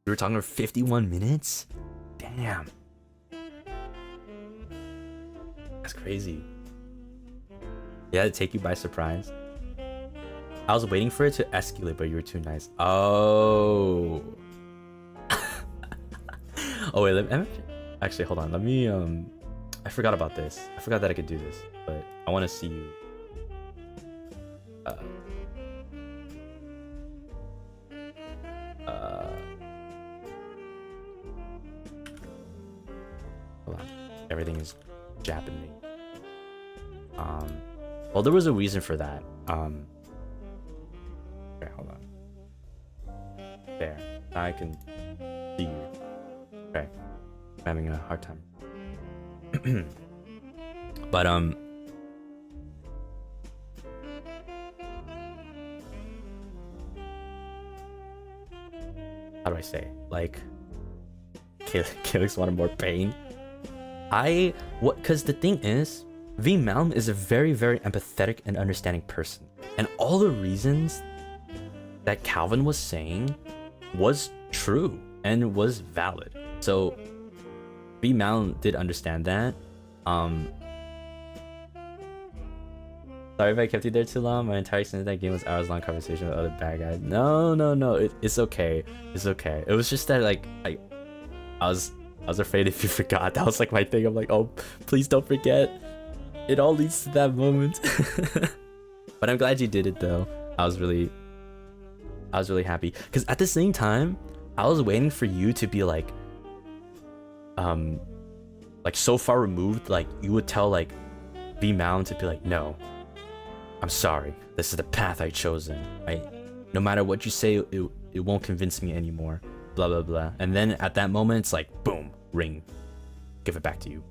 We were talking for 51 minutes. Damn, that's crazy. Yeah, to take you by surprise. I was waiting for it to escalate, but you were too nice. Oh. Oh wait, actually hold on. Let me I forgot about this. I forgot that I could do this, but I want to see you. Hold on. Everything is japping me. Well, there was a reason for that. Okay, hold on. There. Now I can see you. Okay. I'm having a hard time. But how do I say? Like, Calyx wanted more pain. Because the thing is, Malim is a very, very empathetic and understanding person. And all the reasons that Calvin was saying was true and was valid. So Malim did understand that. Sorry if I kept you there too long. My entire extent of that game was hours long conversation with other bad guys. No. It's okay. It's okay. It was just that like I was afraid if you forgot. That was like my thing. I'm like, oh, please don't forget. It all leads to that moment. But I'm glad you did it though. I was really happy because at the same time I was waiting for you to be like so far removed, like you would tell like Malim to be like, no, I'm sorry, this is the path I chosen. No matter what you say, it won't convince me anymore, blah blah blah. And then at that moment it's like boom, ring, give it back to you.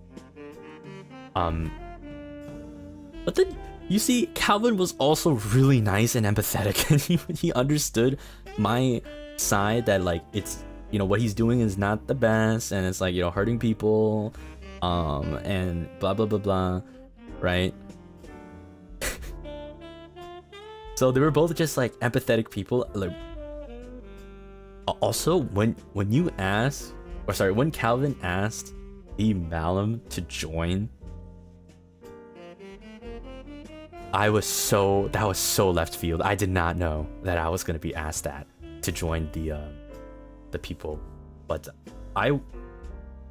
But then you see, Calvin was also really nice and empathetic, and he understood my side that like it's, you know, what he's doing is not the best, and it's like, you know, hurting people, and blah blah blah blah, right? So they were both just like empathetic people. Like, also when Calvin asked Malim to join, that was so left field. I did not know that I was gonna be asked that to join the people, but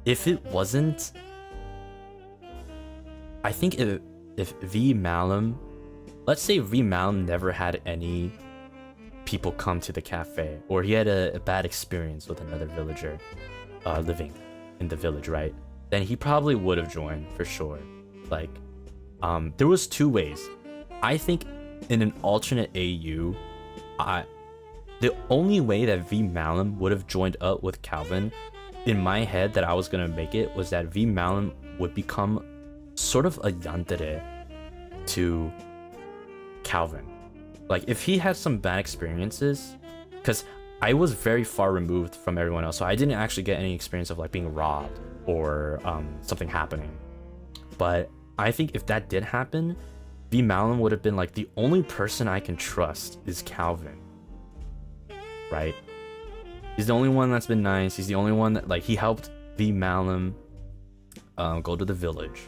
if it wasn't, I think if Malim, let's say Malim never had any people come to the cafe, or he had a bad experience with another villager living in the village, right? Then he probably would have joined for sure. Like, there was two ways. I think in an alternate AU, the only way that Malim would have joined up with Calvin, in my head that I was gonna make it, was that Malim would become sort of a yandere to Calvin. Like if he had some bad experiences, because I was very far removed from everyone else, so I didn't actually get any experience of like being robbed or something happening. But I think if that did happen, Malim would have been like, the only person I can trust is Calvin, right? He's the only one that's been nice. He's the only one that, like, he helped Malim go to the village,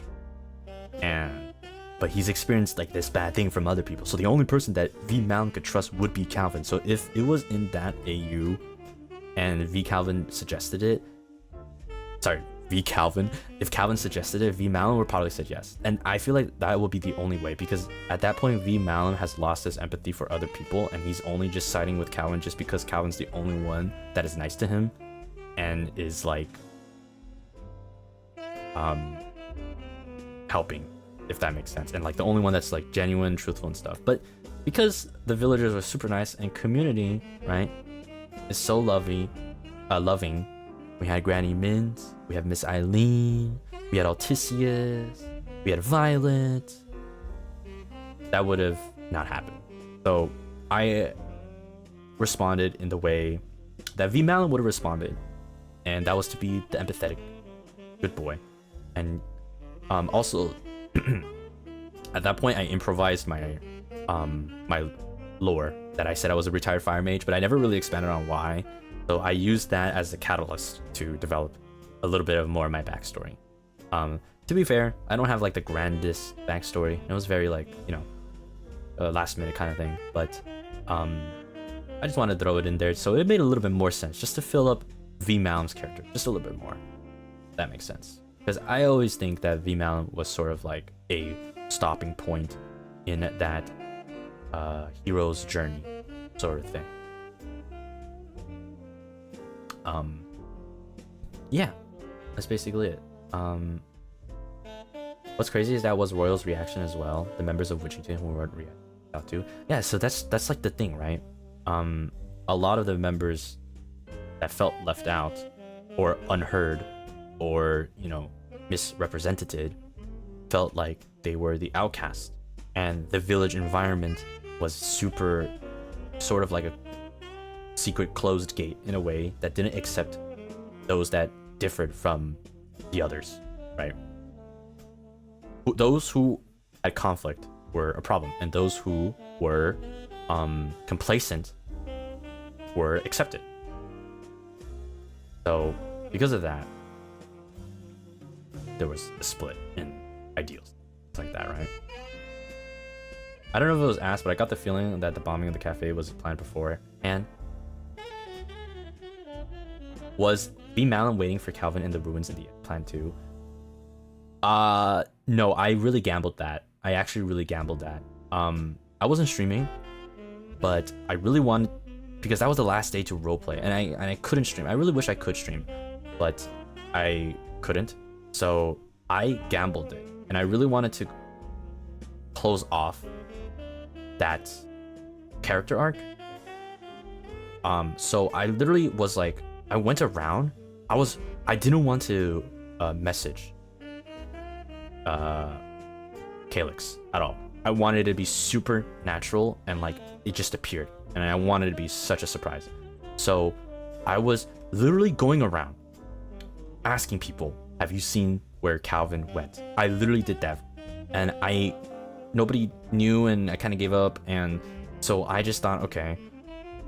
but he's experienced like this bad thing from other people, so the only person that Malim could trust would be Calvin. So if it was in that AU and Calvin suggested it, if Calvin suggested it, Malim would probably say yes. And I feel like that will be the only way, because at that point Malim has lost his empathy for other people, and he's only just siding with Calvin just because Calvin's the only one that is nice to him and is like helping, if that makes sense, and like the only one that's like genuine, truthful and stuff. But because the villagers are super nice and community, right, is so loving, we had Granny Mint, we had Miss Eileen, we had Alticius, we had Violet. That would have not happened. So I responded in the way that Malim would have responded, and that was to be the empathetic good boy. And also at that point I improvised my my lore that I said I was a retired fire mage, but I never really expanded on why. So I used that as a catalyst to develop a little bit of more of my backstory. To be fair, I don't have like the grandest backstory. It was very like, you know, last minute kind of thing. But I just wanted to throw it in there, so it made a little bit more sense, just to fill up Malim's character just a little bit more. If that makes sense. Because I always think that Malim was sort of like a stopping point in that hero's journey sort of thing. Yeah, that's basically it. What's crazy is that was Royal's reaction as well. The members of Wichington who weren't reacted out to. Yeah, so that's like the thing, right? A lot of the members that felt left out or unheard or, you know, misrepresented felt like they were the outcast, and the village environment was super sort of like a secret closed gate in a way that didn't accept those that differed from the others, right? Those who had conflict were a problem, and those who were complacent were accepted. So because of that, there was a split in ideals, like that, right? I don't know if it was asked, but I got the feeling that the bombing of the cafe was planned before. And was Malim waiting for Calvin in the ruins in the plan too? No, I really gambled that. I actually really gambled that. I wasn't streaming, but I really wanted, because that was the last day to roleplay, and I couldn't stream. I really wish I could stream, but I couldn't. So I gambled it, and I really wanted to close off that character arc. So I literally was like, I went around. I didn't want to message Calyx at all. I wanted it to be super natural and like it just appeared, and I wanted it to be such a surprise. So I was literally going around asking people, have you seen where Calvin went? I literally did that, and nobody knew, and I kind of gave up. And so I just thought, okay,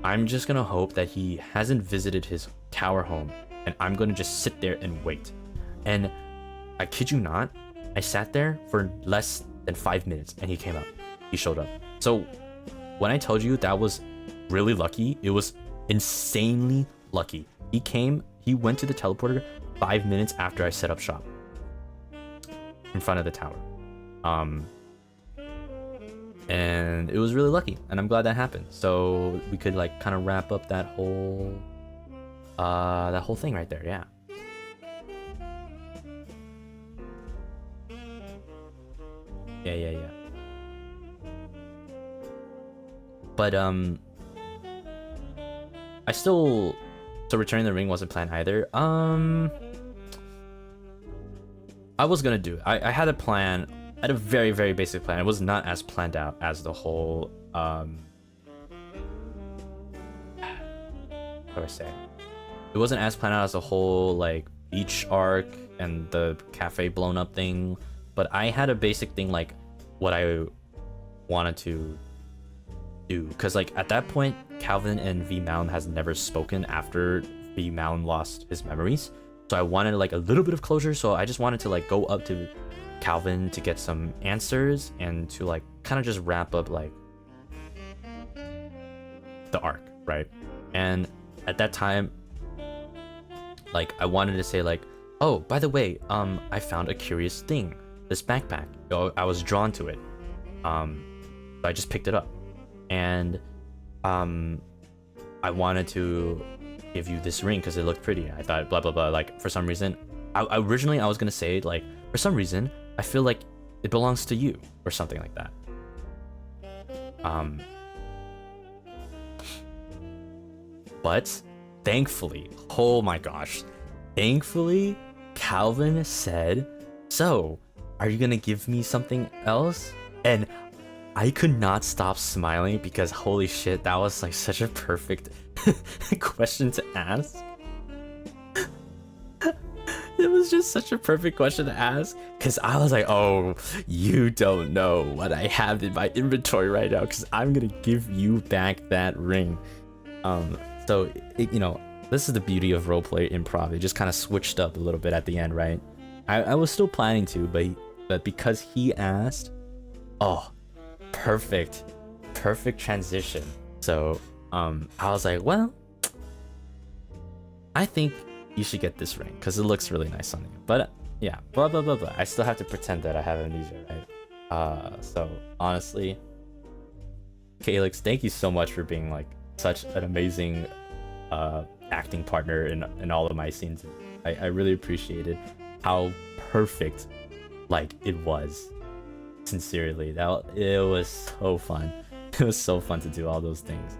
I'm just gonna hope that he hasn't visited his tower home, and I'm gonna just sit there and wait. And I kid you not, I sat there for less than 5 minutes, and he came up. He showed up. So when I told you that was really lucky, it was insanely lucky. He went to the teleporter 5 minutes after I set up shop in front of the tower. And it was really lucky, and I'm glad that happened. So we could like kind of wrap up that whole thing right there. Yeah. Yeah. But I still, so returning the ring wasn't planned either. I was gonna do it. I had a plan. I had a very, very basic plan. It was not as planned out as the whole how do I say? It wasn't as planned out as the whole like beach arc and the cafe blown up thing. But I had a basic thing, like what I wanted to do, because like at that point, Calvin and V Malim has never spoken after V Malim lost his memories. So I wanted like a little bit of closure. So I just wanted to like go up to Calvin to get some answers and to like kind of just wrap up like the arc, right? And at that time, like I wanted to say like, oh, by the way, I found a curious thing. This backpack. I was drawn to it. So I just picked it up. And I wanted to give you this ring because it looked pretty. I thought blah blah blah. Like for some reason, originally I was gonna say like, for some reason I feel like it belongs to you or something like that. But thankfully, oh my gosh, thankfully Calvin said, so are you gonna give me something else? And I could not stop smiling because holy shit, that was like such a perfect question to ask. It was just such a perfect question to ask, because I was like, oh, you don't know what I have in my inventory right now, because I'm gonna give you back that ring. So you know, this is the beauty of roleplay improv. It just kind of switched up a little bit at the end, right? I was still planning to, but because he asked, oh, perfect transition. So I was like, well, I think you should get this ring because it looks really nice on you. But yeah, blah blah blah blah. I still have to pretend that I have amnesia, right? So honestly, Calyx, thank you so much for being like such an amazing acting partner in all of my scenes. I really appreciated how perfect like it was. Sincerely, it was so fun. It was so fun to do all those things.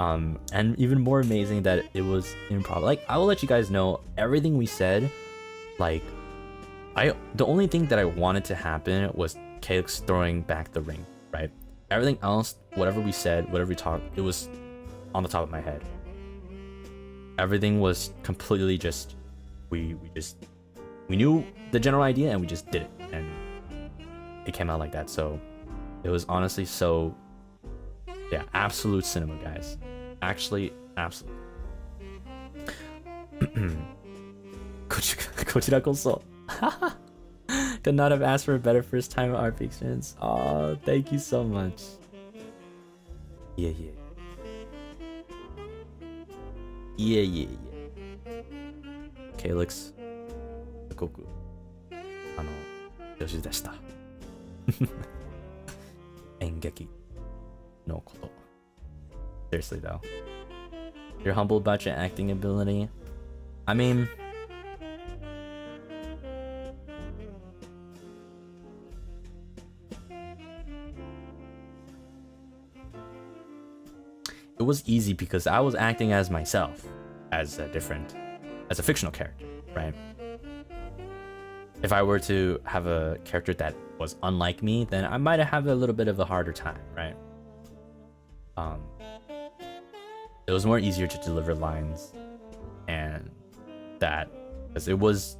And even more amazing that it was improv. Like, I will let you guys know everything we said. Like, the only thing that I wanted to happen was Calyx throwing back the ring, right? Everything else, whatever we said, whatever we talked, it was on the top of my head. Everything was completely just we knew the general idea and we just did it, and it came out like that. So it was honestly so, yeah, absolute cinema, guys. Actually, absolute. こちらこそ。Could not have asked for a better first time RP experience. Oh, thank you so much. Yeah. Calyx, Goku. よしでした。演劇のこと。Seriously though. You're humble about your acting ability. I mean, it was easy because I was acting as myself, as a fictional character, right? If I were to have a character that was unlike me, then I might have a little bit of a harder time, right? It was more easier to deliver lines and that, because it was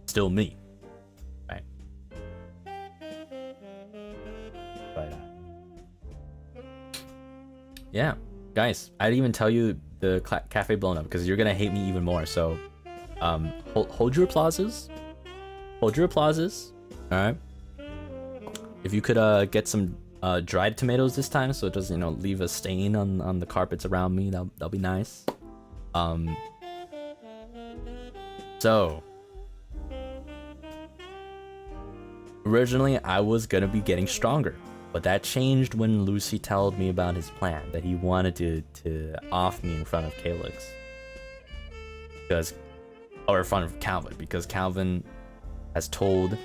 still me, right? But yeah, guys, I didn't even tell you the cafe blown up because you're gonna hate me even more. So, hold your applauses. Hold your applauses. All right. If you could get some dried tomatoes this time, so it doesn't, leave a stain on the carpets around me. That'll be nice. So originally I was gonna be getting stronger, but that changed when Lucy told me about his plan that he wanted to off me in front of Calyx, or in front of Calvin, because Calvin has told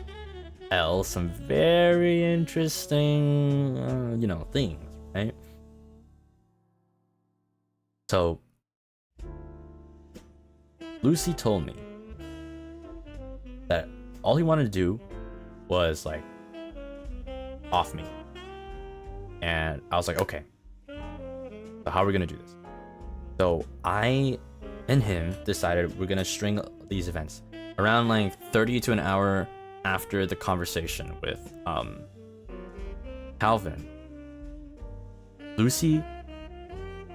Elle some very interesting, things, right? So Lucy told me that all he wanted to do was like off me, and I was like, okay, so how are we gonna do this? So I and him decided we're gonna string these events around like 30 to an hour after the conversation with Calvin. Lucy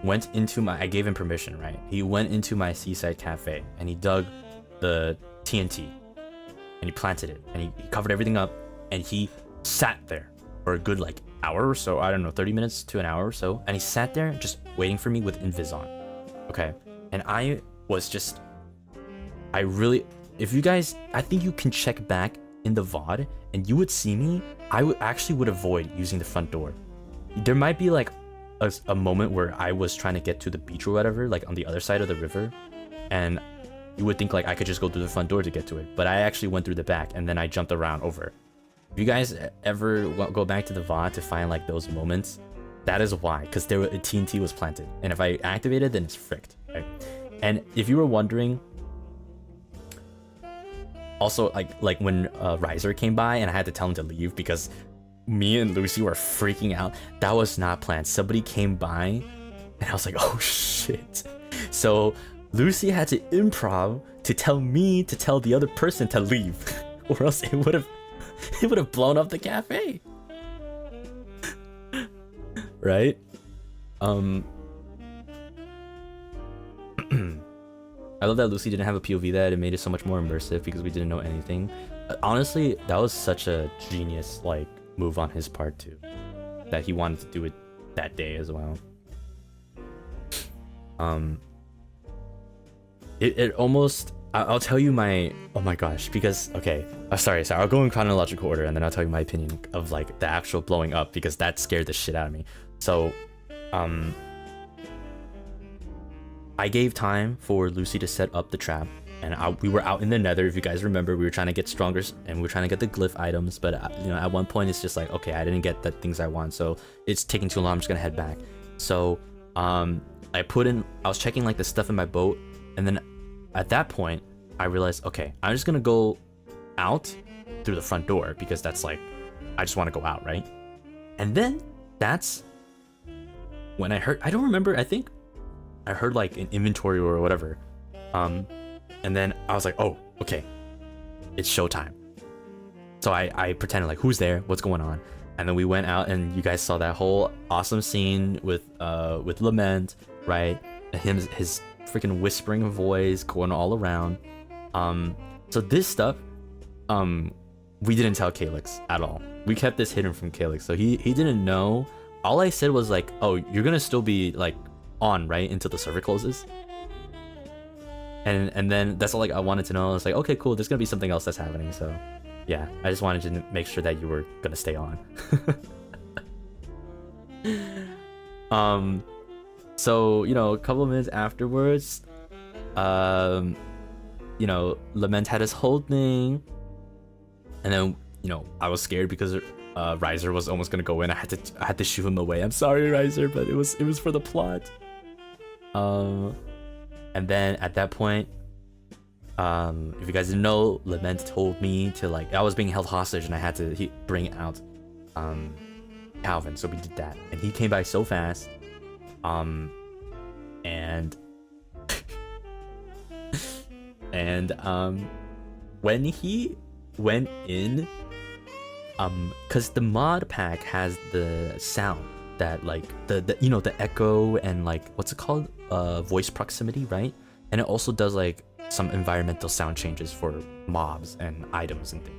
went into I gave him permission, right? He went into my Seaside cafe and he dug the TNT and he planted it and he covered everything up and he sat there for a good like hour or so, I don't know, 30 minutes to an hour or so, and he sat there just waiting for me with invis on. Okay, and I was just, if you guys, I think you can check back in the VOD and you would see me, I would avoid using the front door. There might be like a moment where I was trying to get to the beach or whatever, like on the other side of the river, and you would think like I could just go through the front door to get to it, but I actually went through the back and then I jumped around over. If you guys ever go back to the VOD to find like those moments, that is why, because a TNT was planted, and if I activated, then it's fricked, right? And if you were wondering, also like when Riser came by and I had to tell him to leave because me and Lucy were freaking out, that was not planned. Somebody came by and I was like, oh shit. So Lucy had to improv to tell me to tell the other person to leave, or else it would have blown up the cafe. Right? I love that Lucy didn't have a POV, that it made it so much more immersive because we didn't know anything. Honestly, that was such a genius like move on his part too, that he wanted to do it that day as well. It almost, I'll tell you my, oh my gosh, because okay, sorry, I'll go in chronological order and then I'll tell you my opinion of like the actual blowing up, because that scared the shit out of me. So I gave time for Lucy to set up the trap, and we were out in the nether. If you guys remember, we were trying to get stronger and we were trying to get the glyph items, but at one point it's just like, okay, I didn't get the things I want, so it's taking too long, I'm just gonna head back. So I was checking like the stuff in my boat, and then at that point I realized, okay, I'm just gonna go out through the front door because that's like, I just want to go out, right? And then that's when I don't remember, I think I heard like an inventory or whatever, and then I was like, oh, okay, it's showtime. So I pretended like, who's there, what's going on? And then we went out and you guys saw that whole awesome scene with Lament, right? And his freaking whispering voice going all around. So this stuff we didn't tell Calyx at all. We kept this hidden from Calyx, so he didn't know. All I said was like, oh, you're gonna still be like on, right, until the server closes. And then that's all like I wanted to know. I was like, okay, cool, there's gonna be something else that's happening. So yeah, I just wanted to make sure that you were gonna stay on. So, you know, a couple of minutes afterwards, you know, Lament had his whole thing, and then, you know, I was scared because Riser was almost gonna go in. I had to shoo him away. I'm sorry, Riser, but it was for the plot. And then at that point, if you guys didn't know, Lament told me to, like, I was being held hostage and I had to bring out Calvin, so we did that, and he came by so fast, and when he went in, because the mod pack has the sound that, like, the you know, the echo and, like, what's it called, voice proximity, right? And it also does like some environmental sound changes for mobs and items and things.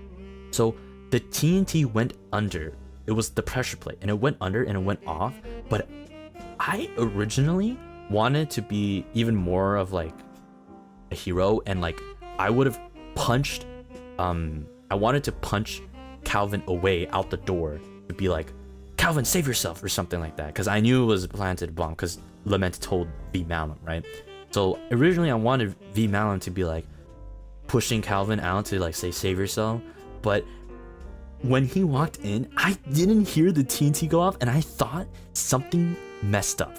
So the TNT went under. It was the pressure plate, and it went under and it went off. But I originally wanted to be even more of like a hero, and like I would have punched. I wanted to punch Calvin away out the door to be like, Calvin, save yourself, or something like that, because I knew it was a planted bomb, because Lament told V Malim, right? So originally I wanted V Malim to be like pushing Calvin out to like say save yourself, but when he walked in, I didn't hear the TNT go off, and I thought something messed up.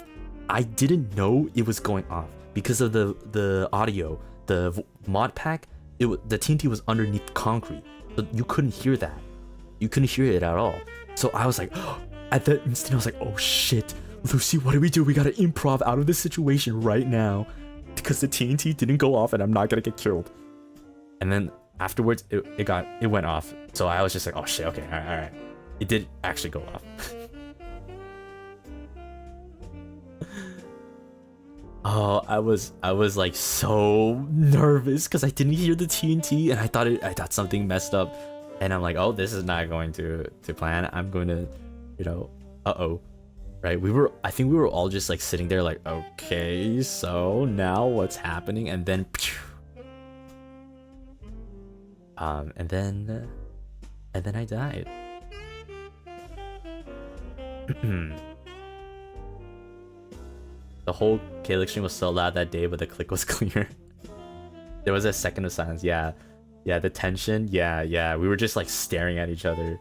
I didn't know it was going off because of the audio, the mod pack. The TNT was underneath concrete, so you couldn't hear that. You couldn't hear it at all. So I was like, at that instant, I was like, oh shit, Lucy, what do? We gotta improv out of this situation right now, because the TNT didn't go off and I'm not gonna get killed. And then afterwards, it went off. So I was just like, oh shit, okay, all right. It did actually go off. Oh, I was like so nervous because I didn't hear the TNT, and I thought something messed up, and I'm like, oh, this is not going to plan. I'm going to, you know, right? I think we were all just like sitting there like, okay, so now what's happening? And then and then I died. The whole Calyx stream was so loud that day, but the click was clear. There was a second of silence. Yeah, the tension. Yeah. We were just like staring at each other.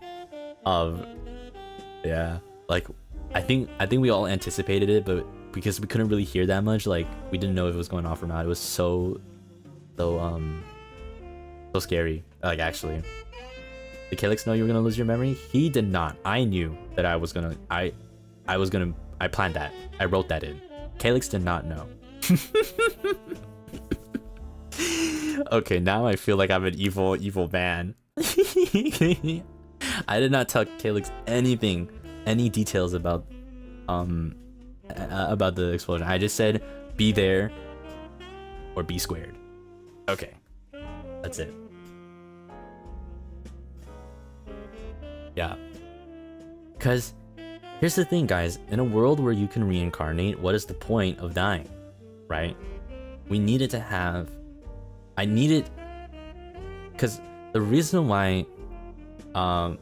Yeah, like I think we all anticipated it, but because we couldn't really hear that much, like we didn't know if it was going off or not. It was so scary. Like, actually, did Calyx know you were gonna lose your memory? He did not. I knew that I was gonna. I planned that. I wrote that in. Calyx did not know. Okay, now I feel like I'm an evil man. I did not tell Calyx anything, any details about the explosion. I just said be there or be squared. Okay, that's it. Yeah, because here's the thing, guys. In a world where you can reincarnate, what is the point of dying, right? We needed to have... I needed... Because the reason why... not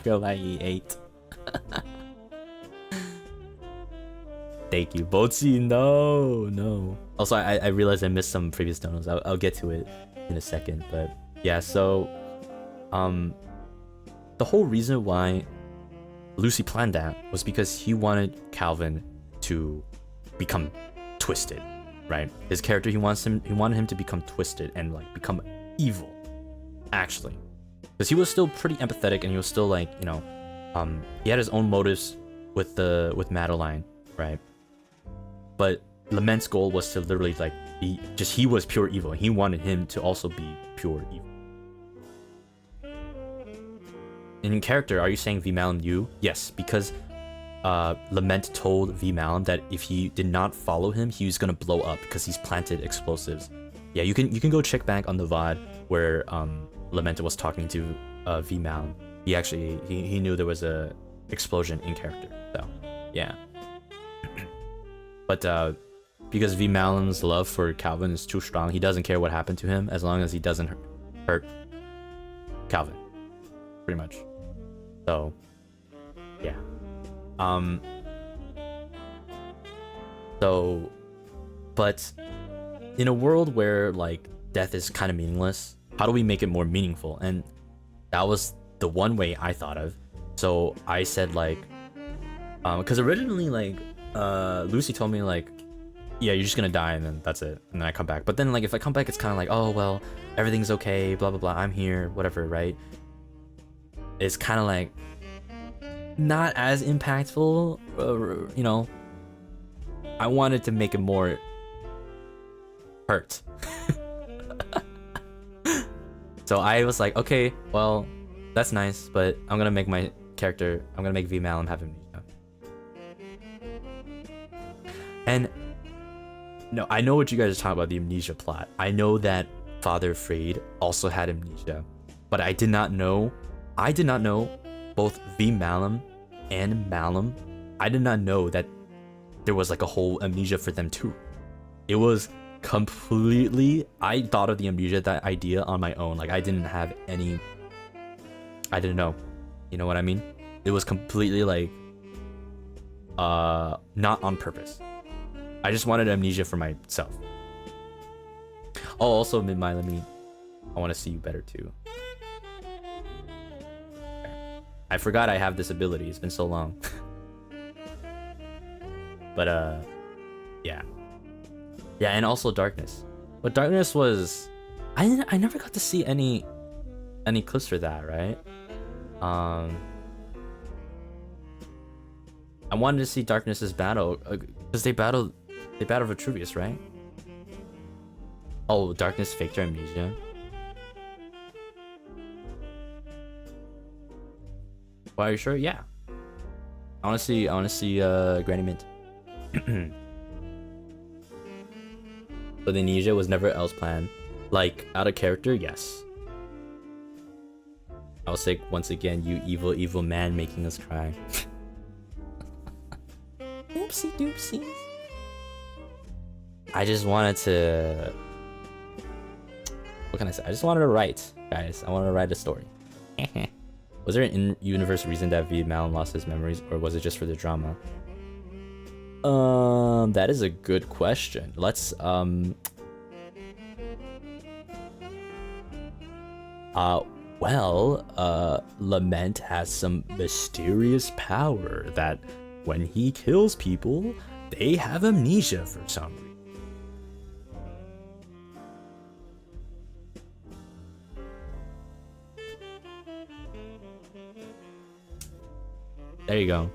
gonna lie, he ate. Thank you, Bochi. No. Also, I realized I missed some previous donos. I'll get to it in a second. But yeah, so... the whole reason why Lucy planned that was because he wanted Calvin to become twisted, right? His character, he wanted him to become twisted and like become evil, actually, because he was still pretty empathetic and he was still like, you know, he had his own motives with Madeline, right? But Lament's goal was to literally like he was pure evil, and he wanted him to also be pure evil. In character, are you saying V Malim you? Yes, because Lament told V Malim that if he did not follow him, he was gonna blow up because he's planted explosives. Yeah, you can go check back on the VOD where Lamenta was talking to V Malim. He knew there was a explosion in character. So yeah. But because V Malim's love for Calvin is too strong, he doesn't care what happened to him as long as he doesn't hurt Calvin. Pretty much. So yeah. So, but in a world where like death is kind of meaningless, how do we make it more meaningful? And that was the one way I thought of. So I said like, because originally like Lucy told me like, yeah, you're just gonna die and then that's it, and then I come back. But then like if I come back, it's kind of like, oh well, everything's okay, blah blah blah, I'm here, whatever, right? It's kind of like not as impactful, you know. I wanted to make it more hurt. So I was like, okay, well, that's nice, but I'm gonna make my character, I'm gonna make V Malim have amnesia. And no, I know what you guys are talking about, the amnesia plot. I know that Father Freyd also had amnesia, but I did not know both V Malim and Malim. I did not know that there was like a whole amnesia for them too. It was completely, I thought of the amnesia, that idea on my own. Like I didn't have any, I didn't know, you know what I mean? It was completely like not on purpose. I just wanted amnesia for myself. Oh, also Malim, I want to see you better too. Okay. I forgot I have this ability, it's been so long. But yeah, and also darkness. But darkness was, I never got to see any clips for that, right? I wanted to see Darkness's battle because they battled Vitruvius, right? Oh, Darkness faked her amnesia. Well, are you sure? Yeah. I want to see Granny Mint. So the amnesia was never else planned. Like, out of character, yes. I'll say once again, you evil, evil man making us cry. Oopsie doopsies. I just wanted to... What can I say? I just wanted to write, guys. I wanted to write a story. Was there an in-universe reason that V Malim lost his memories, or was it just for the drama? That is a good question. Let's Lament has some mysterious power that when he kills people, they have amnesia for some reason. There you go.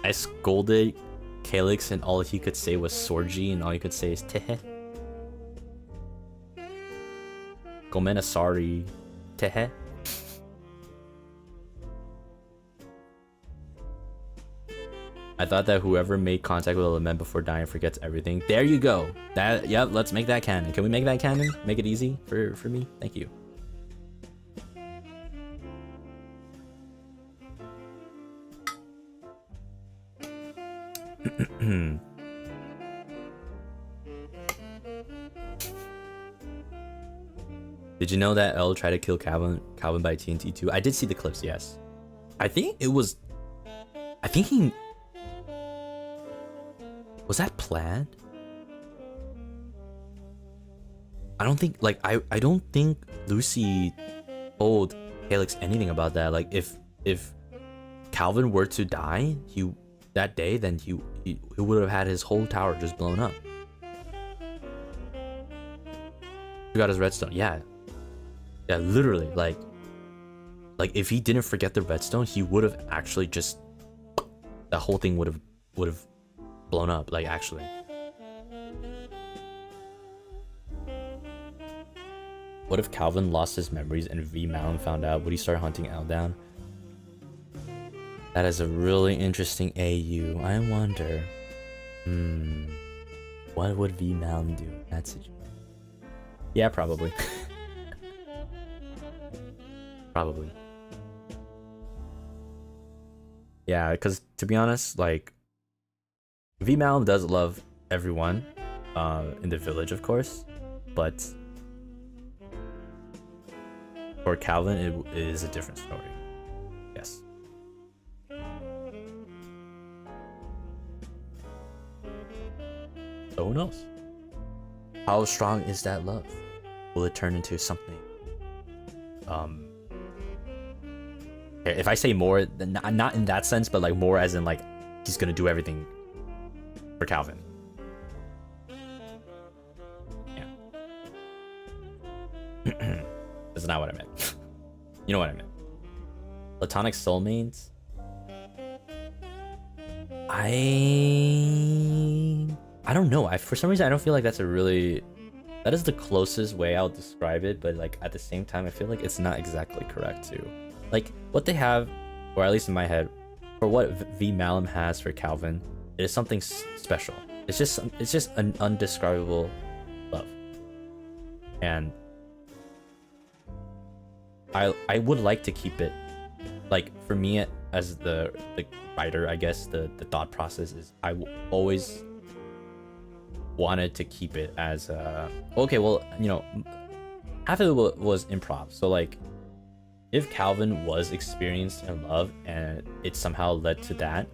I scolded Calyx and all he could say was Sorgi and all he could say is Tehe. Gomena sorry. Tehe. I thought that whoever made contact with a lament before dying forgets everything. There you go. That, yep, let's make that canon. Can we make that canon? Make it easy for me? Thank you. Did you know that L tried to kill Calvin by TNT too? I did see the clips, yes. I think he... Was that planned? I don't think, like, I don't think Lucy told Calyx anything about that. Like, if Calvin were to die, that day, then he would have had his whole tower just blown up. He got his redstone, yeah. Yeah, literally, like if he didn't forget the redstone, he would have actually just, the whole thing would have blown up, like, actually. What if Calvin lost his memories and V Malim found out? Would he start hunting L down? That is a really interesting AU. I wonder. What would V Malim do in that situation? Yeah, probably. Probably. Yeah, because to be honest, like Malim does love everyone in the village, of course, but for Calvin, it is a different story. Yes. So who knows? How strong is that love? Will it turn into something? If I say more, then not in that sense, but like more as in like he's gonna do everything for Calvin. Yeah. That's not what I meant. You know what I meant. Platonic soulmates. I don't know. For some reason I don't feel like that is the closest way I'll describe it, but like at the same time I feel like it's not exactly correct too. Like what they have, or at least in my head, for what Malim has for Calvin, it is something special. It's just an undescribable love, and I would like to keep it. Like for me as the writer, I guess the thought process is I always wanted to keep it as okay, well, you know, half of it was improv, so like if Calvin was experienced in love and it somehow led to that,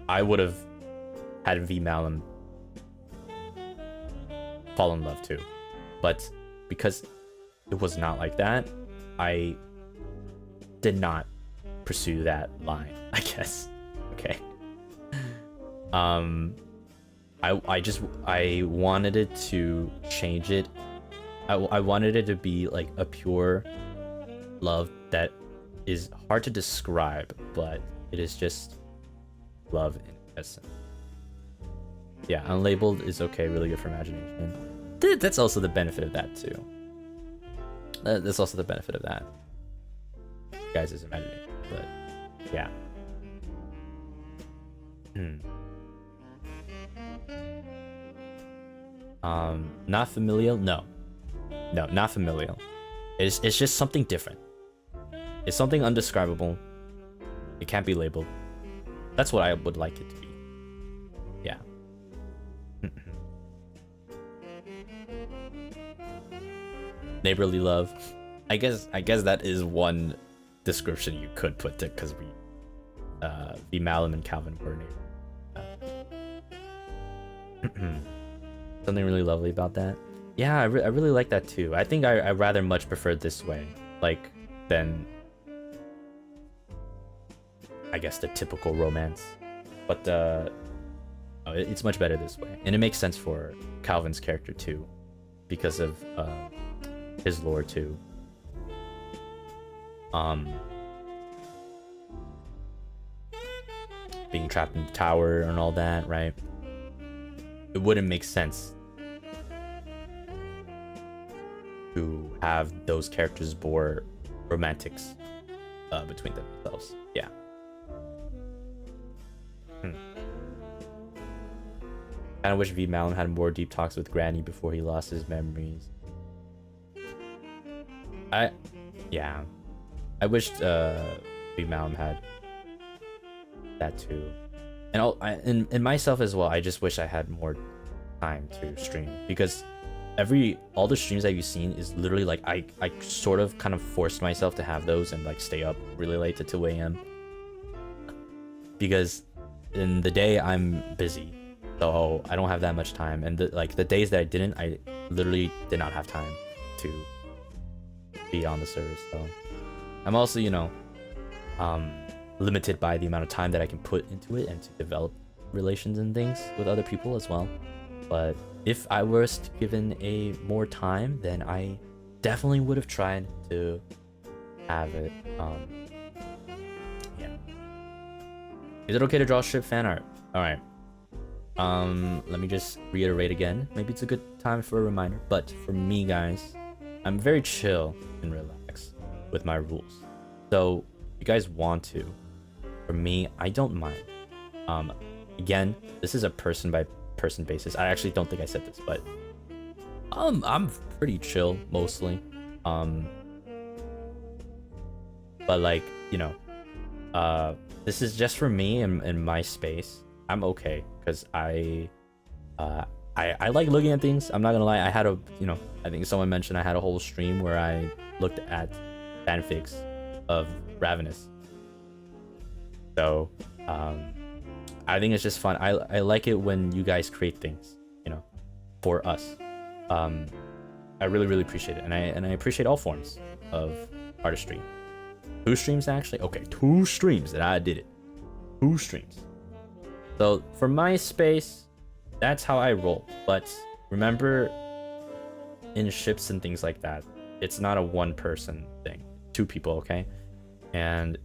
I would have had Malim fall in love too, but because it was not like that, I did not pursue that line, I guess. Okay. I wanted it to change it. I wanted it to be like a pure love that is hard to describe, but it is just love in essence. Yeah, unlabeled is okay, really good for imagination. That's also the benefit of that too. That's also the benefit of that. Guys is imagination, but yeah. Not familial? No, not familial. It's just something different. It's something undescribable. It can't be labeled. That's what I would like it to be. Yeah. Neighborly love. I guess that is one description you could put to, because Malim and Calvin were neighbors. Something really lovely about that. Yeah, I really like that too. I think I rather much prefer it this way, like, than I guess the typical romance. But it's much better this way, and it makes sense for Calvin's character too, because of his lore too. Being trapped in the tower and all that, right? It wouldn't make sense to have those characters bore romantics between themselves. Yeah. Kinda wish Malim had more deep talks with Granny before he lost his memories. I wished Malim had that too, and myself as well. I just wish I had more time to stream, because all the streams that you've seen is literally like I sort of kind of forced myself to have those and like stay up really late to 2 a.m. because in the day I'm busy, so I don't have that much time, and the days that I didn't, I literally did not have time to be on the service. So I'm also, you know, limited by the amount of time that I can put into it and to develop relations and things with other people as well. But if I was given more time, then I definitely would have tried to have it. Yeah. Is it okay to draw strip fan art? All right. Let me just reiterate again. Maybe it's a good time for a reminder. But for me, guys, I'm very chill and relaxed with my rules. So if you guys want to, for me, I don't mind. Again, this is a person by person basis. I actually don't think I said this, but I'm pretty chill mostly. But like, you know, this is just for me in my space. I'm okay because I like looking at things. I'm not gonna lie. I had a, you know, I think someone mentioned I had a whole stream where I looked at fanfics of Ravanis. So I think it's just fun. I like it when you guys create things, you know, for us. I really appreciate it, and I appreciate all forms of artistry. 2 streams actually. Okay, 2 streams that I did it. 2 streams. So for my space, that's how I roll. But remember, in ships and things like that, it's not a 1-person thing. 2 people, okay? And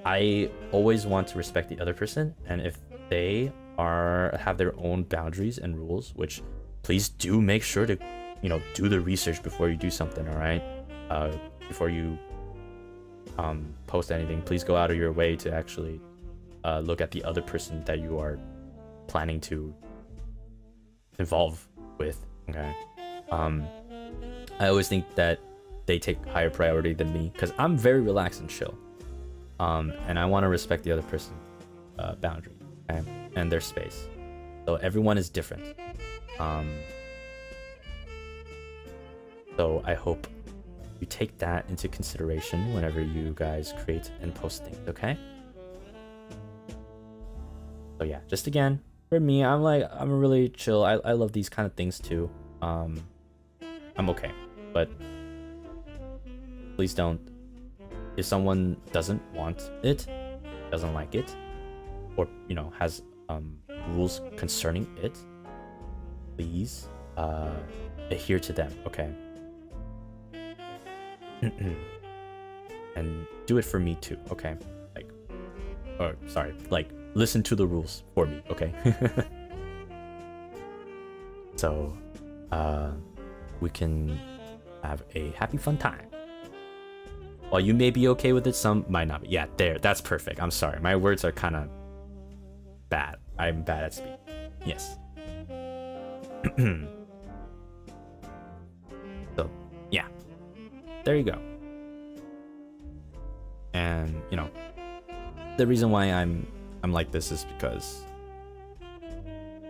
I always want to respect the other person, and if they have their own boundaries and rules, which please do make sure to, you know, do the research before you do something, all right? Before you post anything, please go out of your way to actually look at the other person that you are planning to involve with, okay? I always think that they take higher priority than me because I'm very relaxed and chill, and I want to respect the other person's boundary, okay? And their space. So everyone is different. So I hope you take that into consideration whenever you guys create and post things, okay? So yeah, just again, for me, I'm really chill. I love these kind of things too. I'm okay, but please don't. If someone doesn't want it, doesn't like it, or, you know, has rules concerning it, please adhere to them, okay? And do it for me too, okay? Like, or sorry, like, listen to the rules for me, okay? So we can have a happy fun time. While you may be okay with it, some might not be. Yeah, there, that's perfect. I'm sorry, my words are kind of bad. I'm bad at speaking. Yes. So yeah, there you go. And you know, the reason why I'm like this is because,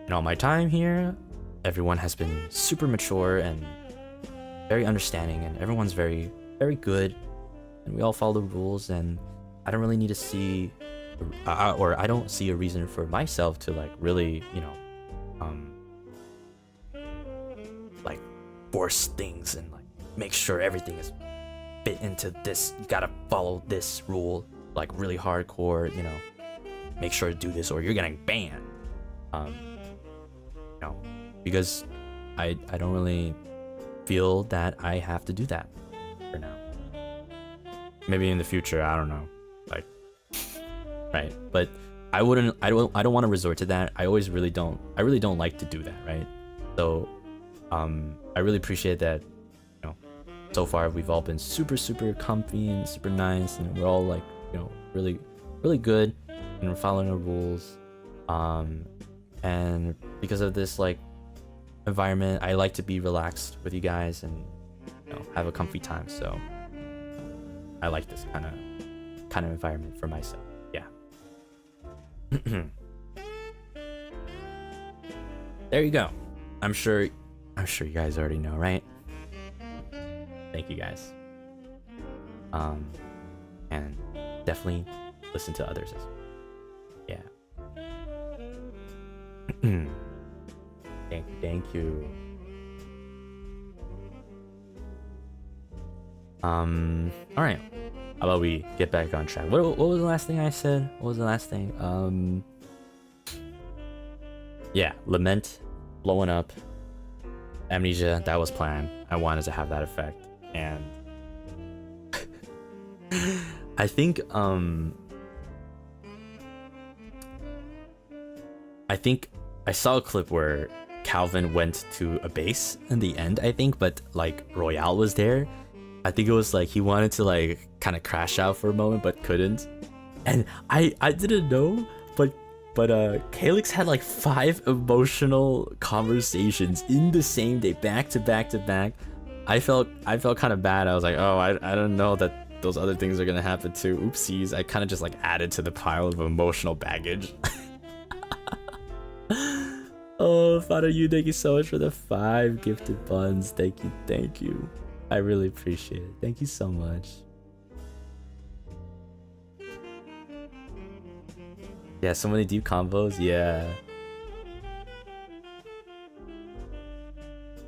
in all my time here, everyone has been super mature and very understanding, and everyone's very good, and we all follow the rules, and I don't really need to see, or I don't see a reason for myself to like really, you know, like force things and like make sure everything is fit into this. You gotta follow this rule like really hardcore, you know, make sure to do this or you're getting banned. You know, because I don't really feel that I have to do that for now. Maybe in the future, I don't know, like, right? But I don't want to resort to that. I really don't like to do that, right? So I really appreciate that, you know, so far we've all been super comfy and super nice, and we're all like, you know, really good, and we're following the rules. And because of this like environment, I like to be relaxed with you guys and, you know, have a comfy time. So I like this kind of environment for myself. Yeah. There you go. I'm sure you guys already know, right? Thank you guys. And definitely listen to others as well. Yeah. Thank you. All right. How about we get back on track? What was the last thing I said? What was the last thing? Yeah, lament, blowing up, amnesia. That was planned. I wanted to have that effect, and I think I saw a clip where Calvin went to a base in the end, I think, but like Royale was there. I think it was like he wanted to like kind of crash out for a moment but couldn't. And I didn't know, but Calyx had like 5 emotional conversations in the same day, back to back to back, I felt kind of bad. I was like, oh, I don't know that those other things are gonna happen too. Oopsies. I kind of just like added to the pile of emotional baggage. Oh, Father, you, thank you so much for the 5 gifted buns. Thank you. I really appreciate it. Thank you so much. Yeah, so many deep combos. Yeah.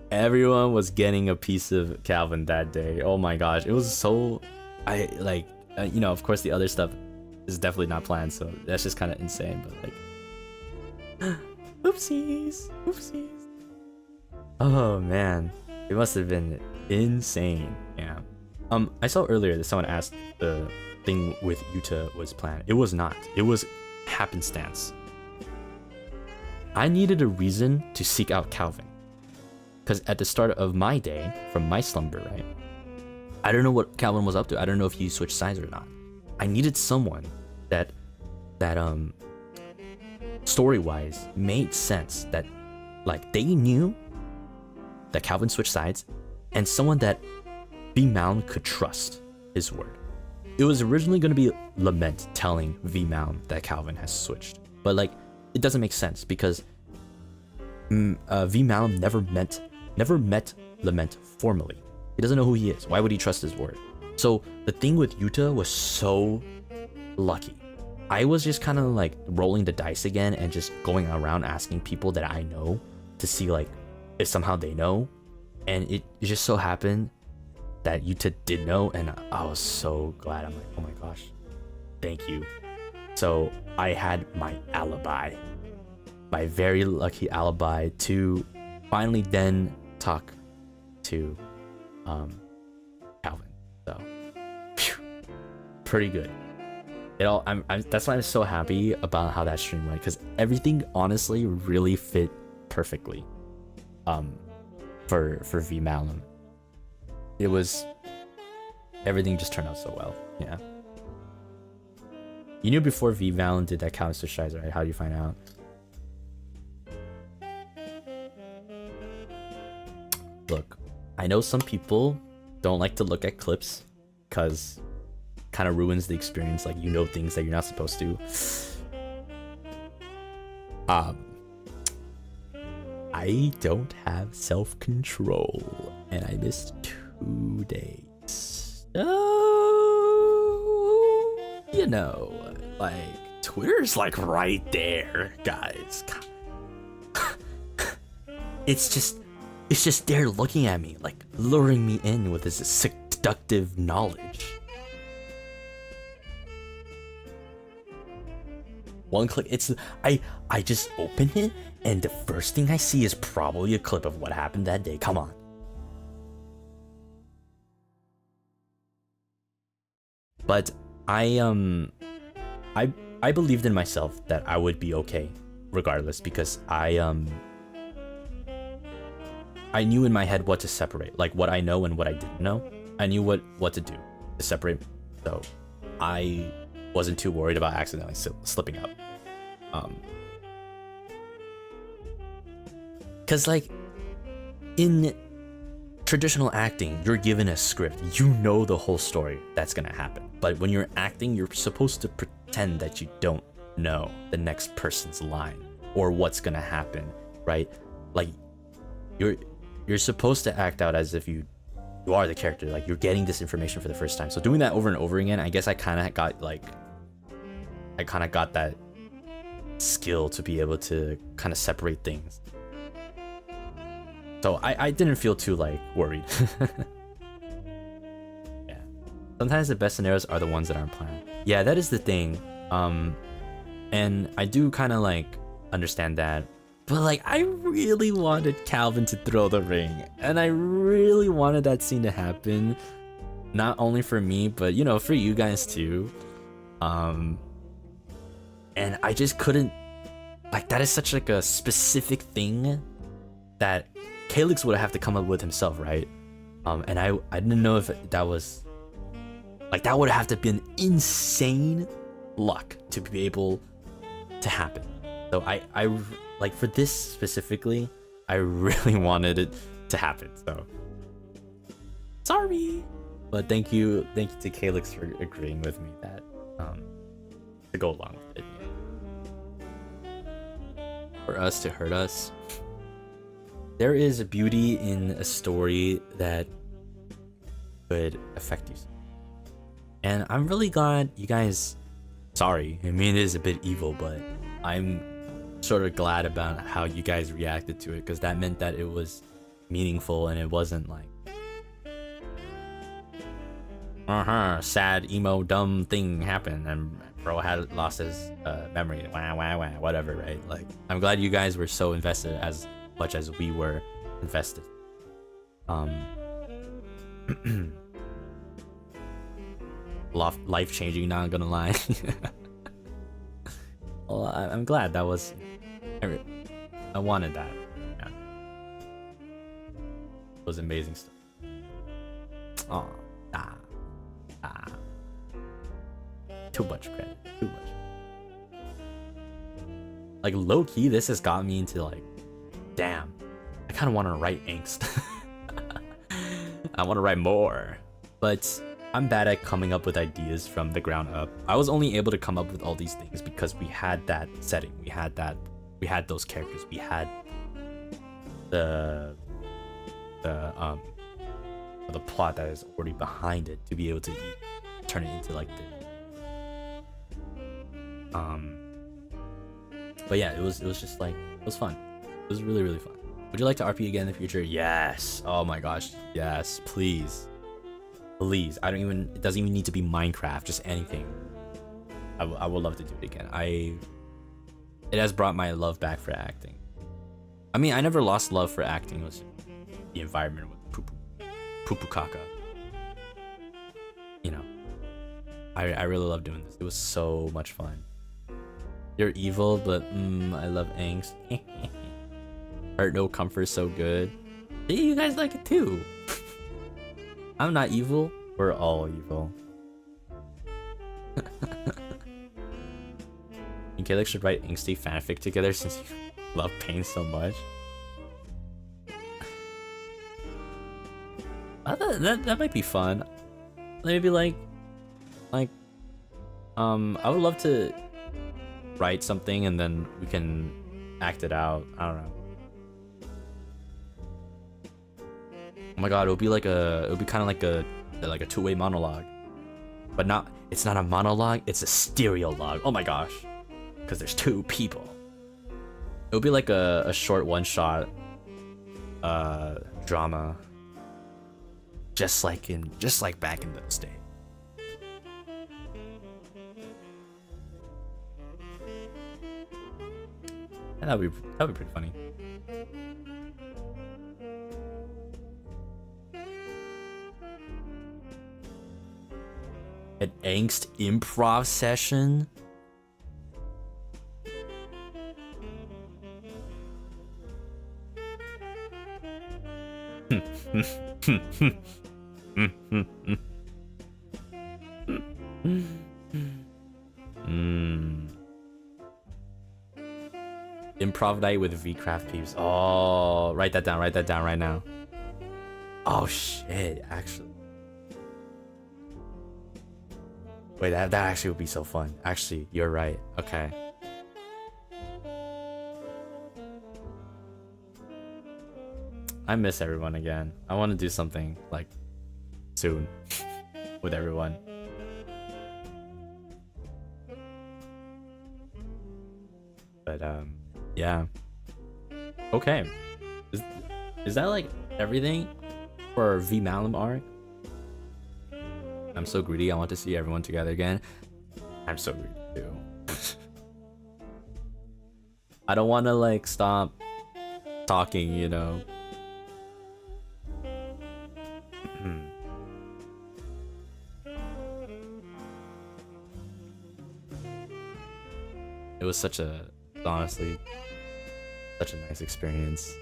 Everyone was getting a piece of Calvin that day. Oh my gosh, it was so... you know, of course the other stuff is definitely not planned, so that's just kind of insane, but like... Oopsies. Oh man, it must have been insane. Yeah. I saw earlier that someone asked the thing with Yuta was planned. It was not. It was happenstance. I needed a reason to seek out Calvin. Because at the start of my day, from my slumber, right? I don't know what Calvin was up to. I don't know if he switched sides or not. I needed someone that story-wise made sense, that like they knew that Calvin switched sides, and someone that Malim could trust his word. It was originally going to be Lament telling Malim that Calvin has switched, but like it doesn't make sense because Malim never met Lament formally. He doesn't know who he is. Why would he trust his word? So the thing with Yuta was so lucky. I was just kind of like rolling the dice again and just going around asking people that I know to see like if somehow they know, and it just so happened that Yuta did know, and I was so glad. I'm like, oh my gosh, thank you. So I had my alibi, my very lucky alibi to finally then talk to Calvin. So phew, pretty good. That's why I'm so happy about how that stream went, because everything honestly really fit perfectly for Malim. It was, everything just turned out so well. Yeah. You knew before Malim did that counter switch, right? How do you find out? Look, I know some people don't like to look at clips because kind of ruins the experience, like you know things that you're not supposed to. I don't have self-control and I missed 2 days. Oh, you know, like Twitter's like right there, guys. It's just there looking at me, like luring me in with this seductive knowledge. One click, it's I just open it and the first thing I see is probably a clip of what happened that day. Come on. But I believed in myself that I would be okay regardless, because I knew in my head what to separate, like what I know and what I didn't know. I knew what to do to separate, so I wasn't too worried about accidentally slipping up. Cause like in traditional acting, you're given a script, you know the whole story that's gonna happen. But when you're acting, you're supposed to pretend that you don't know the next person's line or what's gonna happen, right? Like you're supposed to act out as if you are the character, like you're getting this information for the first time. So doing that over and over again, I guess I kind of got that skill to be able to kind of separate things. So I didn't feel too like worried. Yeah. Sometimes the best scenarios are the ones that aren't planned. Yeah, that is the thing. And I do kind of like understand that. But like I really wanted Calvin to throw the ring, and I really wanted that scene to happen, not only for me, but you know, for you guys too. And I just couldn't, like, that is such like a specific thing that Calix would have to come up with himself, right? And I didn't know if that was like, that would have to be an insane luck to be able to happen. So I like, for this specifically, I really wanted it to happen. So sorry. But thank you to Calix for agreeing with me that to go along with it. For us to hurt us, there is a beauty in a story that could affect you. And I'm really glad you guys. Sorry, I mean it is a bit evil, but I'm sort of glad about how you guys reacted to it, because that meant that it was meaningful and it wasn't like sad emo dumb thing happened and bro had lost his memory, whatever, right? Like, I'm glad you guys were so invested as much as we were invested. Life changing, not gonna lie. Well, I'm glad that was. I wanted that. Yeah. It was amazing stuff. Oh, too much credit. Too much. Like, low key, this has got me into like, damn, I kind of want to write angst. I want to write more, but I'm bad at coming up with ideas from the ground up. I was only able to come up with all these things because we had that setting, we had those characters, we had the plot that is already behind it to be able to turn it into like the but yeah, it was just like, it was fun. It was really, really fun. Would you like to RP again in the future? Yes. Oh my gosh, yes, please. Please. It doesn't even need to be Minecraft, just anything. I would love to do it again. It has brought my love back for acting. I mean, I never lost love for acting. It was the environment with poo caca. You know, I really love doing this. It was so much fun. You're evil, but I love angst. Hurt no comfort, so good. See, you guys like it too. I'm not evil. We're all evil. You and Calix should write angsty fanfic together since you love pain so much. That might be fun. Maybe like I would love to write something and then we can act it out. I don't know. Oh my god, it would be kind of like a two-way monologue, but it's not a monologue, it's a stereologue. Oh my gosh, because there's two people. It would be like a short one-shot drama, just like back in those days. And that'd be pretty funny. An angst improv session? Improv night with VCraft peeps. Oh, write that down right now. Oh shit, actually. Wait, that actually would be so fun. Actually, you're right. Okay. I miss everyone again. I want to do something like soon with everyone. But yeah. Okay. Is that like everything for V Malim arc? I'm so greedy. I want to see everyone together again. I'm so greedy too. I don't want to like stop talking, you know. It was honestly such a nice experience.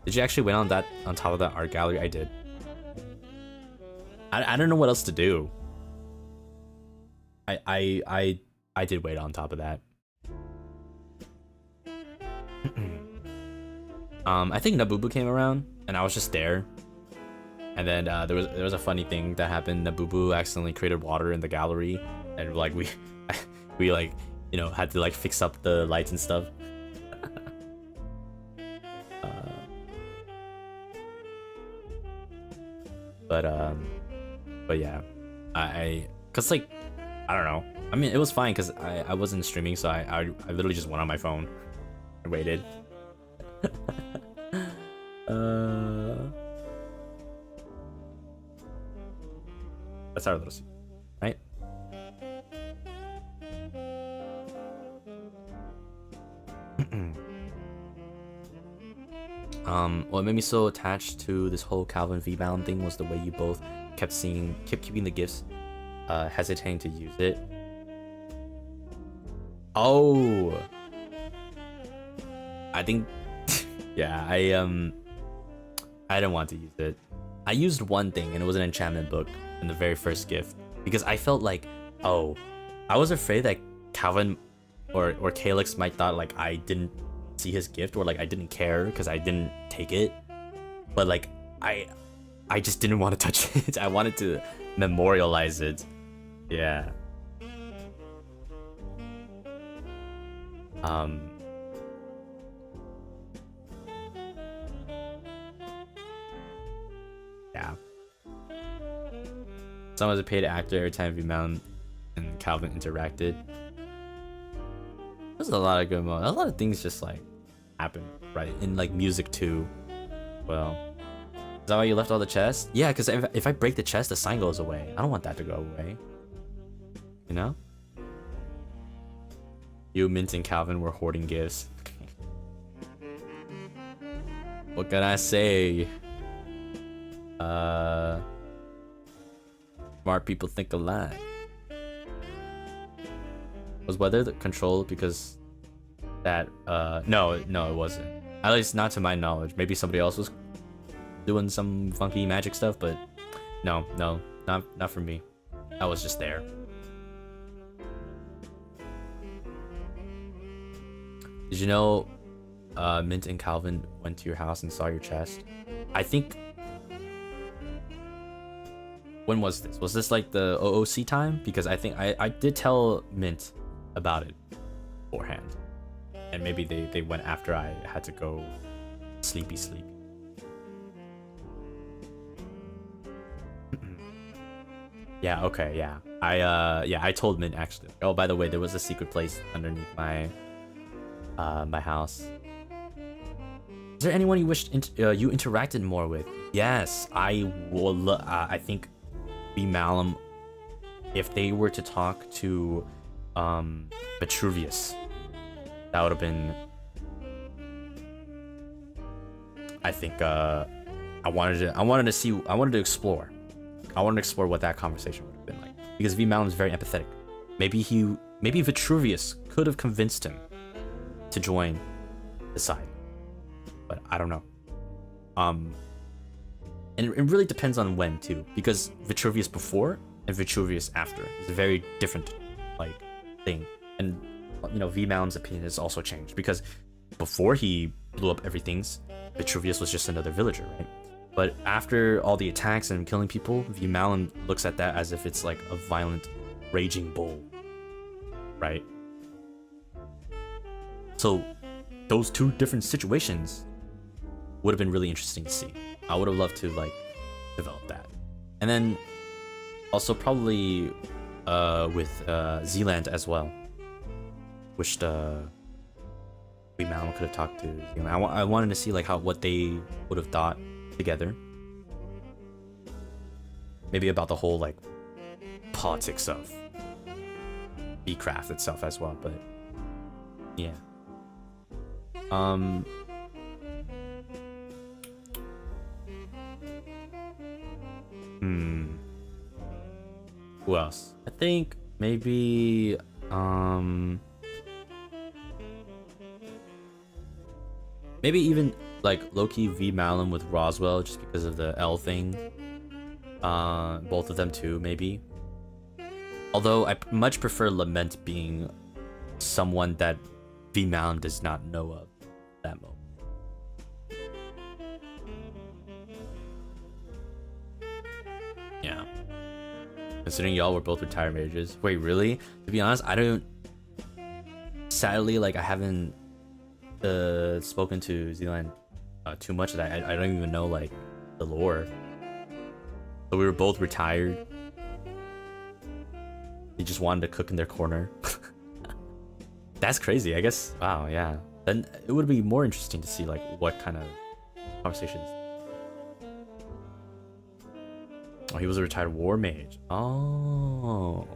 Did you actually win on top of that art gallery? I did. I don't know what else to do. I did wait on top of that. I think Nabubu came around, and I was just there. And then there was a funny thing that happened. Nabubu accidentally created water in the gallery, and like we like, you know, had to like fix up the lights and stuff. But yeah, cause like, I don't know. I mean, it was fine cause I wasn't streaming, so I literally just went on my phone and waited. That's our little secret, right? What made me so attached to this whole Calvin V Bound thing was the way you both kept keeping the gifts, hesitating to use it. Oh, I think, yeah, I didn't want to use it. I used one thing, and it was an enchantment book in the very first gift because I felt like, oh, I was afraid that Calvin or Calyx might thought like I didn't see his gift or like I didn't care because I didn't take it, but like I just didn't want to touch it. I wanted to memorialize it. Yeah. Yeah. Someone was a paid actor every time VMount and Calvin interacted. There's a lot of good moments. A lot of things just like happen, right? In like music too. Well, is that why you left all the chests? Yeah, because if I break the chest, the sign goes away. I don't want that to go away. You know? You, Mint, and Calvin were hoarding gifts. What can I say? Smart people think alike. Was weather controlled because that no it wasn't. At least not to my knowledge. Maybe somebody else was doing some funky magic stuff, but no, not for me. I was just there. Did you know Mint and Calvin went to your house and saw your chest? I think, when was this? Was this like the OOC time? Because I think I did tell Mint about it beforehand, and maybe they went after I had to go sleepy. Yeah, okay, yeah. I told Mint actually. Oh, by the way, there was a secret place underneath my my house. Is there anyone you wished you interacted more with? Yes, I will. I think Malim, if they were to talk to Vitruvius, that would have been, I think, I wanted to explore what that conversation would have been like, because Malim is very empathetic. Maybe Vitruvius could have convinced him to join the side, but I don't know. And it really depends on when too, because Vitruvius before and Vitruvius after is a very different like thing. And you know, Malim's opinion has also changed, because before he blew up everything's, Vitruvius was just another villager, right? But after all the attacks and killing people, Malim looks at that as if it's like a violent, raging bull, right? So those two different situations would have been really interesting to see. I would have loved to like develop that. And then also probably with Zealand as well. Wished Malim could have talked to Zealand. I wanted to see like what they would have thought together. Maybe about the whole like politics of VCraft itself as well, but yeah. Who else? I think maybe maybe even like low-key Malim with Roswell, just because of the L thing. Both of them too, maybe. Although I much prefer Lament being someone that Malim does not know of at that moment. Yeah. Considering y'all were both retired majors. Wait, really? To be honest, I don't. Sadly, like I haven't spoken to Zealand too much that I don't even know like the lore. So we were both retired. They just wanted to cook in their corner. That's crazy. I guess. Wow. Yeah. Then it would be more interesting to see like what kind of conversations. Oh, he was a retired war mage. Oh.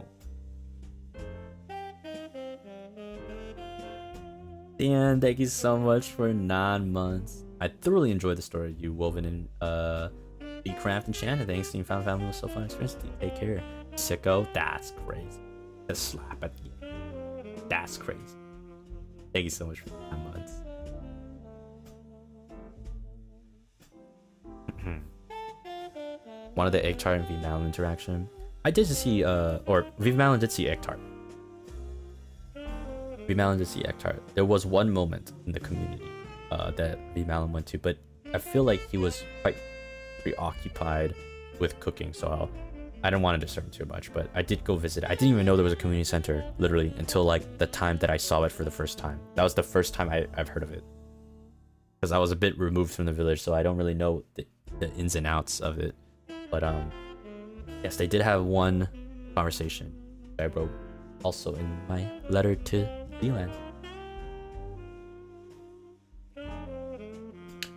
Dan, thank you so much for 9 months. I thoroughly enjoyed the story you woven in VCraft and Shannon. Thanks, Team Found Family was so fun experience. Take care. Sicko, that's crazy. The slap at the end. That's crazy. Thank you so much for 9 months. One of the egg tart and V Malim interaction. I did see or V Malim did see egg tart. V Malim did see egg tart. There was one moment in the community that V Malim went to, but I feel like he was quite preoccupied with cooking, so I didn't want to disturb him too much. But I did go visit. I didn't even know there was a community center literally until like the time that I saw it for the first time. That was the first time I've heard of it, because I was a bit removed from the village, so I don't really know the ins and outs of it. But yes, they did have one conversation that I wrote also in my letter to Zealand.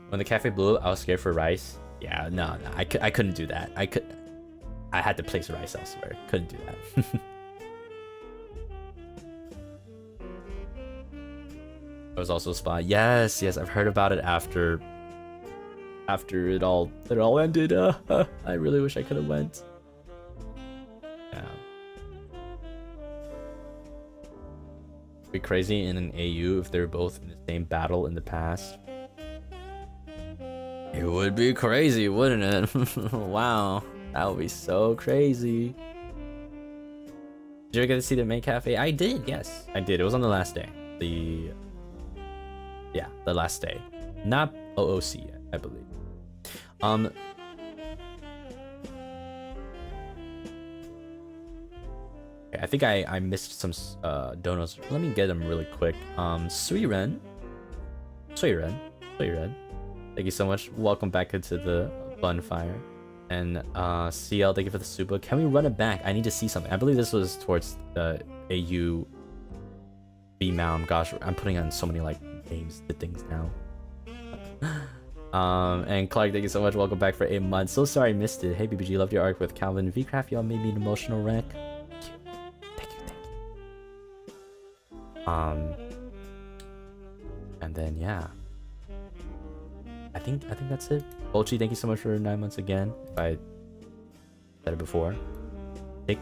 When the cafe blew up, I was scared for rice. Yeah, no, I couldn't do that. I had to place rice elsewhere. Couldn't do that. There was also a spot. Yes, I've heard about it after it all ended. I really wish I could have went. Yeah. Be crazy in an AU if they were both in the same battle in the past. It would be crazy, wouldn't it? Wow, that would be so crazy. Did you ever get to see the main cafe? I did, yes, I did. It was on the last day. The last day, not OOC yet, I believe. I think I missed some donos. Let me get them really quick. Suiren, thank you so much. Welcome back into the bonfire. And CL, thank you for the super. Can we run it back? I need to see something. I believe this was towards the AU B Mound. Gosh, I'm putting on so many like names to things now. And Clark, thank you so much. Welcome back for 8 months. So sorry I missed it. Hey BBG, loved your arc with Calvin and VCraft. Y'all made me an emotional wreck. Thank you. And then yeah, I think that's it. Bolchi, thank you so much for 9 months again. If I said it before.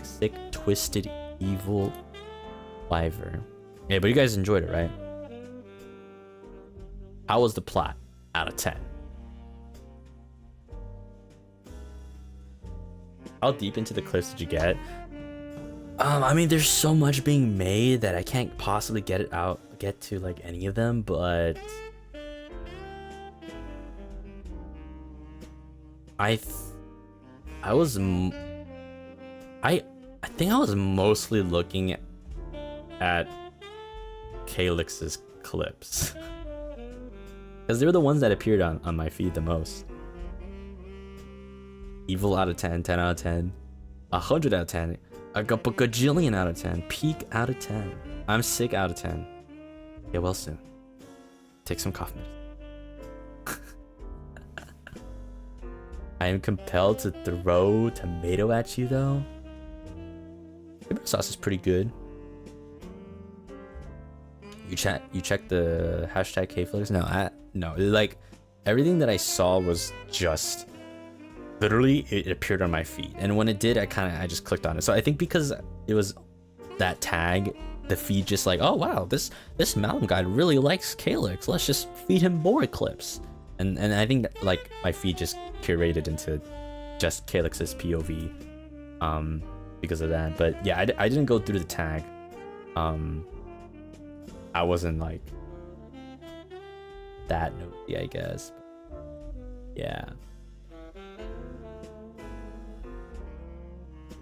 Sick, twisted, evil Wyvern. Yeah, but you guys enjoyed it, right? How was the plot out of 10? How deep into the cliffs did you get? I mean, there's so much being made that I can't possibly get to like any of them, but I think I was mostly looking at Calyx's clips because they were the ones that appeared on my feed the most. Evil out of 10, 10 out of 10, 100 out of 10, a gajillion out of 10, peak out of 10, I'm sick out of 10. Get well soon. Take some cough medicine. I am compelled to throw tomato at you though. Tomato sauce is pretty good. You check the hashtag Kflix? No, like everything that I saw was just literally it appeared on my feed, and when it did, I just clicked on it. So I think because it was that tag, the feed just like, oh wow, this Malim guy really likes Calyx. Let's just feed him more clips. And I think that, like my feed just curated into just Calyx's POV, because of that. But yeah, I didn't go through the tag. I wasn't like that nosy, I guess. Yeah.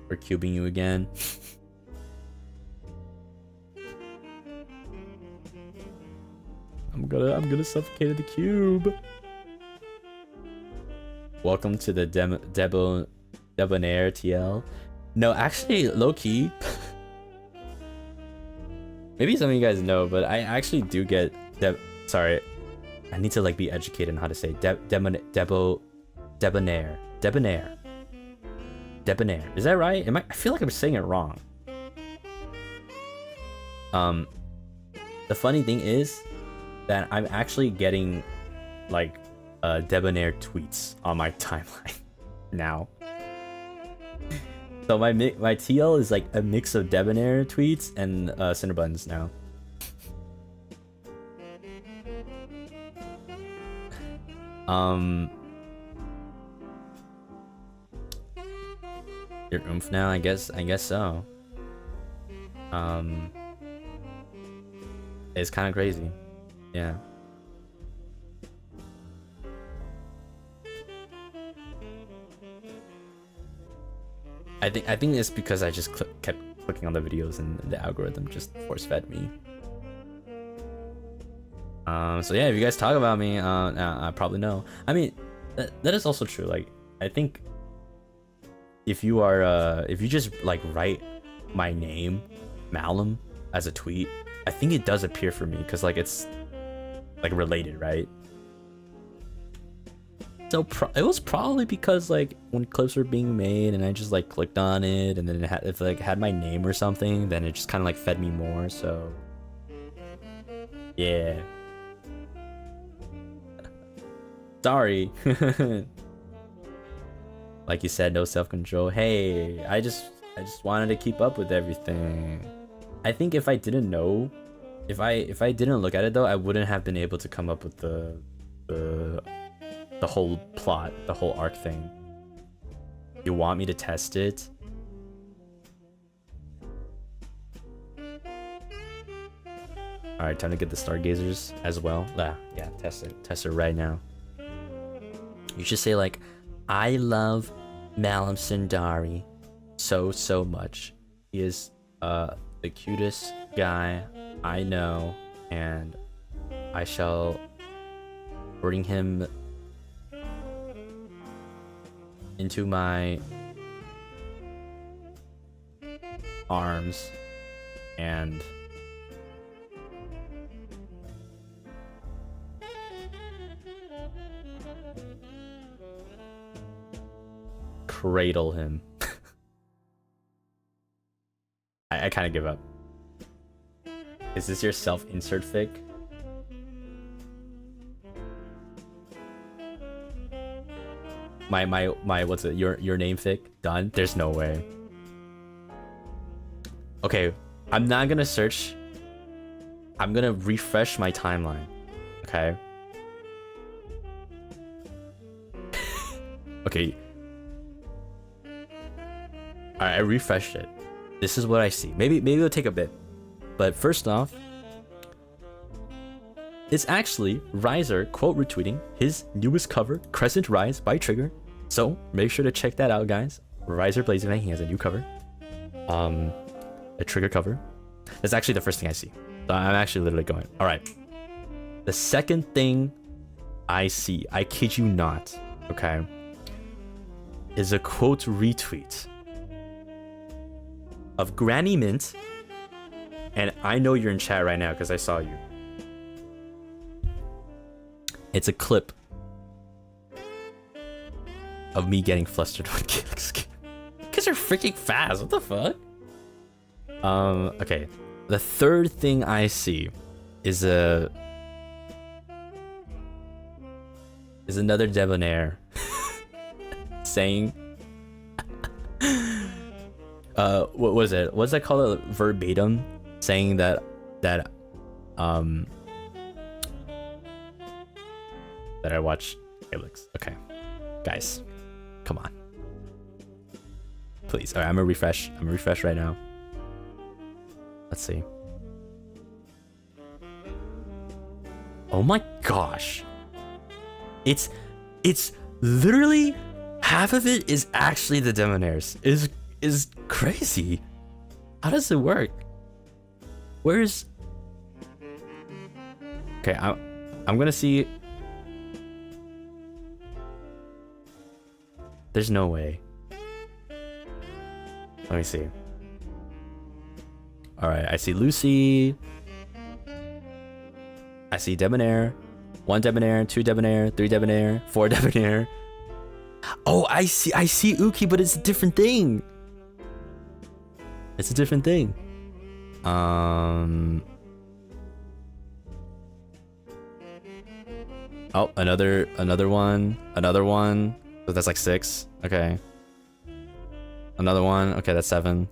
We're cubing you again. I'm gonna suffocate the cube. Welcome to the Debonair TL. No, actually, low key. Maybe some of you guys know, but I actually do get sorry, I need to like be educated on how to say debonair. Is that right? I feel like I'm saying it wrong. The funny thing is that I'm actually getting like debonair tweets on my timeline now. So my TL is like a mix of debonair tweets and Cinderbuns now. Your oomph now, I guess so. It's kind of crazy, yeah. I think it's because I just kept clicking on the videos and the algorithm just force fed me. So yeah, if you guys talk about me, I probably know. I mean, that is also true. Like, I think if you are, if you just like write my name, Malim, as a tweet, I think it does appear for me because like it's like related, right? So it was probably because like when clips were being made and I just like clicked on it and then if like had my name or something, then it just kind of like fed me more. So yeah. Sorry. Like you said, no self-control. Hey, I just wanted to keep up with everything. I think if I didn't know, if I didn't look at it though, I wouldn't have been able to come up with the whole plot, the whole arc thing. You want me to test it? Alright, time to get the stargazers as well. Yeah, test it right now. You should say like, I love Malim Cendari so much. He is the cutest guy I know, and I shall bring him into my arms and cradle him. I kind of give up. Is this your self-insert fic? My what's it? Your name fic? Done? There's no way. Okay, I'm not gonna search. I'm gonna refresh my timeline. Okay. Okay. Alright, I refreshed it. This is what I see. Maybe it'll take a bit. But first off, it's actually Riser quote retweeting his newest cover, Crescent Rise by Trigger. So make sure to check that out, guys. Riser Blazing, he has a new cover. A Trigger cover. That's actually the first thing I see. So I'm actually literally going, alright. The second thing I see, I kid you not, okay, is a quote retweet of Granny Mint, and I know you're in chat right now because I saw you. It's a clip of me getting flustered with kicks. Kids are freaking fast. What the fuck? Okay. The third thing I see is another debonair saying what was it? What's that called? Verbatim saying that I watch Helix. Okay, guys, come on, please. All right, I'm gonna refresh right now. Let's see. Oh my gosh, it's literally half of it is actually the Demoniers. is crazy. How does it work? Where's... Okay, I'm gonna see... There's no way. Let me see. Alright, I see Lucy. I see Debonair. 1 Debonair, 2 Debonair, 3 Debonair, 4 Debonair. Oh, I see Uki, but it's a different thing. It's a different thing. Oh, another one. So that's like 6. Okay. Another one. Okay, that's 7.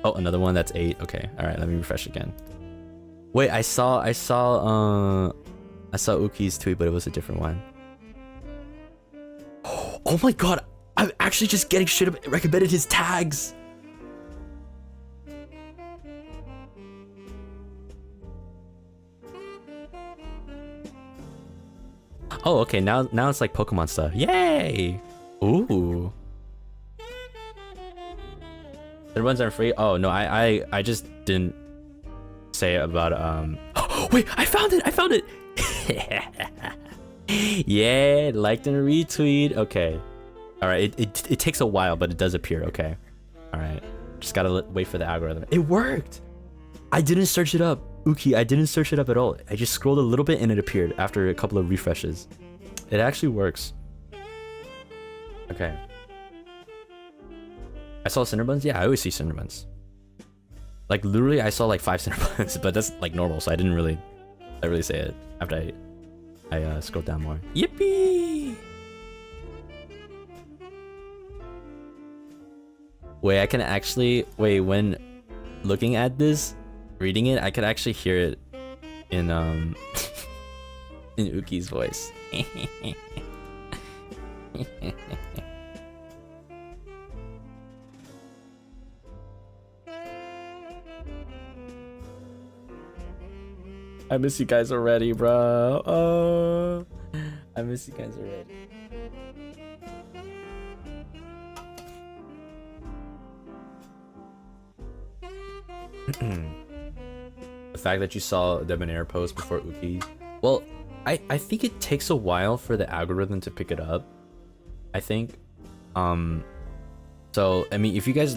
Oh, another one. That's 8. Okay. All right. Let me refresh again. Wait, I saw Uki's tweet, but it was a different one. Oh my god! I'm actually just getting straight up recommended his tags. Oh, okay. Now it's like Pokemon stuff. Yay! Ooh. The ones aren't free. Oh no, I just didn't say about Oh, wait, I found it. Yeah, liked and retweet. Okay. All right. It takes a while, but it does appear. Okay. All right. Just gotta wait for the algorithm. It worked. I didn't search it up, Uki. I didn't search it up at all. I just scrolled a little bit and it appeared after a couple of refreshes. It actually works. Okay. I saw Cinderbuns. Yeah, I always see Cinderbuns. Like literally, I saw like 5 Cinderbuns, but that's like normal, so I didn't really say it after I scrolled down more. Yippee! Wait, I can actually when looking at this, reading it, I could actually hear it in in Uki's voice. I miss you guys already, bro. Oh, I miss you guys already. The fact that you saw Debonair post before Uki. Well, I think it takes a while for the algorithm to pick it up. I think. So I mean, if you guys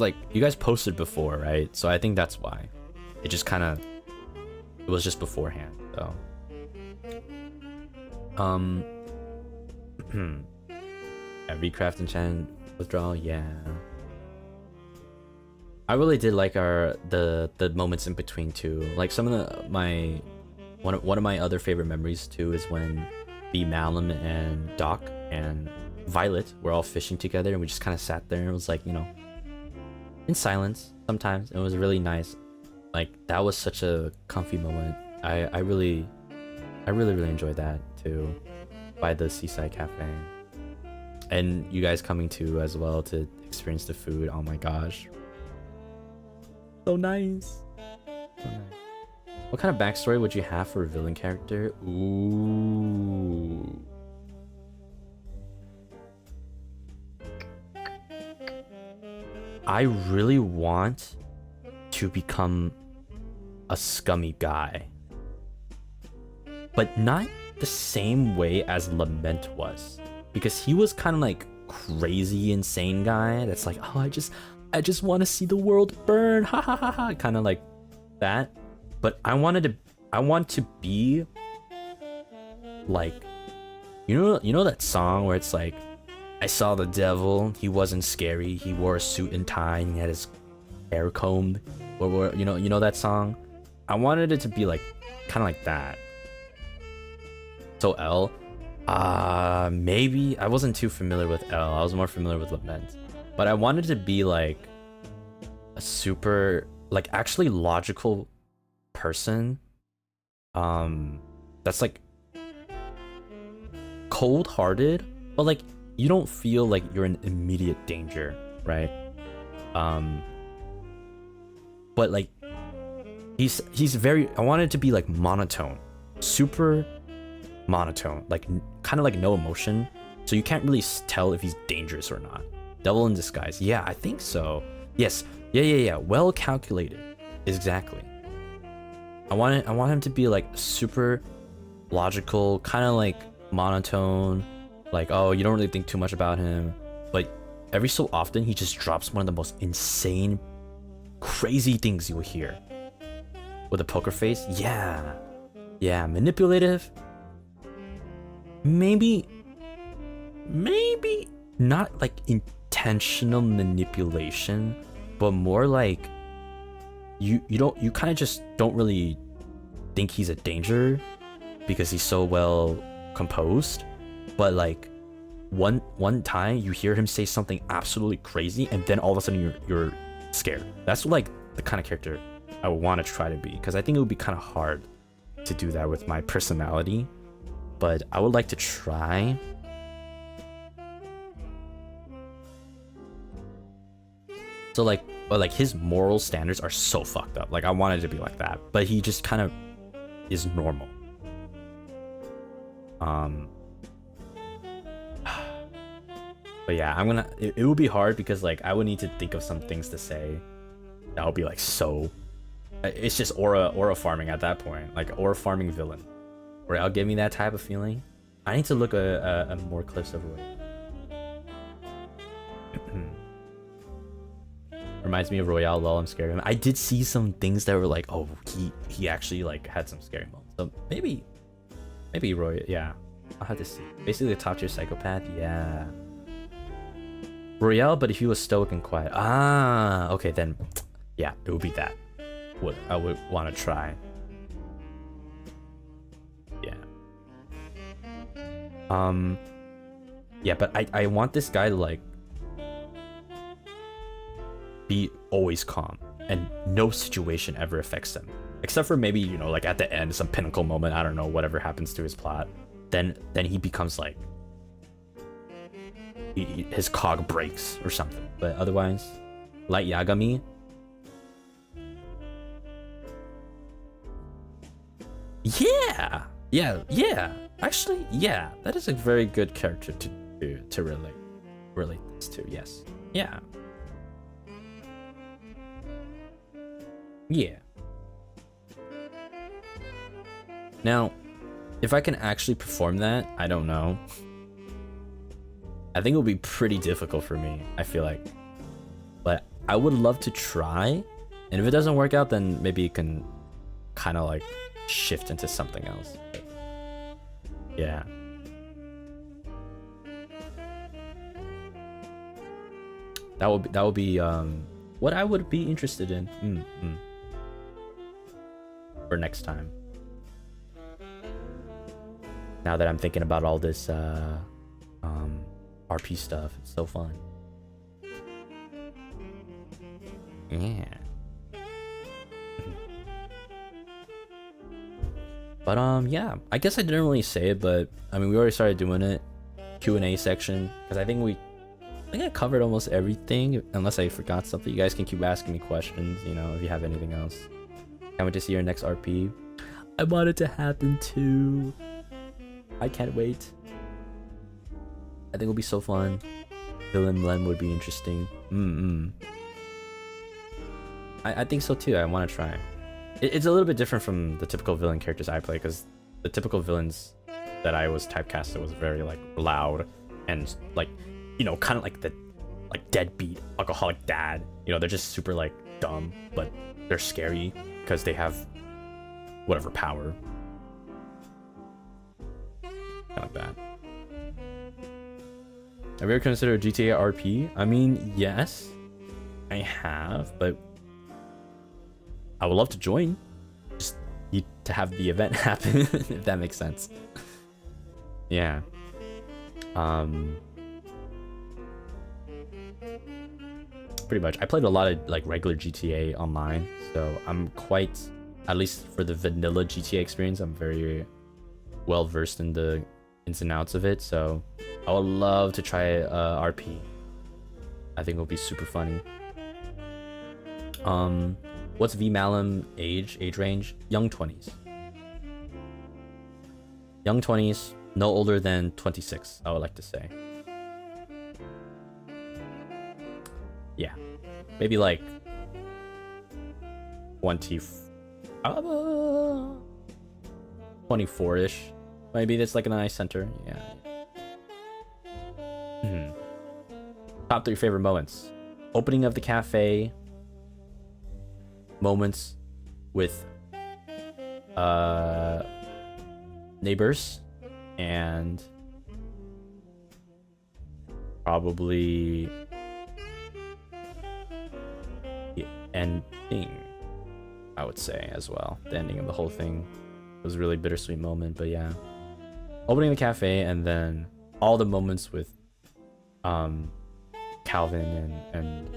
posted before, right? So I think that's why. It just kind of. It was just beforehand, so. Yeah, VCraft enchant withdrawal, yeah. I really did like the moments in between too. Like some of one of my other favorite memories too is when Malim and Doc and Violet were all fishing together and we just kind of sat there and it was like, you know, in silence sometimes. It was really nice. Like that was such a comfy moment. I really enjoyed that too, by the Seaside Cafe, and you guys coming too as well to experience the food. Oh my gosh, so nice. So nice. What kind of backstory would you have for a villain character? Ooh. I really want to become a scummy guy, but not the same way as Lament was, because he was kind of like crazy insane guy that's like, oh, I just want to see the world burn, ha ha ha ha, kind of like that. But I want to be like, you know that song where it's like, I saw the devil, he wasn't scary, he wore a suit and tie and he had his hair combed, or you know that song. I wanted it to be like kind of like that. So L, maybe I wasn't too familiar with L. I was more familiar with Lament, but I wanted to be like a super like actually logical person. That's like cold-hearted, but like you don't feel like you're in immediate danger, right? But like he's very, I wanted to be like monotone, super monotone, like kind of like no emotion, So you can't really tell if he's dangerous or not. Devil in disguise. Yeah, I think so. Yes. Yeah. Well calculated. Exactly. I want him to be like super logical, kind of like monotone. Like, oh, you don't really think too much about him, but every so often he just drops one of the most insane, crazy things you will hear. With a poker face. Yeah. Manipulative. Maybe not like intentional manipulation, but more like you kind of just don't really think he's a danger because he's so well composed, but like one time you hear him say something absolutely crazy and then all of a sudden you're scared. That's like the kind of character I would want to try to be, because I think it would be kind of hard to do that with my personality, but I would like to try. So like his moral standards are so fucked up. Like I wanted to be like that, but he just kind of is normal. But yeah, it would be hard because like I would need to think of some things to say that would be like so. It's just aura farming at that point, like aura farming villain. Royale give me that type of feeling. I need to look at more clips of Royale. Reminds me of Royale. Lol, I'm scared of him. I did see some things that were like, oh, he actually like had some scary moments. So maybe Royale. Yeah, I'll have to see. Basically, a top tier psychopath. Yeah. Royale, but if he was stoic and quiet. Ah, okay, then yeah, it would be that. What I would want to try. Yeah. Yeah, but I want this guy to like be always calm and no situation ever affects him, except for maybe, you know, like at the end, some pinnacle moment, I don't know, whatever happens to his plot, then he becomes like his cog breaks or something. But otherwise, Light Yagami. Yeah. Actually, yeah, that is a very good character to relate this to. Yes. Yeah. Now, if I can actually perform that, I don't know. I think it will be pretty difficult for me, I feel like. But I would love to try. And if it doesn't work out, then maybe it can kind of like shift into something else. But yeah. That would be what I would be interested in. For next time. Now that I'm thinking about all this RP stuff, it's so fun. Yeah. But yeah, I guess I didn't really say it, but I mean we already started doing it. Q&A section, because I think I covered almost everything, unless I forgot something. You guys can keep asking me questions, you know, if you have anything else. Can't wait to see your next RP. I want it to happen too. I can't wait. I think it'll be so fun. Villain Lem would be interesting. I think so too. I want to try. It's a little bit different from the typical villain characters I play, because the typical villains that I was typecasted was very like loud and like, you know, kind of like the deadbeat alcoholic dad. You know, they're just super like dumb, but they're scary because they have whatever power. Kind of like that. Have you ever considered GTA RP? I mean, yes, I have, but I would love to join. Just need to have the event happen, if that makes sense. Yeah. Pretty much. I played a lot of like regular GTA online, so I'm quite, at least for the vanilla GTA experience, I'm very well versed in the ins and outs of it. So I would love to try RP. I think it'll be super funny. What's Malim age range? Young 20s. Young 20s, No older than 26, I would like to say. Yeah. Maybe like 24-ish. Maybe that's like a nice center. Yeah. Top 3 favorite moments. Opening of the cafe. Moments with neighbors. And probably the ending, I would say, as well. The ending of the whole thing was a really bittersweet moment, but yeah. Opening the cafe, and then all the moments with Calvin and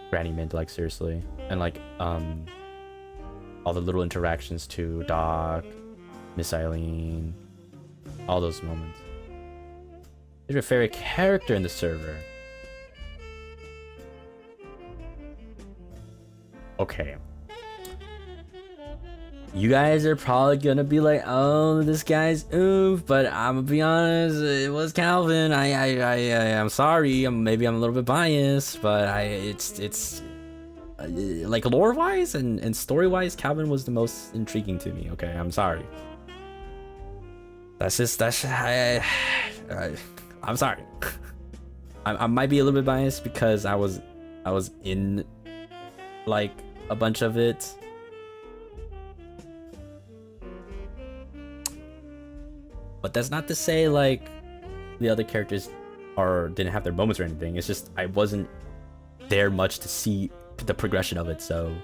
Granny Mint, like, seriously. And like all the little interactions to Doc, Miss Eileen, all those moments. Who's your favorite character in the server? Okay. You guys are probably gonna be like, oh, this guy's oof, but I'm gonna be honest, it was Calvin. I'm sorry. Maybe I'm a little bit biased, but it's like lore wise and story wise, Calvin was the most intriguing to me. Okay, I'm sorry. I'm sorry. I might be a little bit biased because I was in like a bunch of it. But that's not to say like the other characters didn't have their moments or anything. It's just I wasn't there much to see the progression of it, so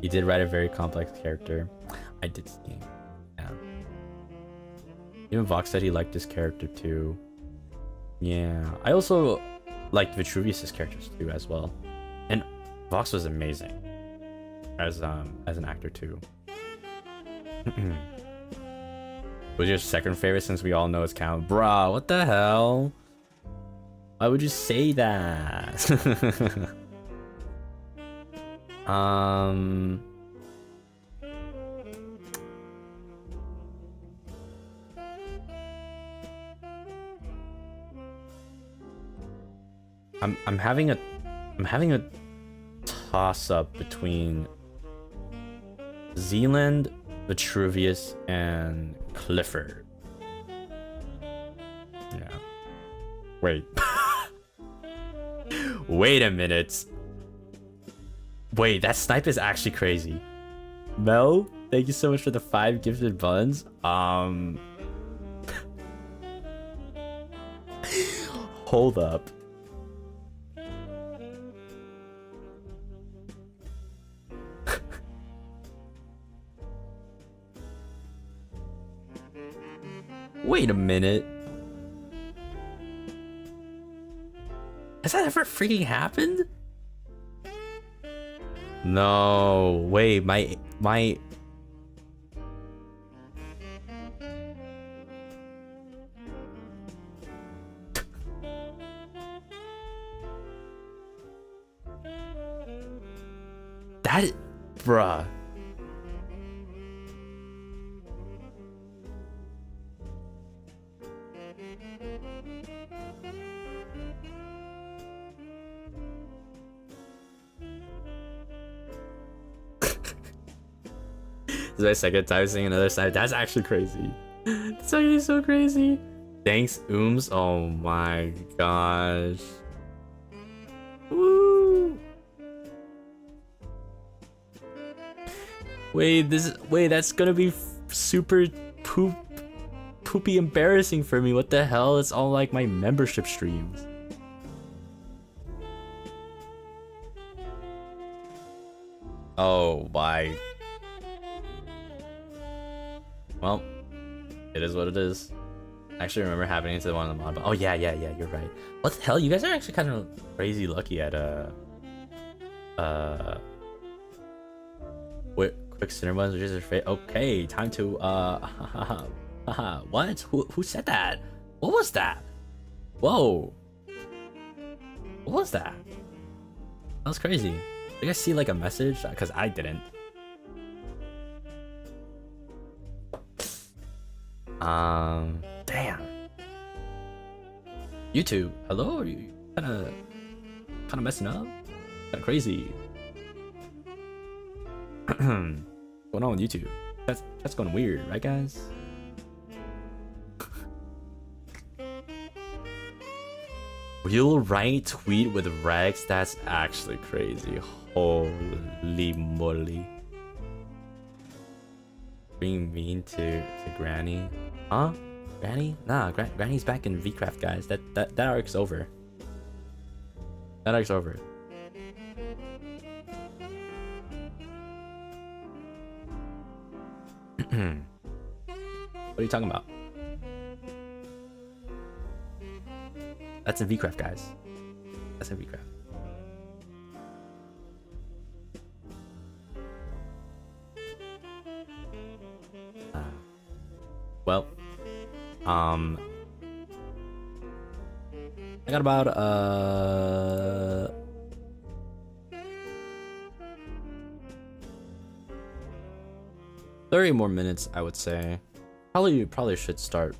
he did write a very complex character. I did see. Yeah. Even Vox said he liked this character too. Yeah. I also liked Vitruvius's characters too as well. And Vox was amazing as an actor too. What's your second favorite, since we all know it's Calvin? Bruh, what the hell? Why would you say that? I'm having a toss up between Zealand, Vitruvius, and Clifford. Yeah. Wait. Wait a minute. Wait, that snipe is actually crazy. Mel, thank you so much for the 5 gifted buns. Hold up. Wait a minute. Has that ever freaking happened? No, wait, my that, bruh. This is my second time seeing another side. That's actually crazy. That's actually so crazy. Thanks, Ooms. Oh my gosh. Woo. Wait, that's gonna be super poopy embarrassing for me. What the hell? It's all like my membership streams. Oh my. Well, it is what it is. I actually remember happening to one of the mod. Oh yeah, you're right. What the hell? You guys are actually kind of crazy lucky at quick center ones, which is okay. Time to what? Who said that? What was that? Whoa. What was that? That was crazy. you guys see like a message? Because I didn't. Damn. YouTube, hello? Are you kind of messing up? Kind of crazy. What's going on with YouTube? That's going weird, right, guys? Real right tweet with Rex? That's actually crazy. Holy moly. Being mean to Granny. Huh? Granny? Nah, Granny's back in VCraft, guys. That arc's over. That arc's over. What are you talking about? That's in VCraft, guys. That's in VCraft. Well, I got about 30 more minutes, I would say. Probably should start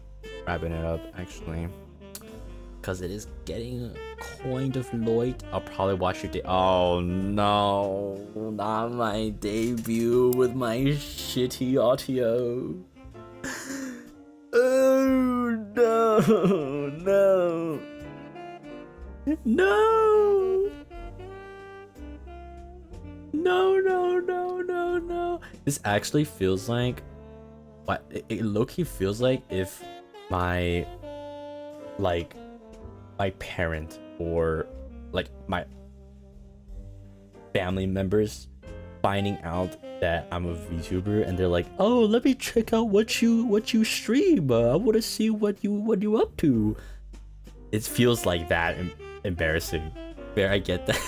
wrapping it up, actually, because it is getting kind of late. I'll probably watch your oh no, not my debut with my shitty audio. Oh no, no, no, no, no, no, no, no. This actually feels like what it low-key feels like if my parent or like my family members finding out that I'm a VTuber and they're like, oh, let me check out what you stream. I want to see what you up to. It feels like that embarrassing. Where I get that.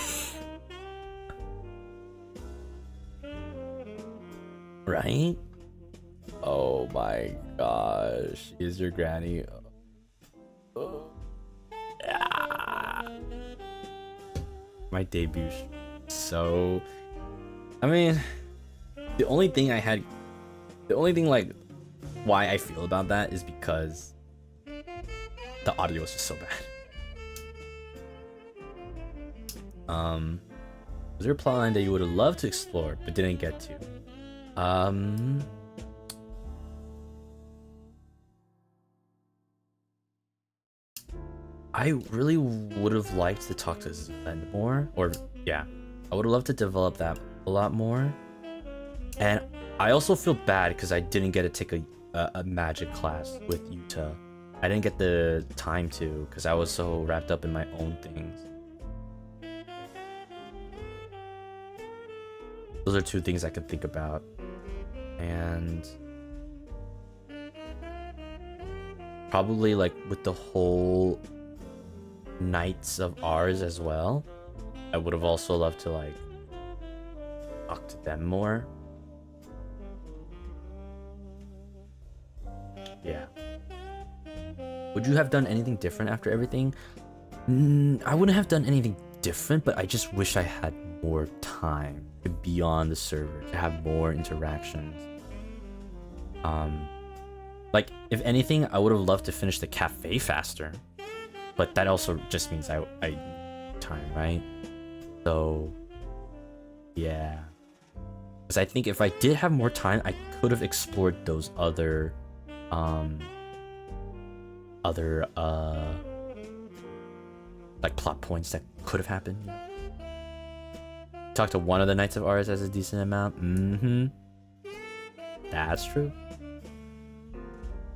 Right? Oh my gosh. Is your granny? Oh. Yeah. My debut. So, I mean, the only thing like why I feel about that is because the audio is just so bad. Was there a plotline that you would have loved to explore but didn't get to? I really would have liked to talk to Zen more, or yeah, I would have loved to develop that a lot more. And I also feel bad because I didn't get to take a magic class with Yuta. I didn't get the time to because I was so wrapped up in my own things. Those are two things I could think about. And probably like with the whole Knights of ours as well, I would have also loved to like talk to them more. Yeah. Would you have done anything different after everything? I wouldn't have done anything different, but I just wish I had more time to be on the server, to have more interactions. Like if anything, I would have loved to finish the cafe faster, but that also just means I time, right? So yeah, because I think if I did have more time, I could have explored those other like plot points that could have happened. Talk to one of the Knights of ours as a decent amount. That's true.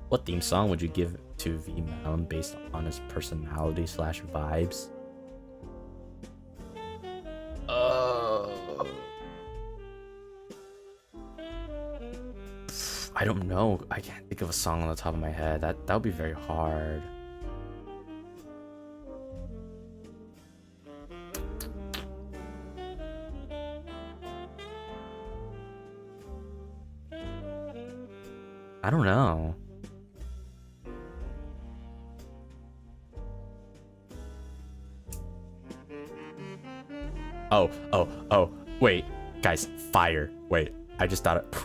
What theme song would you give to V Malim based on his personality / vibes? I don't know. I can't think of a song on the top of my head. That would be very hard. I don't know. Wait, guys, fire. Wait, I just thought it.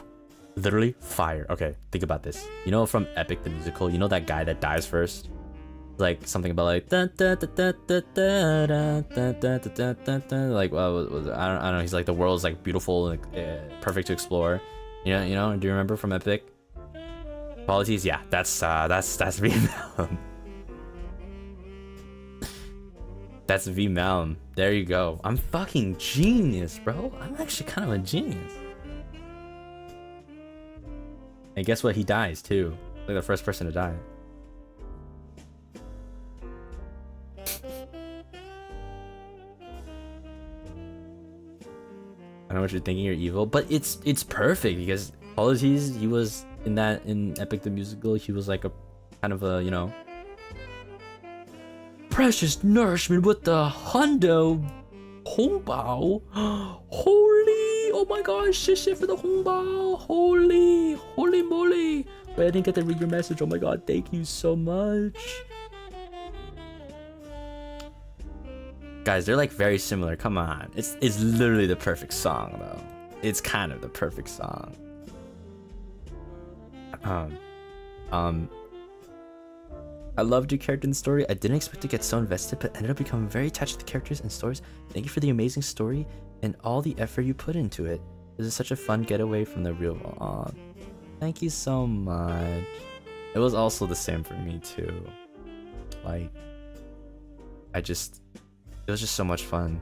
Literally fire. Okay, think about this. You know from Epic the Musical, you know that guy that dies first? Like something about like like I don't know. He's like the world's like beautiful and perfect to explore. You know. Do you remember from Epic? Apologies. Yeah, that's V Malum. That's V Malum. There you go. I'm fucking genius, bro. I'm actually kind of a genius. And guess what? He dies too. Like the first person to die. I know what you're thinking. You're evil, but it's perfect because apologies. He was in Epic the Musical. He was like a kind of a precious nourishment with the hundo hongbao. Holy, oh my gosh, shit for the hongbao. Holy moly. Wait, I didn't get to read your message. Oh my god, thank you so much. Guys, they're like very similar. Come on. It's literally the perfect song though. It's kind of the perfect song. I loved your character in the story. I didn't expect to get so invested, but ended up becoming very attached to the characters and stories. Thank you for the amazing story and all the effort you put into it. This is such a fun getaway from the real world. Thank you so much. It was also the same for me too. Like, it was just so much fun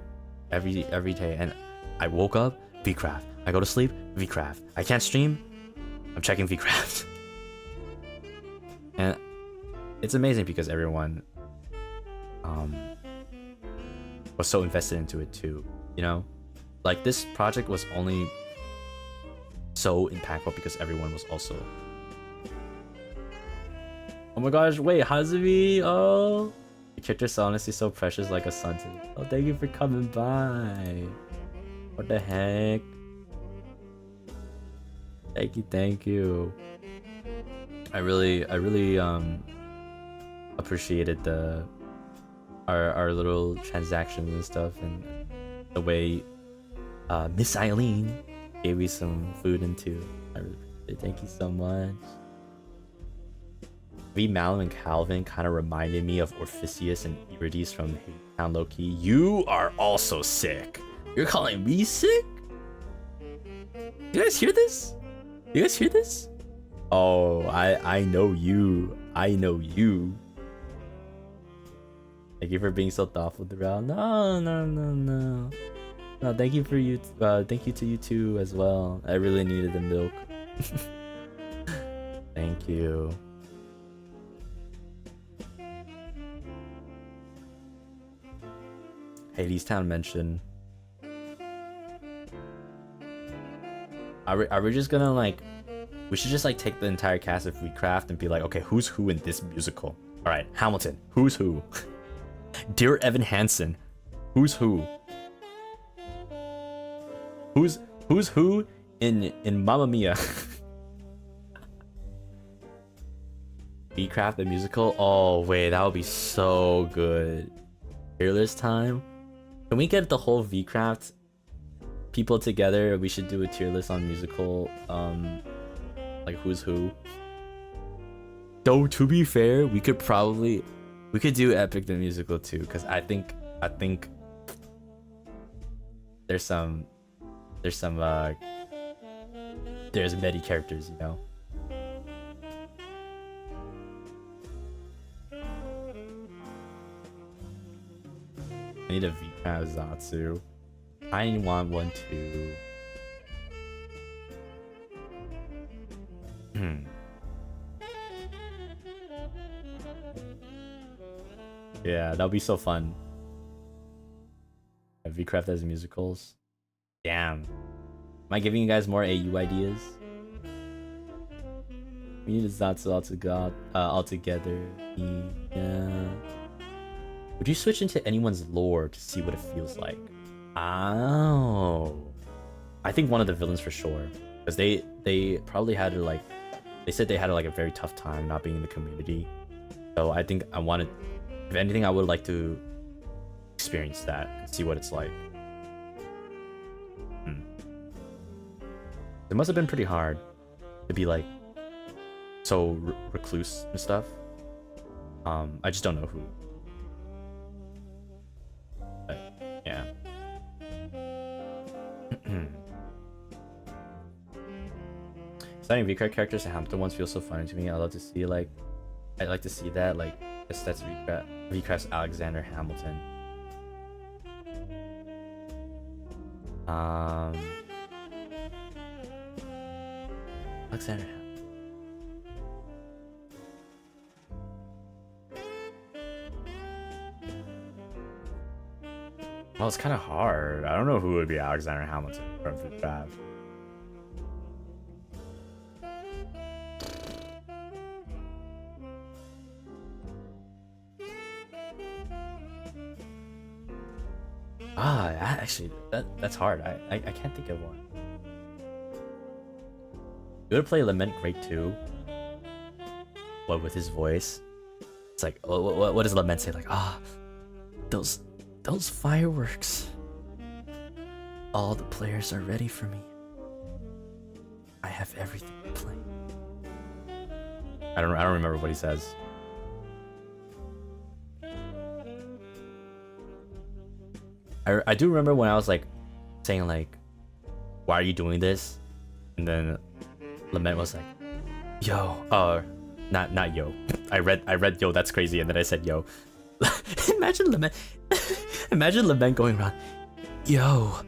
every day. And I woke up, VCraft. I go to sleep, VCraft. I can't stream, I'm checking VCraft. And it's amazing because everyone was so invested into it too, you know? Like this project was only so impactful because everyone was also... Oh my gosh, wait, Hazubi, oh! Your character's honestly so precious, like a son to me. Oh, thank you for coming by. What the heck? Thank you. I really appreciated our little transactions and stuff, and the way Miss Eileen gave me some food into. I really appreciate it. Thank you so much. V Malum and Calvin kind of reminded me of Orpheus and Eurydice from Hate Town Low-Key. You are also sick. You're calling me sick? You guys hear this? Oh, I know you. Thank you for being so thoughtful throughout. No. Thank you for you. Thank you to you too as well. I really needed the milk. Thank you. Hades Town mention. Are we just gonna like? We should just like take the entire cast of VCraft and be like, okay, who's who in this musical? All right, Hamilton, who's who? Dear Evan Hansen, who's who? Who's who in Mamma Mia? VCraft the musical? Oh wait, that would be so good. Tier list time. Can we get the whole VCraft people together? We should do a tier list on musical. Like who's who. Though to be fair, we could do Epic the Musical too, because I think there's many characters, you know. I need a VCraft Zatsu. I want one too. Yeah, that'll be so fun. VCraft as musicals. Damn. Am I giving you guys more AU ideas? We need a Zatsu all together. Yeah. Would you switch into anyone's lore to see what it feels like? Oh. I think one of the villains for sure. Because they probably had to like... They said they had like a very tough time not being in the community. So I think I wanted... If anything, I would like to experience that and see what it's like. It must have been pretty hard to be like so recluse and stuff. I just don't know who. But yeah. Starting VCraft characters and Hamilton ones feels so funny to me. I love to see like, I'd like to see that like that's VCraft's Alexander Hamilton. Alexander Hamilton. Well, it's kind of hard. I don't know who would be Alexander Hamilton from VCraft. Actually, that's hard. I can't think of one. You would play Lament Great too. What with his voice? It's like, what does Lament say? Like, those fireworks. All the players are ready for me. I have everything to play. I don't remember what he says. I do remember when I was like saying like, why are you doing this? And then Lament was like, yo, not yo. I read yo, that's crazy, and then I said yo. Imagine Lament going around, yo,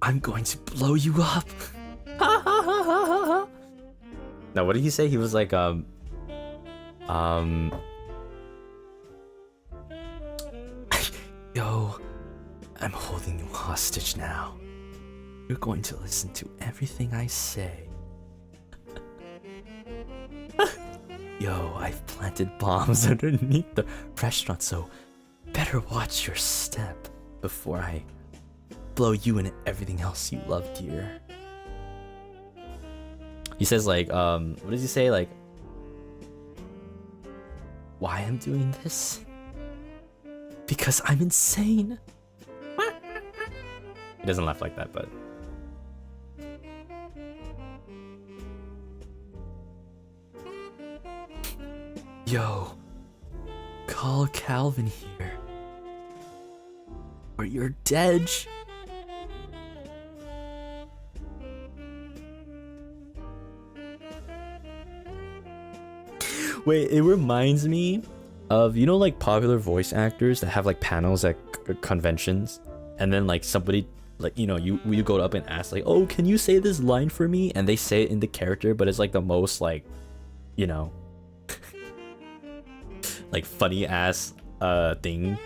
I'm going to blow you up. Now what did he say? He was like yo, I'm holding you hostage now. You're going to listen to everything I say. Yo, I've planted bombs underneath the restaurant, so better watch your step before I blow you and everything else you love dear. He says like, what does he say? Like, why I'm doing this? Because I'm insane. He doesn't laugh like that, but yo, call Calvin here or you're dead. Wait, it reminds me of, you know, like popular voice actors that have like panels at conventions, and then like somebody like, you know, you go up and ask like, oh, can you say this line for me? And they say it in the character, but it's like the most like, you know, like funny ass thing.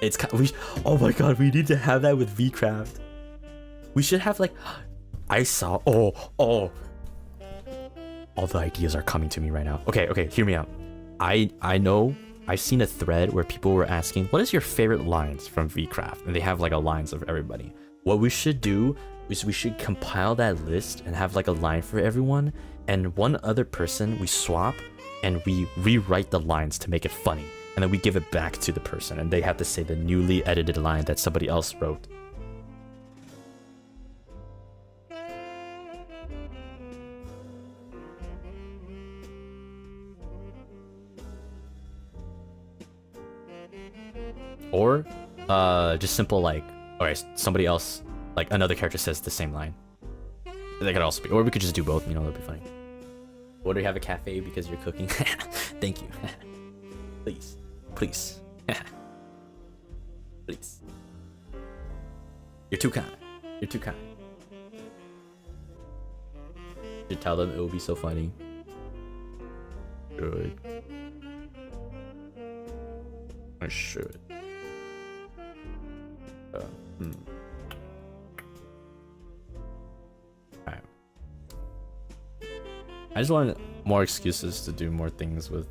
It's kind of, oh my god, we need to have that with VCraft. We should have like, I saw, all the ideas are coming to me right now. Okay, hear me out. I know I've seen a thread where people were asking, what is your favorite lines from VCraft? And they have like a lines of everybody. What we should do is we should compile that list and have like a line for everyone, and one other person we swap and we rewrite the lines to make it funny, and then we give it back to the person and they have to say the newly edited line that somebody else wrote. Or just simple like, alright, somebody else, like another character says the same line. That could also be, or we could just do both, you know, that'd be funny. Or do you have a cafe because you're cooking? Thank you. Please. Please. Please. You're too kind. You're too kind. You tell them it will be so funny. Good. I should. Alright. I just want more excuses to do more things with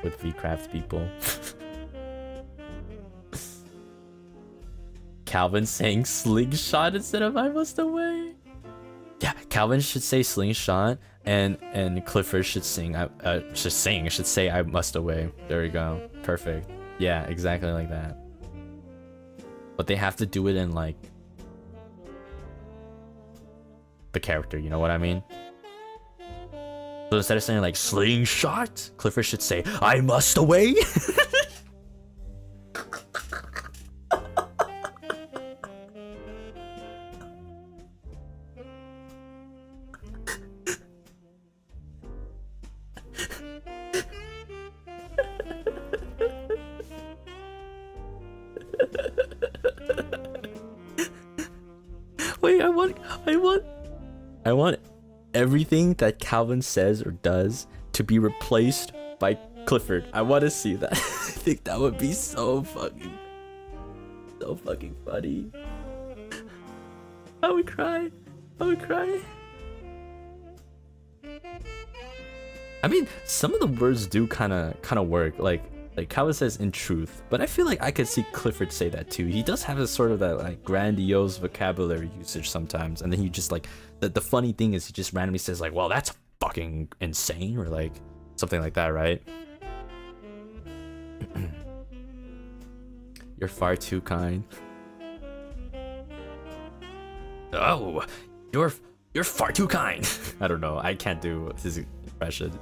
VCraft people. Calvin saying slingshot instead of I must away. Yeah, Calvin should say slingshot, and Clifford should sing. Should say I must away. There we go. Perfect. Yeah, exactly like that. But they have to do it in like the character, you know what I mean? So instead of saying like slingshot, Clifford should say, I must away. Wait, I want everything that Calvin says or does to be replaced by Clifford. I want to see that. I think that would be so fucking funny. I would cry. I mean, some of the words do kind of work. Like Calvin says in truth, but I feel like I could see Clifford say that too. He does have a sort of that like grandiose vocabulary usage sometimes, and then he just like the funny thing is he just randomly says like, well, that's fucking insane, or like something like that, right? You're far too kind. Oh, you're far too kind. I don't know, I can't do his impression.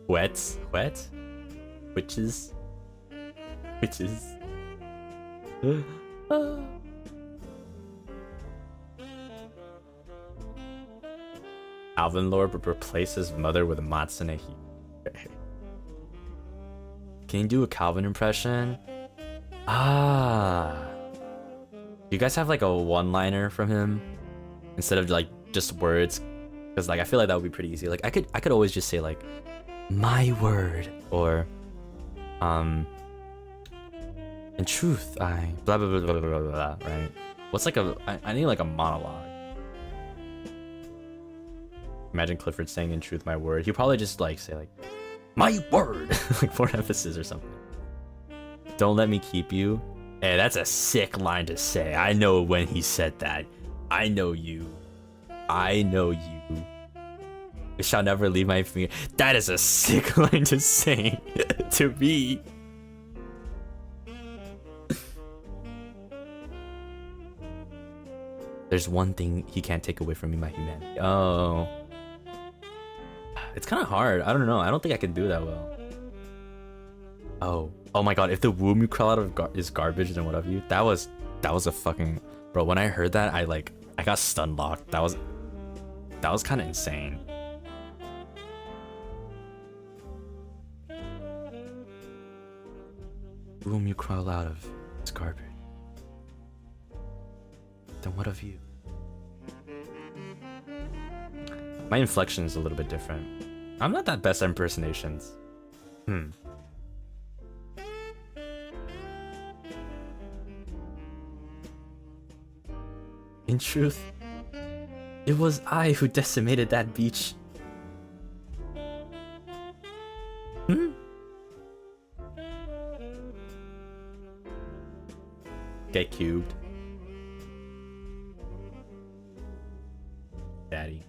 Wet? Witches? Alvin Lord would replace his mother with Matsune. Can you do a Calvin impression? You guys have like a one-liner from him instead of like just words? Because like I feel like that would be pretty easy. Like I could always just say like, my word, or in truth I blah blah blah blah blah blah, right? What's like I need like a monologue. Imagine Clifford saying in truth my word. He'll probably just like say like, my word, like for emphasis or something. Don't let me keep you. Hey, that's a sick line to say. I know when he said that. I know you. I shall never leave my finger. That is a sick line to say to me. There's one thing he can't take away from me, my humanity. Oh. It's kind of hard. I don't know. I don't think I can do that well. Oh my god. If the womb you crawl out of is garbage, then what of you? That was a fucking... Bro, when I heard that, I got stun locked. That was kind of insane. Womb you crawl out of is garbage. Then what of you? My inflection is a little bit different. I'm not that best at impersonations. In truth, it was I who decimated that beach. Get cubed. Daddy.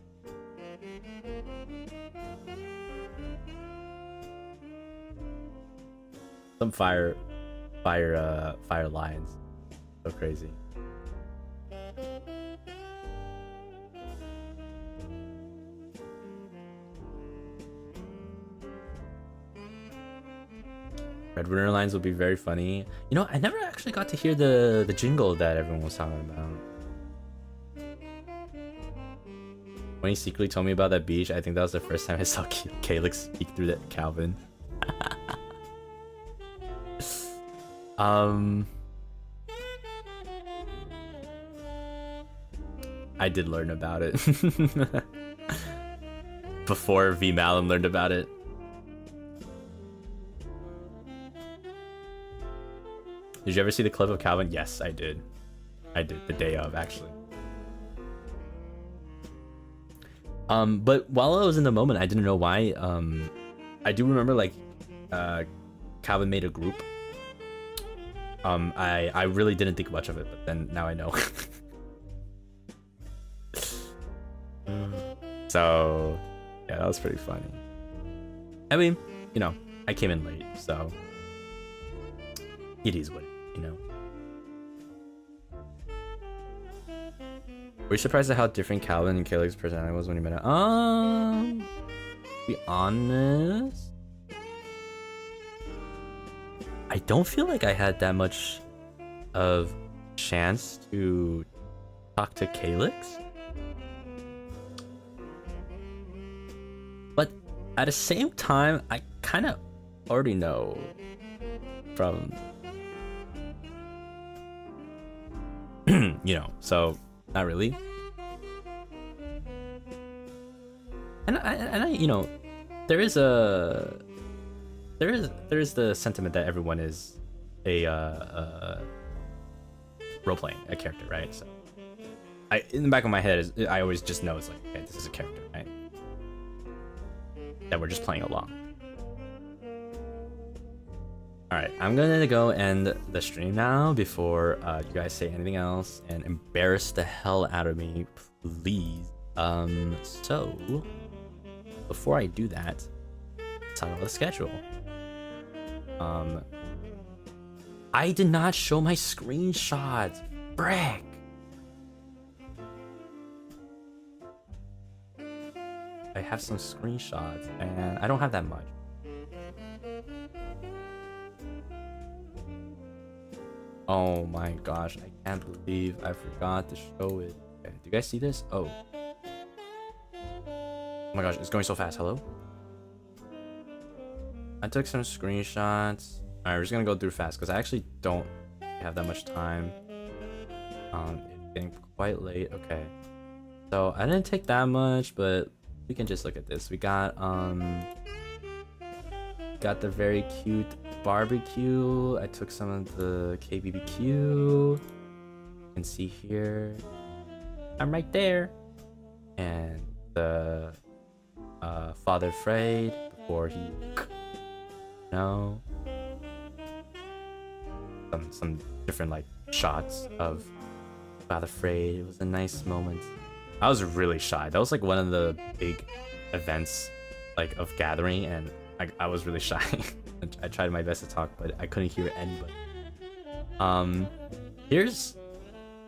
Some fire lines. So crazy. Red Winter Lines will be very funny. You know, I never actually got to hear the jingle that everyone was talking about. When he secretly told me about that beach, I think that was the first time I saw Calyx speak through that Calvin. I did learn about it. Before V Malim learned about it. Did you ever see the clip of Calvin? Yes, I did. I did, the day of, actually. But while I was in the moment, I didn't know why. I do remember, like, Calvin made a group. I really didn't think much of it, but then now I know. So, yeah, that was pretty funny. I mean, you know, I came in late, so... it is what you know. Were you surprised at how different Calvin and Calix's personality was when you met him? To be honest, I don't feel like I had that much of chance to talk to Calix. But at the same time, I kind of already know from you know, so not really. And I you know, there is the sentiment that everyone is a role playing a character, right? So in the back of my head I always just know it's like, okay, this is a character, right? That we're just playing along. Alright, I'm gonna go end the stream now before you guys say anything else and embarrass the hell out of me, please. So before I do that, let's talk about the schedule. I did not show my screenshots. Frick. I have some screenshots and I don't have that much. Oh my gosh, I can't believe I forgot to show it. Okay, do you guys see this? Oh my gosh, it's going so fast. Hello? I took some screenshots. Alright, we're just gonna go through fast because I actually don't have that much time. It's getting quite late. Okay. So I didn't take that much, but we can just look at this. We got the very cute barbecue. I took some of the KBBQ. You can see here. I'm right there. And the Father Frayed before he no. Some different like shots of Father Frayed. It was a nice moment. I was really shy. That was like one of the big events like of gathering, and I was really shy. I tried my best to talk, but I couldn't hear anybody. Here's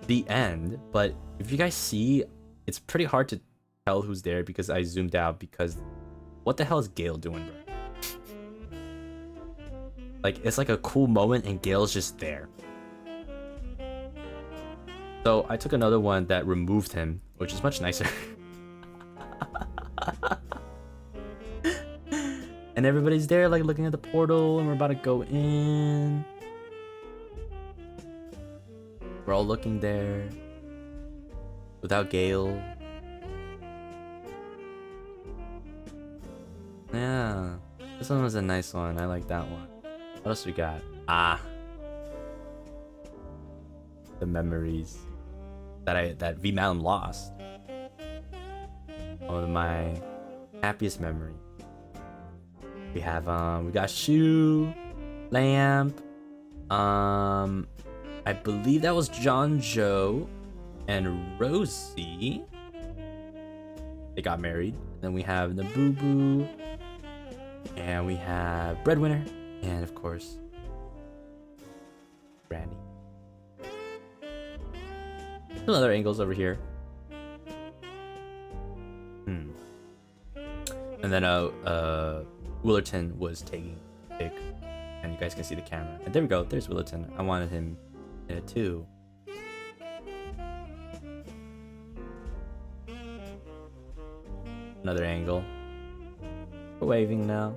the end, but if you guys see, it's pretty hard to tell who's there because I zoomed out because what the hell is Gale doing, bro? Like, it's like a cool moment and Gale's just there. So I took another one that removed him, which is much nicer. And everybody's there like looking at the portal and we're about to go in. We're all looking there without Gale. Yeah, this one was a nice one. I like that one. What else we got? The memories that Malim lost. One of my happiest memories. We have we got Shoe, Lamp, I believe that was John Joe and Rosie. They got married. Then we have the Boo Boo, and we have Breadwinner, and of course Brandy. Some other angles over here. And then Willerton was taking a pic, and you guys can see the camera. And there we go. There's Willerton. I wanted him in it too. Another angle. We're waving now.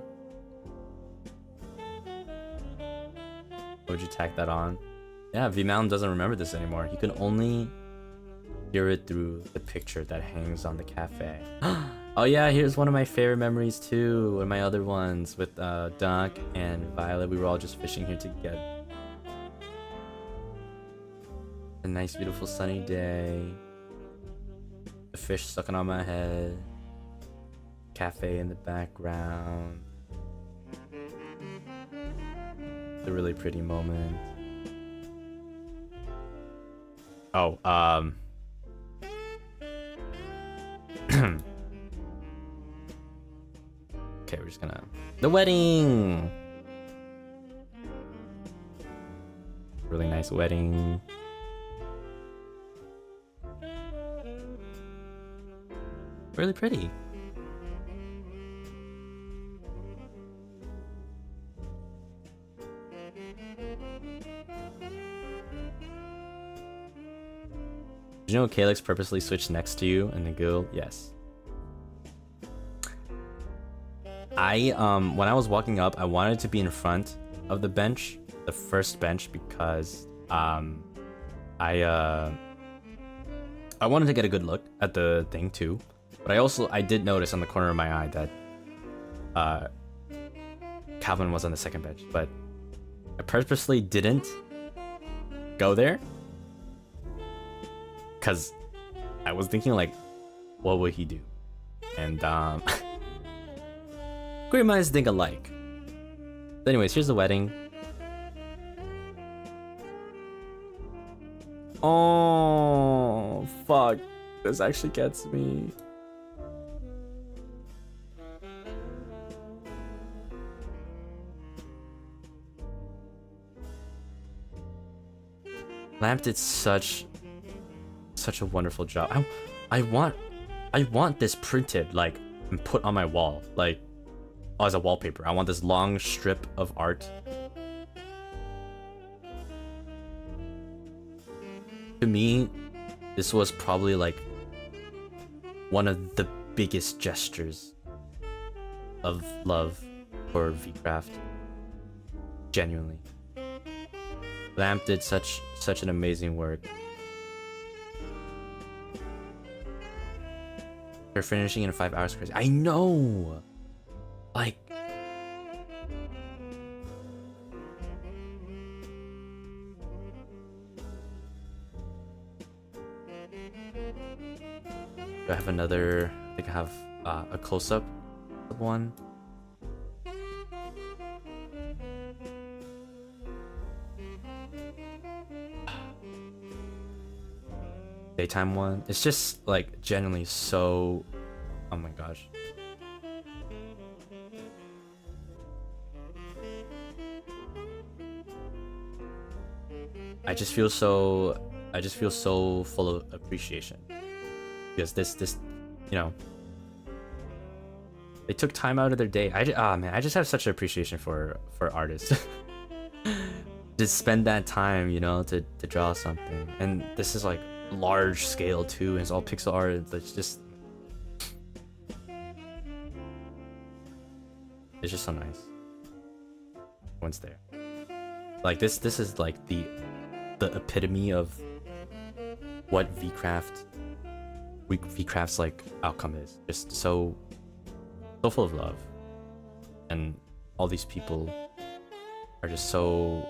Would you tack that on? Yeah, V-Mountain doesn't remember this anymore. He can only hear it through the picture that hangs on the cafe. Oh yeah, here's one of my favorite memories too. One of my other ones with Doc and Violet. We were all just fishing here together. A nice, beautiful, sunny day. The fish sucking on my head. Cafe in the background. A really pretty moment. Oh, okay, we're just gonna... The wedding! really nice wedding. Really pretty. Did you know Calyx purposely switched next to you in the guild? Yes. When I was walking up, I wanted to be in front of the bench, the first bench, because I wanted to get a good look at the thing too. But I did notice on the corner of my eye that Calvin was on the second bench, but I purposely didn't go there because I was thinking like, what would he do? And great minds think alike. But anyways, here's the wedding. Oh fuck, this actually gets me. Lamp did such a wonderful job. I want this printed like and put on my wall, like as a wallpaper. I want this long strip of art. To me, this was probably like one of the biggest gestures of love for VCraft. Genuinely. Lamp did such an amazing work. They're finishing in 5 hours, crazy. I know. Like, do I have another? I think I have a close-up one. Daytime one. It's just like genuinely so. Oh my gosh. I just feel so full of appreciation because this, you know, they took time out of their day. Man, I just have such an appreciation for artists. Just spend that time, you know, to draw something, and this is like large scale too, and it's all pixel art. It's just so nice. Once there, like this is like the epitome of what VCraft's like outcome is. Just so full of love, and all these people are just so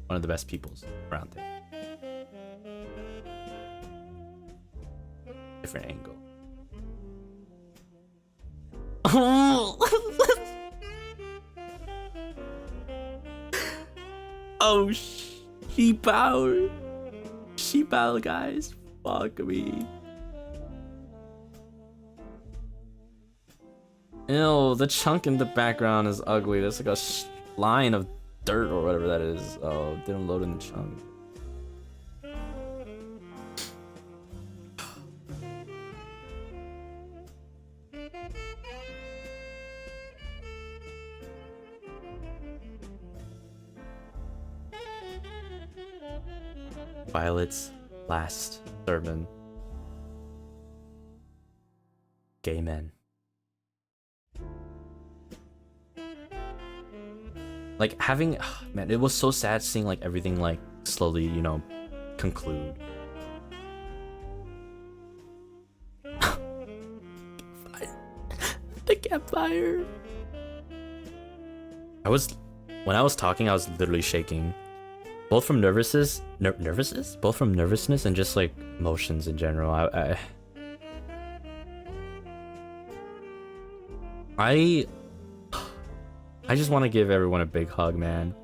one of the best peoples around there. Different angle. Oh, sheep power. Sheep power, guys. Fuck me. Ew, the chunk in the background is ugly. There's like a line of dirt or whatever that is. Oh, didn't load in the chunk. Violet's last sermon. Gay men. Like having, man, it was so sad seeing like everything like slowly, you know, conclude. The campfire. When I was talking, I was literally shaking. Both from nervousness, both from nervousness and just like emotions in general. I just want to give everyone a big hug, man.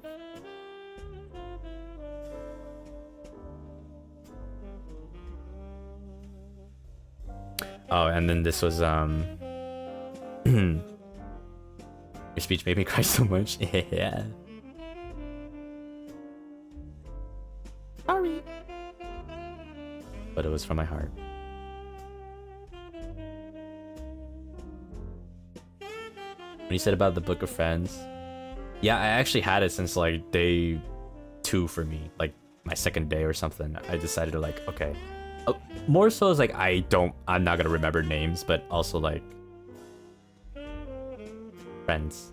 Oh, and then this was Your speech made me cry so much. Yeah. Sorry. But it was from my heart. When you said about the Book of Friends, yeah, I actually had it since like day 2 for me, like my second day or something. I decided to like, okay, more so is like I'm not gonna remember names, but also like friends.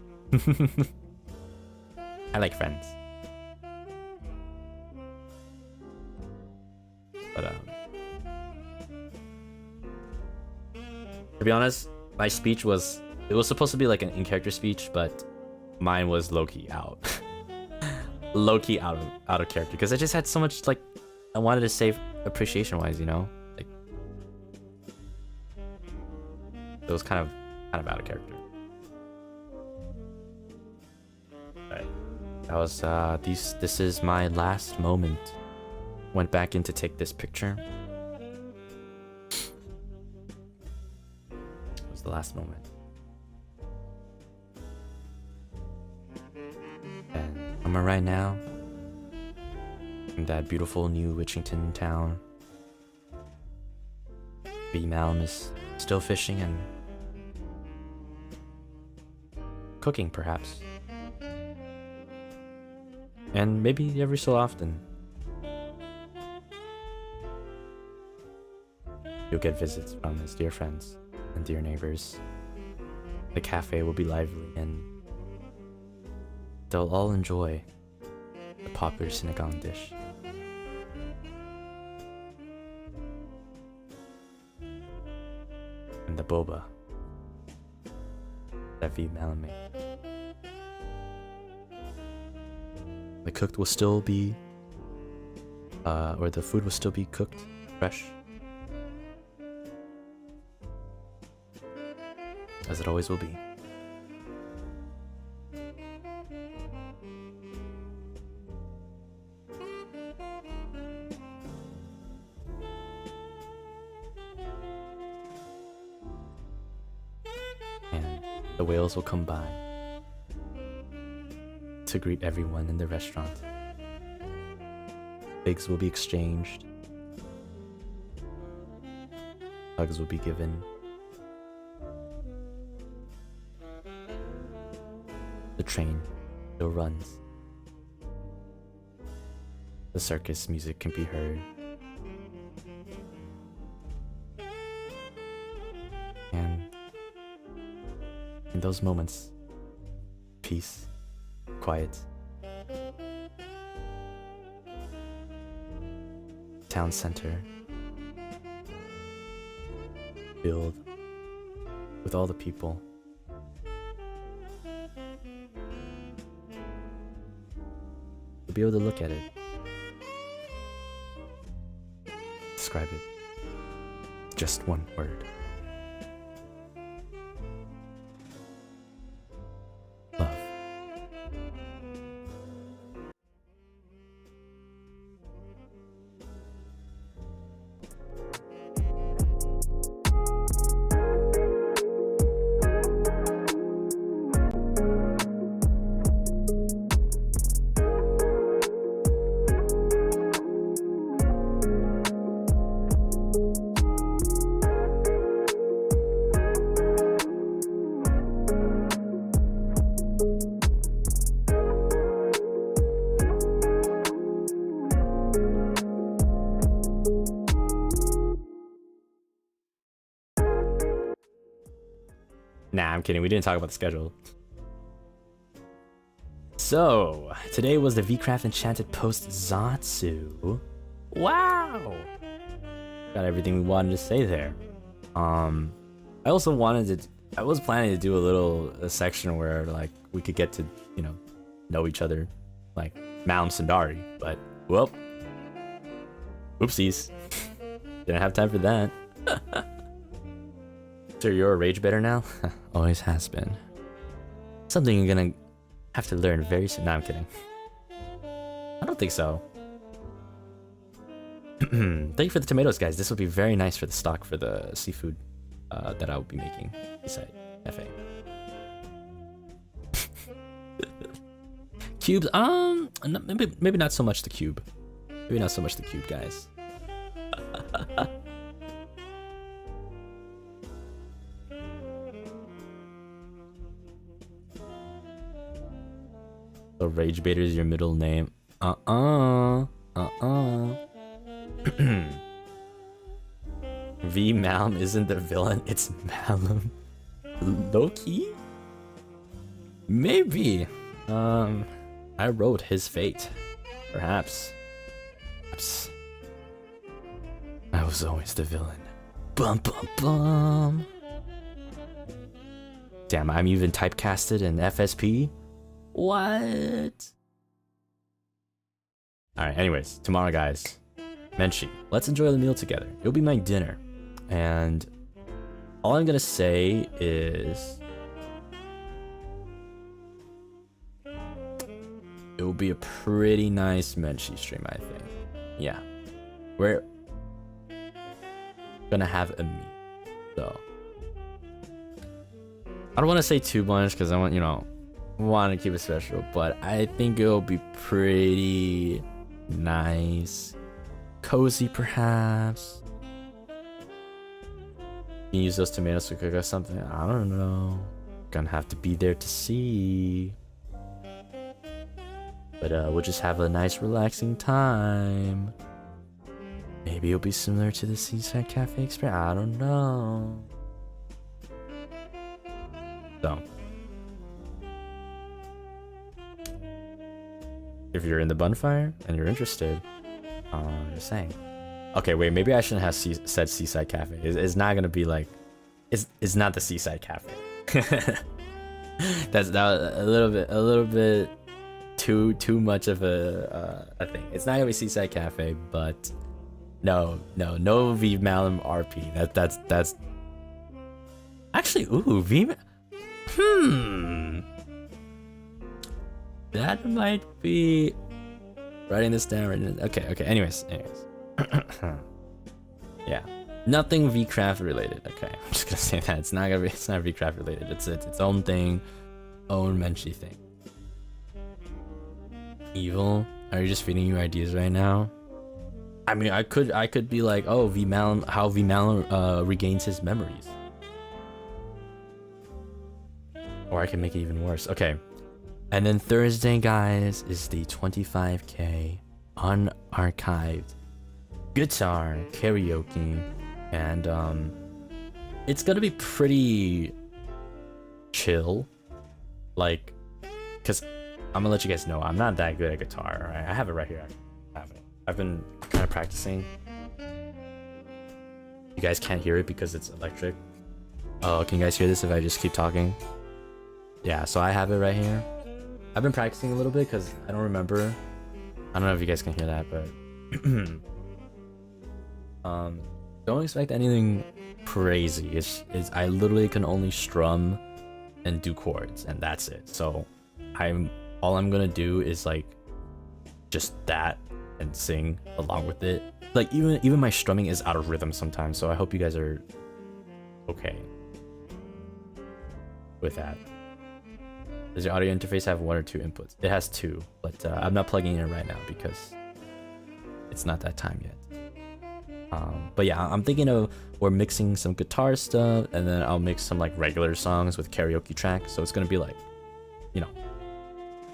I like friends. But to be honest, my speech was supposed to be like an in-character speech, but mine was low-key out. Low-key out of character, because I just had so much like I wanted to say appreciation-wise, you know? Like it was kind of out of character. But that was this is my last moment. Went back in to take this picture. It was the last moment. And I'm right now in that beautiful new Witchington town. Malim is still fishing and cooking, perhaps. And maybe every so often you'll get visits from his dear friends and dear neighbors. The cafe will be lively and they'll all enjoy the popular sinigang dish. And the boba that Malim made. The cooked will still be, or the food will still be cooked fresh, as it always will be. And the whales will come by to greet everyone in the restaurant. Figs will be exchanged. Hugs will be given. The train still runs. The circus music can be heard. And in those moments, peace, quiet, town center filled with all the people. You'll be able to look at it, describe it, just one word. Love. Nah, I'm kidding. We didn't talk about the schedule. So, today was the VCraft Enchanted Post Zatsu. Wow! Got everything we wanted to say there. I also wanted to... I was planning to do a section where, like, we could get to, you know each other. Like, Malim Cendari. But, well... Oopsies. Didn't have time for that. So you're a rage better now? Always has been. Something you're gonna have to learn very soon. Nah, I'm kidding. I don't think so. Thank you for the tomatoes, guys. This will be very nice for the stock for the seafood that I will be making. Seaside FA. Cubes, maybe not so much the cube. Maybe not so much the cube, guys. So Rage Baiter is your middle name. V Malim isn't the villain, it's Malim. Loki? Maybe. I wrote his fate. Perhaps. I was always the villain. Bum bum bum. Damn, I'm even typecasted in FSP? What? Alright, anyways, tomorrow, guys. Menchie, let's enjoy the meal together. It'll be my dinner. And all I'm gonna say is it will be a pretty nice Menchie stream, I think. Yeah. We're gonna have a meal. So I don't want to say too much because I want, want to keep it special, but I think it'll be pretty nice. Cozy, perhaps. You can use those tomatoes to cook or something. I don't know. Gonna have to be there to see. But we'll just have a nice relaxing time. Maybe it'll be similar to the Seaside Cafe experience. I don't know. So, if you're in the bonfire and you're interested, just saying. Okay, wait, maybe I shouldn't have said Seaside Cafe. It's not gonna be like, it's not the Seaside Cafe. That's a little bit too much of a thing. It's not gonna be Seaside Cafe, but no V Malim RP. That's actually V. That might be writing this down right now. Okay. Anyways. Yeah. Nothing VCraft related. Okay. I'm just gonna say that. It's not VCraft related. It's its own thing. Own Menchie thing. Evil? Are you just feeding you ideas right now? I mean, I could be like, oh, V Malim, how V Malim regains his memories. Or I can make it even worse. Okay. And then Thursday, guys, is the 25K unarchived guitar karaoke. And it's gonna be pretty chill. Like, cause I'm gonna let you guys know I'm not that good at guitar, alright? I have it right here. I have it. I've been kind of practicing. You guys can't hear it because it's electric. Oh, can you guys hear this if I just keep talking? Yeah, so I have it right here. I've been practicing a little bit because I don't remember. I don't know if you guys can hear that, but don't expect anything crazy. It's I literally can only strum and do chords, and that's it. So all I'm gonna do is like just that and sing along with it. Like even my strumming is out of rhythm sometimes, so I hope you guys are okay with that. Does your audio interface have 1 or 2 inputs? It has 2, but I'm not plugging it in right now because it's not that time yet. But yeah, I'm thinking of we're mixing some guitar stuff, and then I'll mix some like regular songs with karaoke tracks. So it's gonna be like,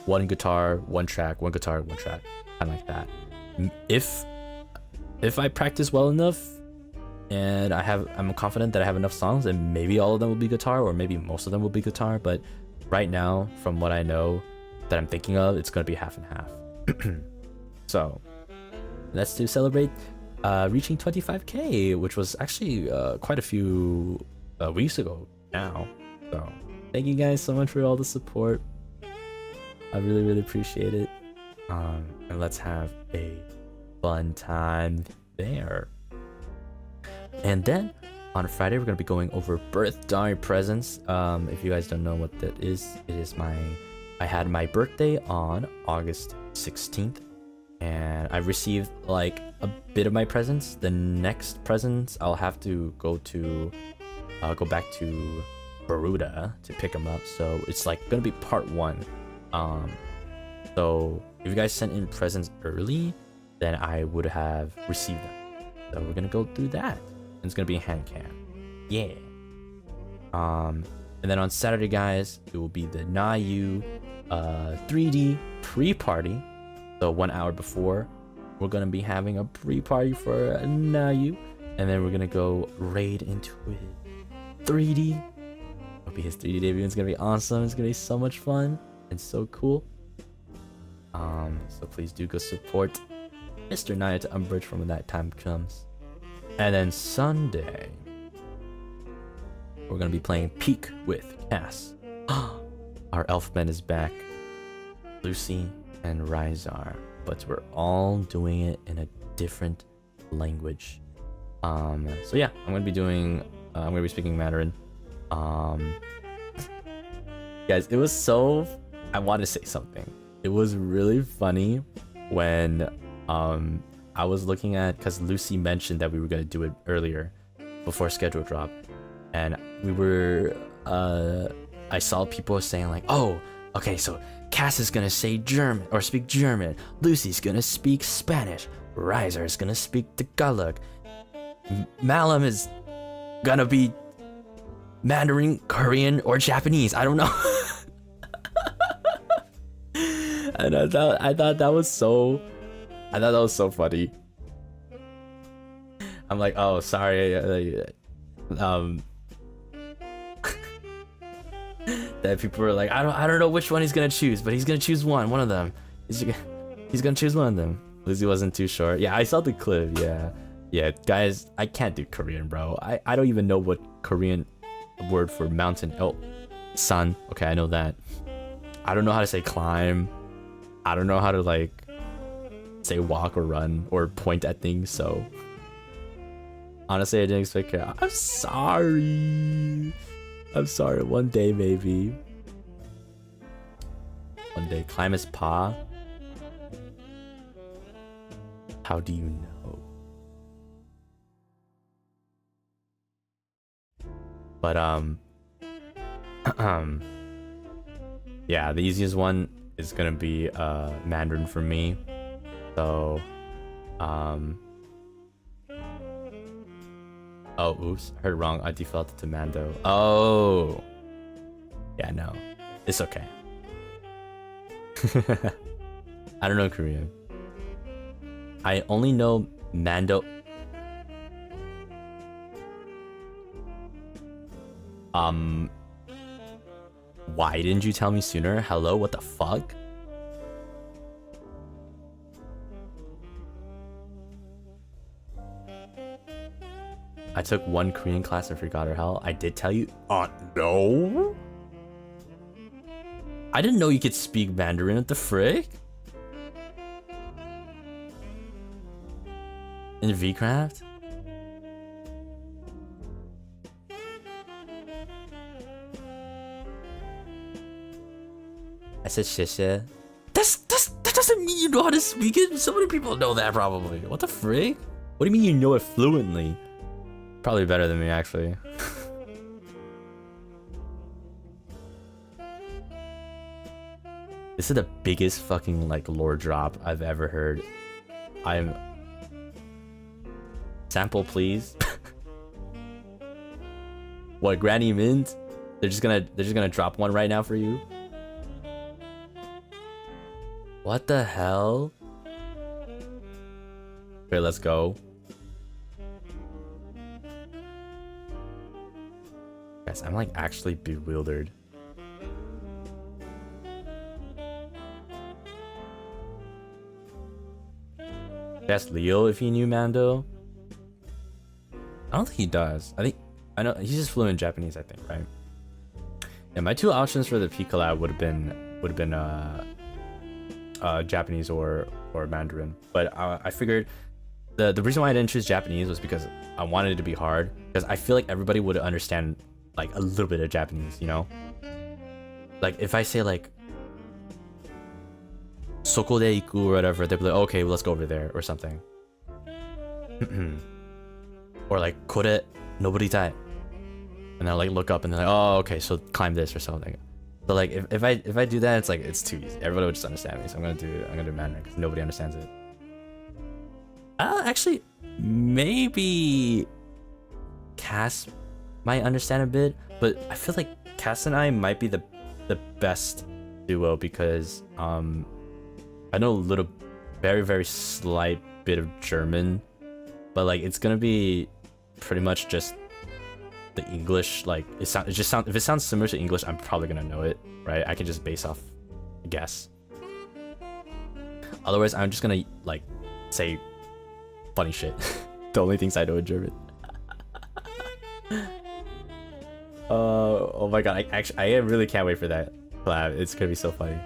one guitar, one track, one guitar, one track, kind of like that. If I practice well enough, and I'm confident that I have enough songs, and maybe all of them will be guitar, or maybe most of them will be guitar. But right now, from what I know that I'm thinking of, it's gonna be half and half. So that's to celebrate reaching 25K, which was actually quite a few weeks ago now. So thank you guys so much for all the support. I really appreciate it. And let's have a fun time there. And then on Friday, we're gonna be going over birthday presents. If you guys don't know what that is, I had my birthday on August 16th, and I received like a bit of my presents. The next presents I'll have to go back to Baruda to pick them up. So it's like gonna be part 1. So if you guys sent in presents early, then I would have received them. So we're gonna go through that. And it's gonna be a hand cam. Yeah. And then on Saturday, guys, it will be the Nayu 3D pre-party. So 1 hour before, we're gonna be having a pre-party for Nayu, and then we're gonna go raid into it 3D. It'll be his 3D debut. It's gonna be awesome. It's gonna be so much fun and so cool. So please do go support Mr. Naya to Umbridge from when that time comes. And then Sunday, we're gonna be playing Peak with Cass. Our elfman is back, Lucy and Rizar, but we're all doing it in a different language. So yeah, I'm gonna be speaking Mandarin. Guys, it was so, I want to say something. It was really funny when I was looking at, because Lucy mentioned that we were gonna do it earlier before schedule drop, and we were I saw people saying like, oh, okay, so Cass is gonna say German or speak German, Lucy's gonna speak Spanish, Rizar is gonna speak Tagalog, Malim is gonna be Mandarin, Korean, or Japanese. I don't know. And I thought that was so funny. I'm like, oh, sorry, that people were like, I don't know which one he's gonna choose, but he's gonna choose one of them. He's gonna choose one of them. Lucy wasn't too sure. Yeah, I saw the clip. Yeah, guys, I can't do Korean, bro. I don't even know what Korean word for mountain. Oh, sun. Okay, I know that. I don't know how to say climb. I don't know how to like say walk or run or point at things. So honestly, I didn't expect it. I'm sorry. One day, maybe. One day. Climb is pa. How do you know? But yeah, the easiest one is gonna be Mandarin for me. So oh, oops, heard it wrong. I defaulted to Mando. Oh, yeah, no, it's okay. I don't know Korean. I only know Mando. Why didn't you tell me sooner? Hello, what the fuck? I took one Korean class and forgot her hell. I did tell you. No. I didn't know you could speak Mandarin. What the frick? In VCraft? I said shit. That doesn't mean you know how to speak it. So many people know that probably. What the frick? What do you mean you know it fluently? Probably better than me, actually. This is the biggest fucking like lore drop I've ever heard. I'm sample, please. What, Granny Mint? They're just gonna drop one right now for you. What the hell? Okay, let's go. Guys, I'm like actually bewildered. Ask Leo if he knew Mando. I don't think he does. I know he's just fluent in Japanese, I think, right? Yeah, my two options for the P collab would have been Japanese or Mandarin, but I figured the reason why I didn't choose Japanese was because I wanted it to be hard, because I feel like everybody would understand like a little bit of Japanese, you know? Like if I say like Soko de iku or whatever, they'd be like, okay, well, let's go over there or something. Or like kore noboritai, and they'll like look up and they're like, oh, okay, so climb this or something. So like if I do that, it's like it's too easy. Everybody would just understand me. So I'm gonna do Mandarin because nobody understands it. Actually, maybe Cass might understand a bit, but I feel like Cass and I might be the best duo because I know a little, very slight bit of German, but like it's gonna be pretty much just the English. Like if it sounds similar to English, I'm probably gonna know it, right? I can just base off a guess. Otherwise, I'm just gonna like say funny shit. The only things I know in German. Oh my god! I really can't wait for that collab. It's gonna be so funny.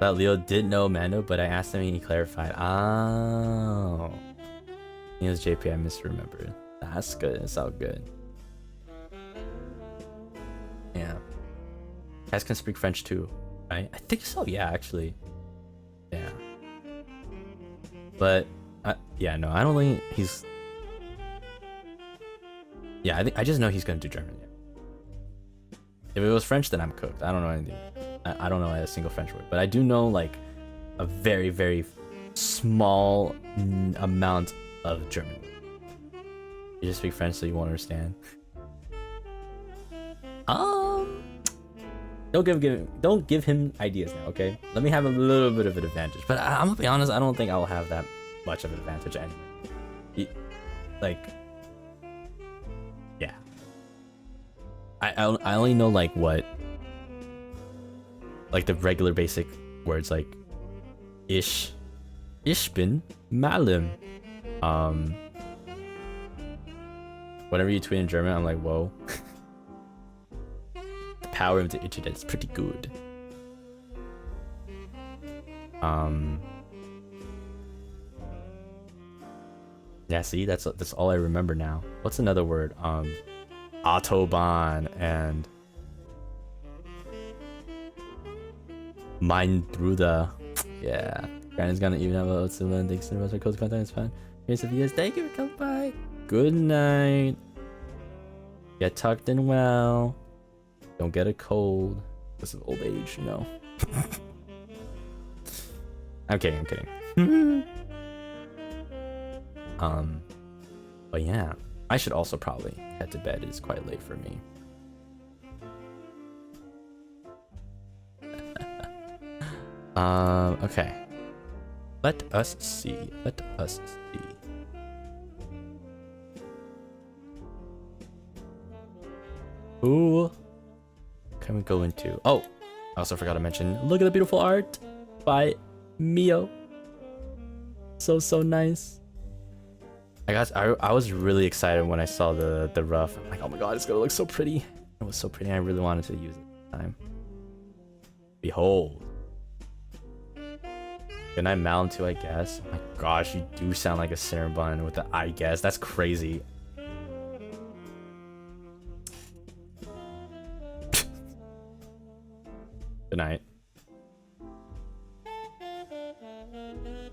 That Leo did know Mando, but I asked him and he clarified. Oh, he was JP. I misremembered. That's good. It's all good. Yeah. Guys can speak French too, right? I think so. Yeah, actually. Yeah. But yeah, no, I don't think he's. Yeah, I just know he's gonna do German. Yeah. If it was French, then I'm cooked. I don't know anything. I don't know a single French word, but I do know like a very small amount of German. You just speak French, so you won't understand. Don't give him ideas now, okay? Let me have a little bit of an advantage, but I'm gonna be honest. I don't think I'll have that much of an advantage anyway. Like, yeah. I only know like what, like the regular basic words like ich bin Malim. Whenever you tweet in German, I'm like, whoa. The power of the internet is pretty good. Yeah, see, that's all I remember now. What's another word? Autobahn and Mein Bruder. Yeah. Brandon's gonna even have a Zatsudan. Thanks so much for close contact. It's fine. Here's the videos. Thank you for coming by. Good night. Get tucked in well. Don't get a cold. This is old age, you know. I'm kidding. But yeah, I should also probably head to bed. It's quite late for me. Okay. Let us see. Who can we go into? Oh, I also forgot to mention, look at the beautiful art by Mio. So nice. I was really excited when I saw the rough. I'm like, oh my god, it's gonna look so pretty. It was so pretty. I really wanted to use it this time. Behold. Good night, Malim too, I guess. Oh my gosh, you do sound like a Cinnabon with the I guess. That's crazy. Good night.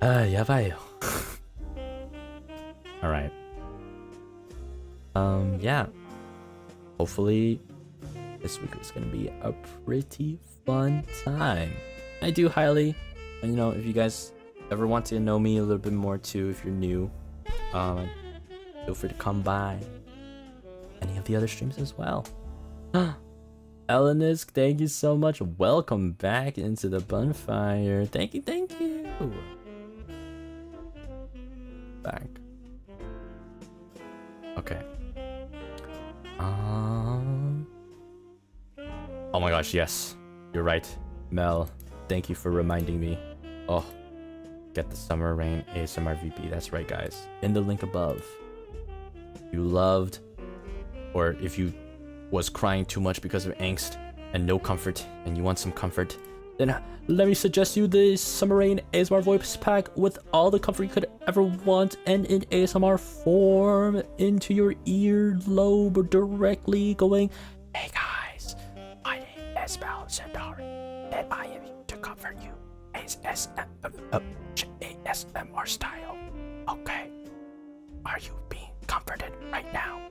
Yabayo. Alright. Yeah. Hopefully this week is gonna be a pretty fun time. I do highly, and you know, if you guys ever want to know me a little bit more too, if you're new, feel free to come by any of the other streams as well. Elenisk, thank you so much. Welcome back into the bonfire. Thank you. Back. Okay. Oh my gosh, yes. You're right. Mel, thank you for reminding me. Oh, get the Summer Rain ASMR VP. That's right, guys. In the link above. You loved, or if you was crying too much because of angst and no comfort, and you want some comfort, then let me suggest you the Summer Rain ASMR voice pack with all the comfort you could ever want, and in ASMR form into your earlobe directly going, hey guys, my name is Cendari, and I am here to comfort you ASMR style. Okay, are you being comforted right now?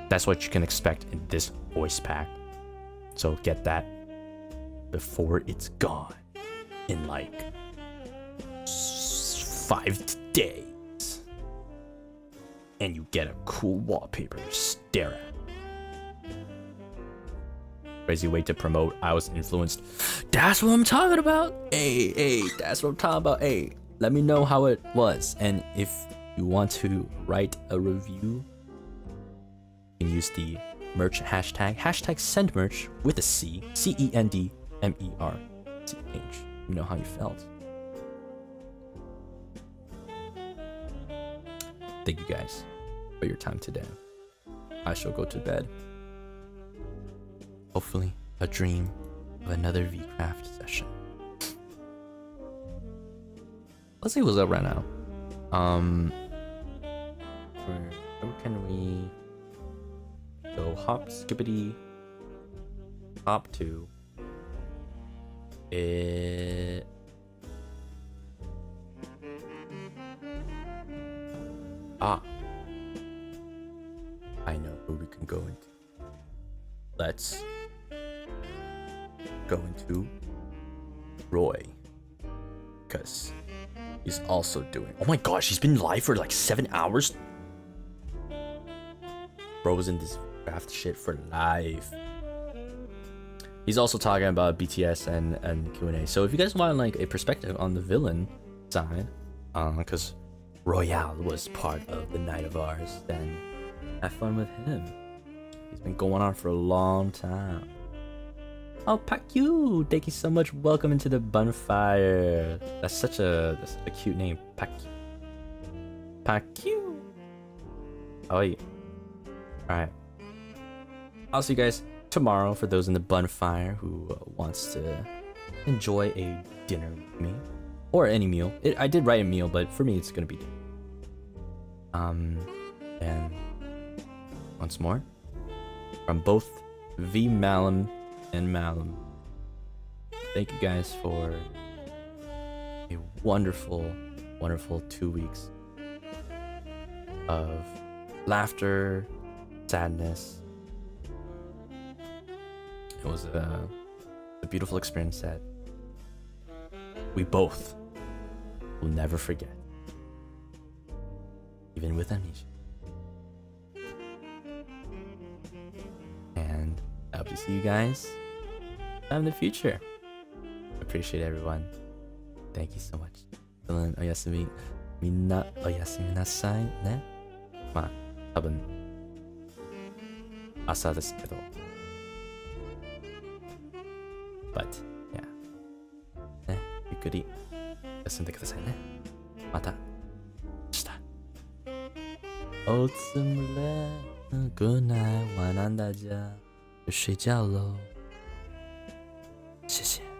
That's what you can expect in this voice pack. So get that before it's gone in like 5 days. And you get a cool wallpaper to stare at. Crazy way to promote I was influenced. That's what I'm talking about. Hey, that's what I'm talking about. Hey, let me know how it was. And if you want to write a review, you can use the merch hashtag #sendmerch with a C, CENDMERCH. Let me know how you felt. Thank you guys for your time today. I shall go to bed. Hopefully, a dream of another VCraft session. Let's see what's up right now. Where can we go? Hop, skippity, hop to it. I know who we can go into. Let's go into Roy, because he's also doing. Oh my gosh, he's been live for like 7 hours. Bro's in this craft shit for life. He's also talking about BTS and Q&A. So if you guys want like a perspective on the villain side, because Royale was part of the night of ours, then have fun with him. He's been going on for a long time. Oh, Pakyu! Thank you so much. Welcome into the bonfire. That's such a cute name. Pakyu. Pakyu. Oh, yeah. Alright. I'll see you guys tomorrow for those in the bonfire who wants to enjoy a dinner with me. Or any meal. I did write a meal, but for me it's gonna be dinner. And once more, from both Malim and Malim, thank you guys for a wonderful 2 weeks of laughter, sadness. It was a beautiful experience that we both will never forget, even with amnesia. And I hope to see you guys in the future. Appreciate everyone. Thank you so much. おやすみなさいね。まあ多分朝ですけど。But yeah. ね、ゆっくり休んでくださいね。また明日。哦，怎么了 ？Good night，晚安大家，睡觉喽。谢谢。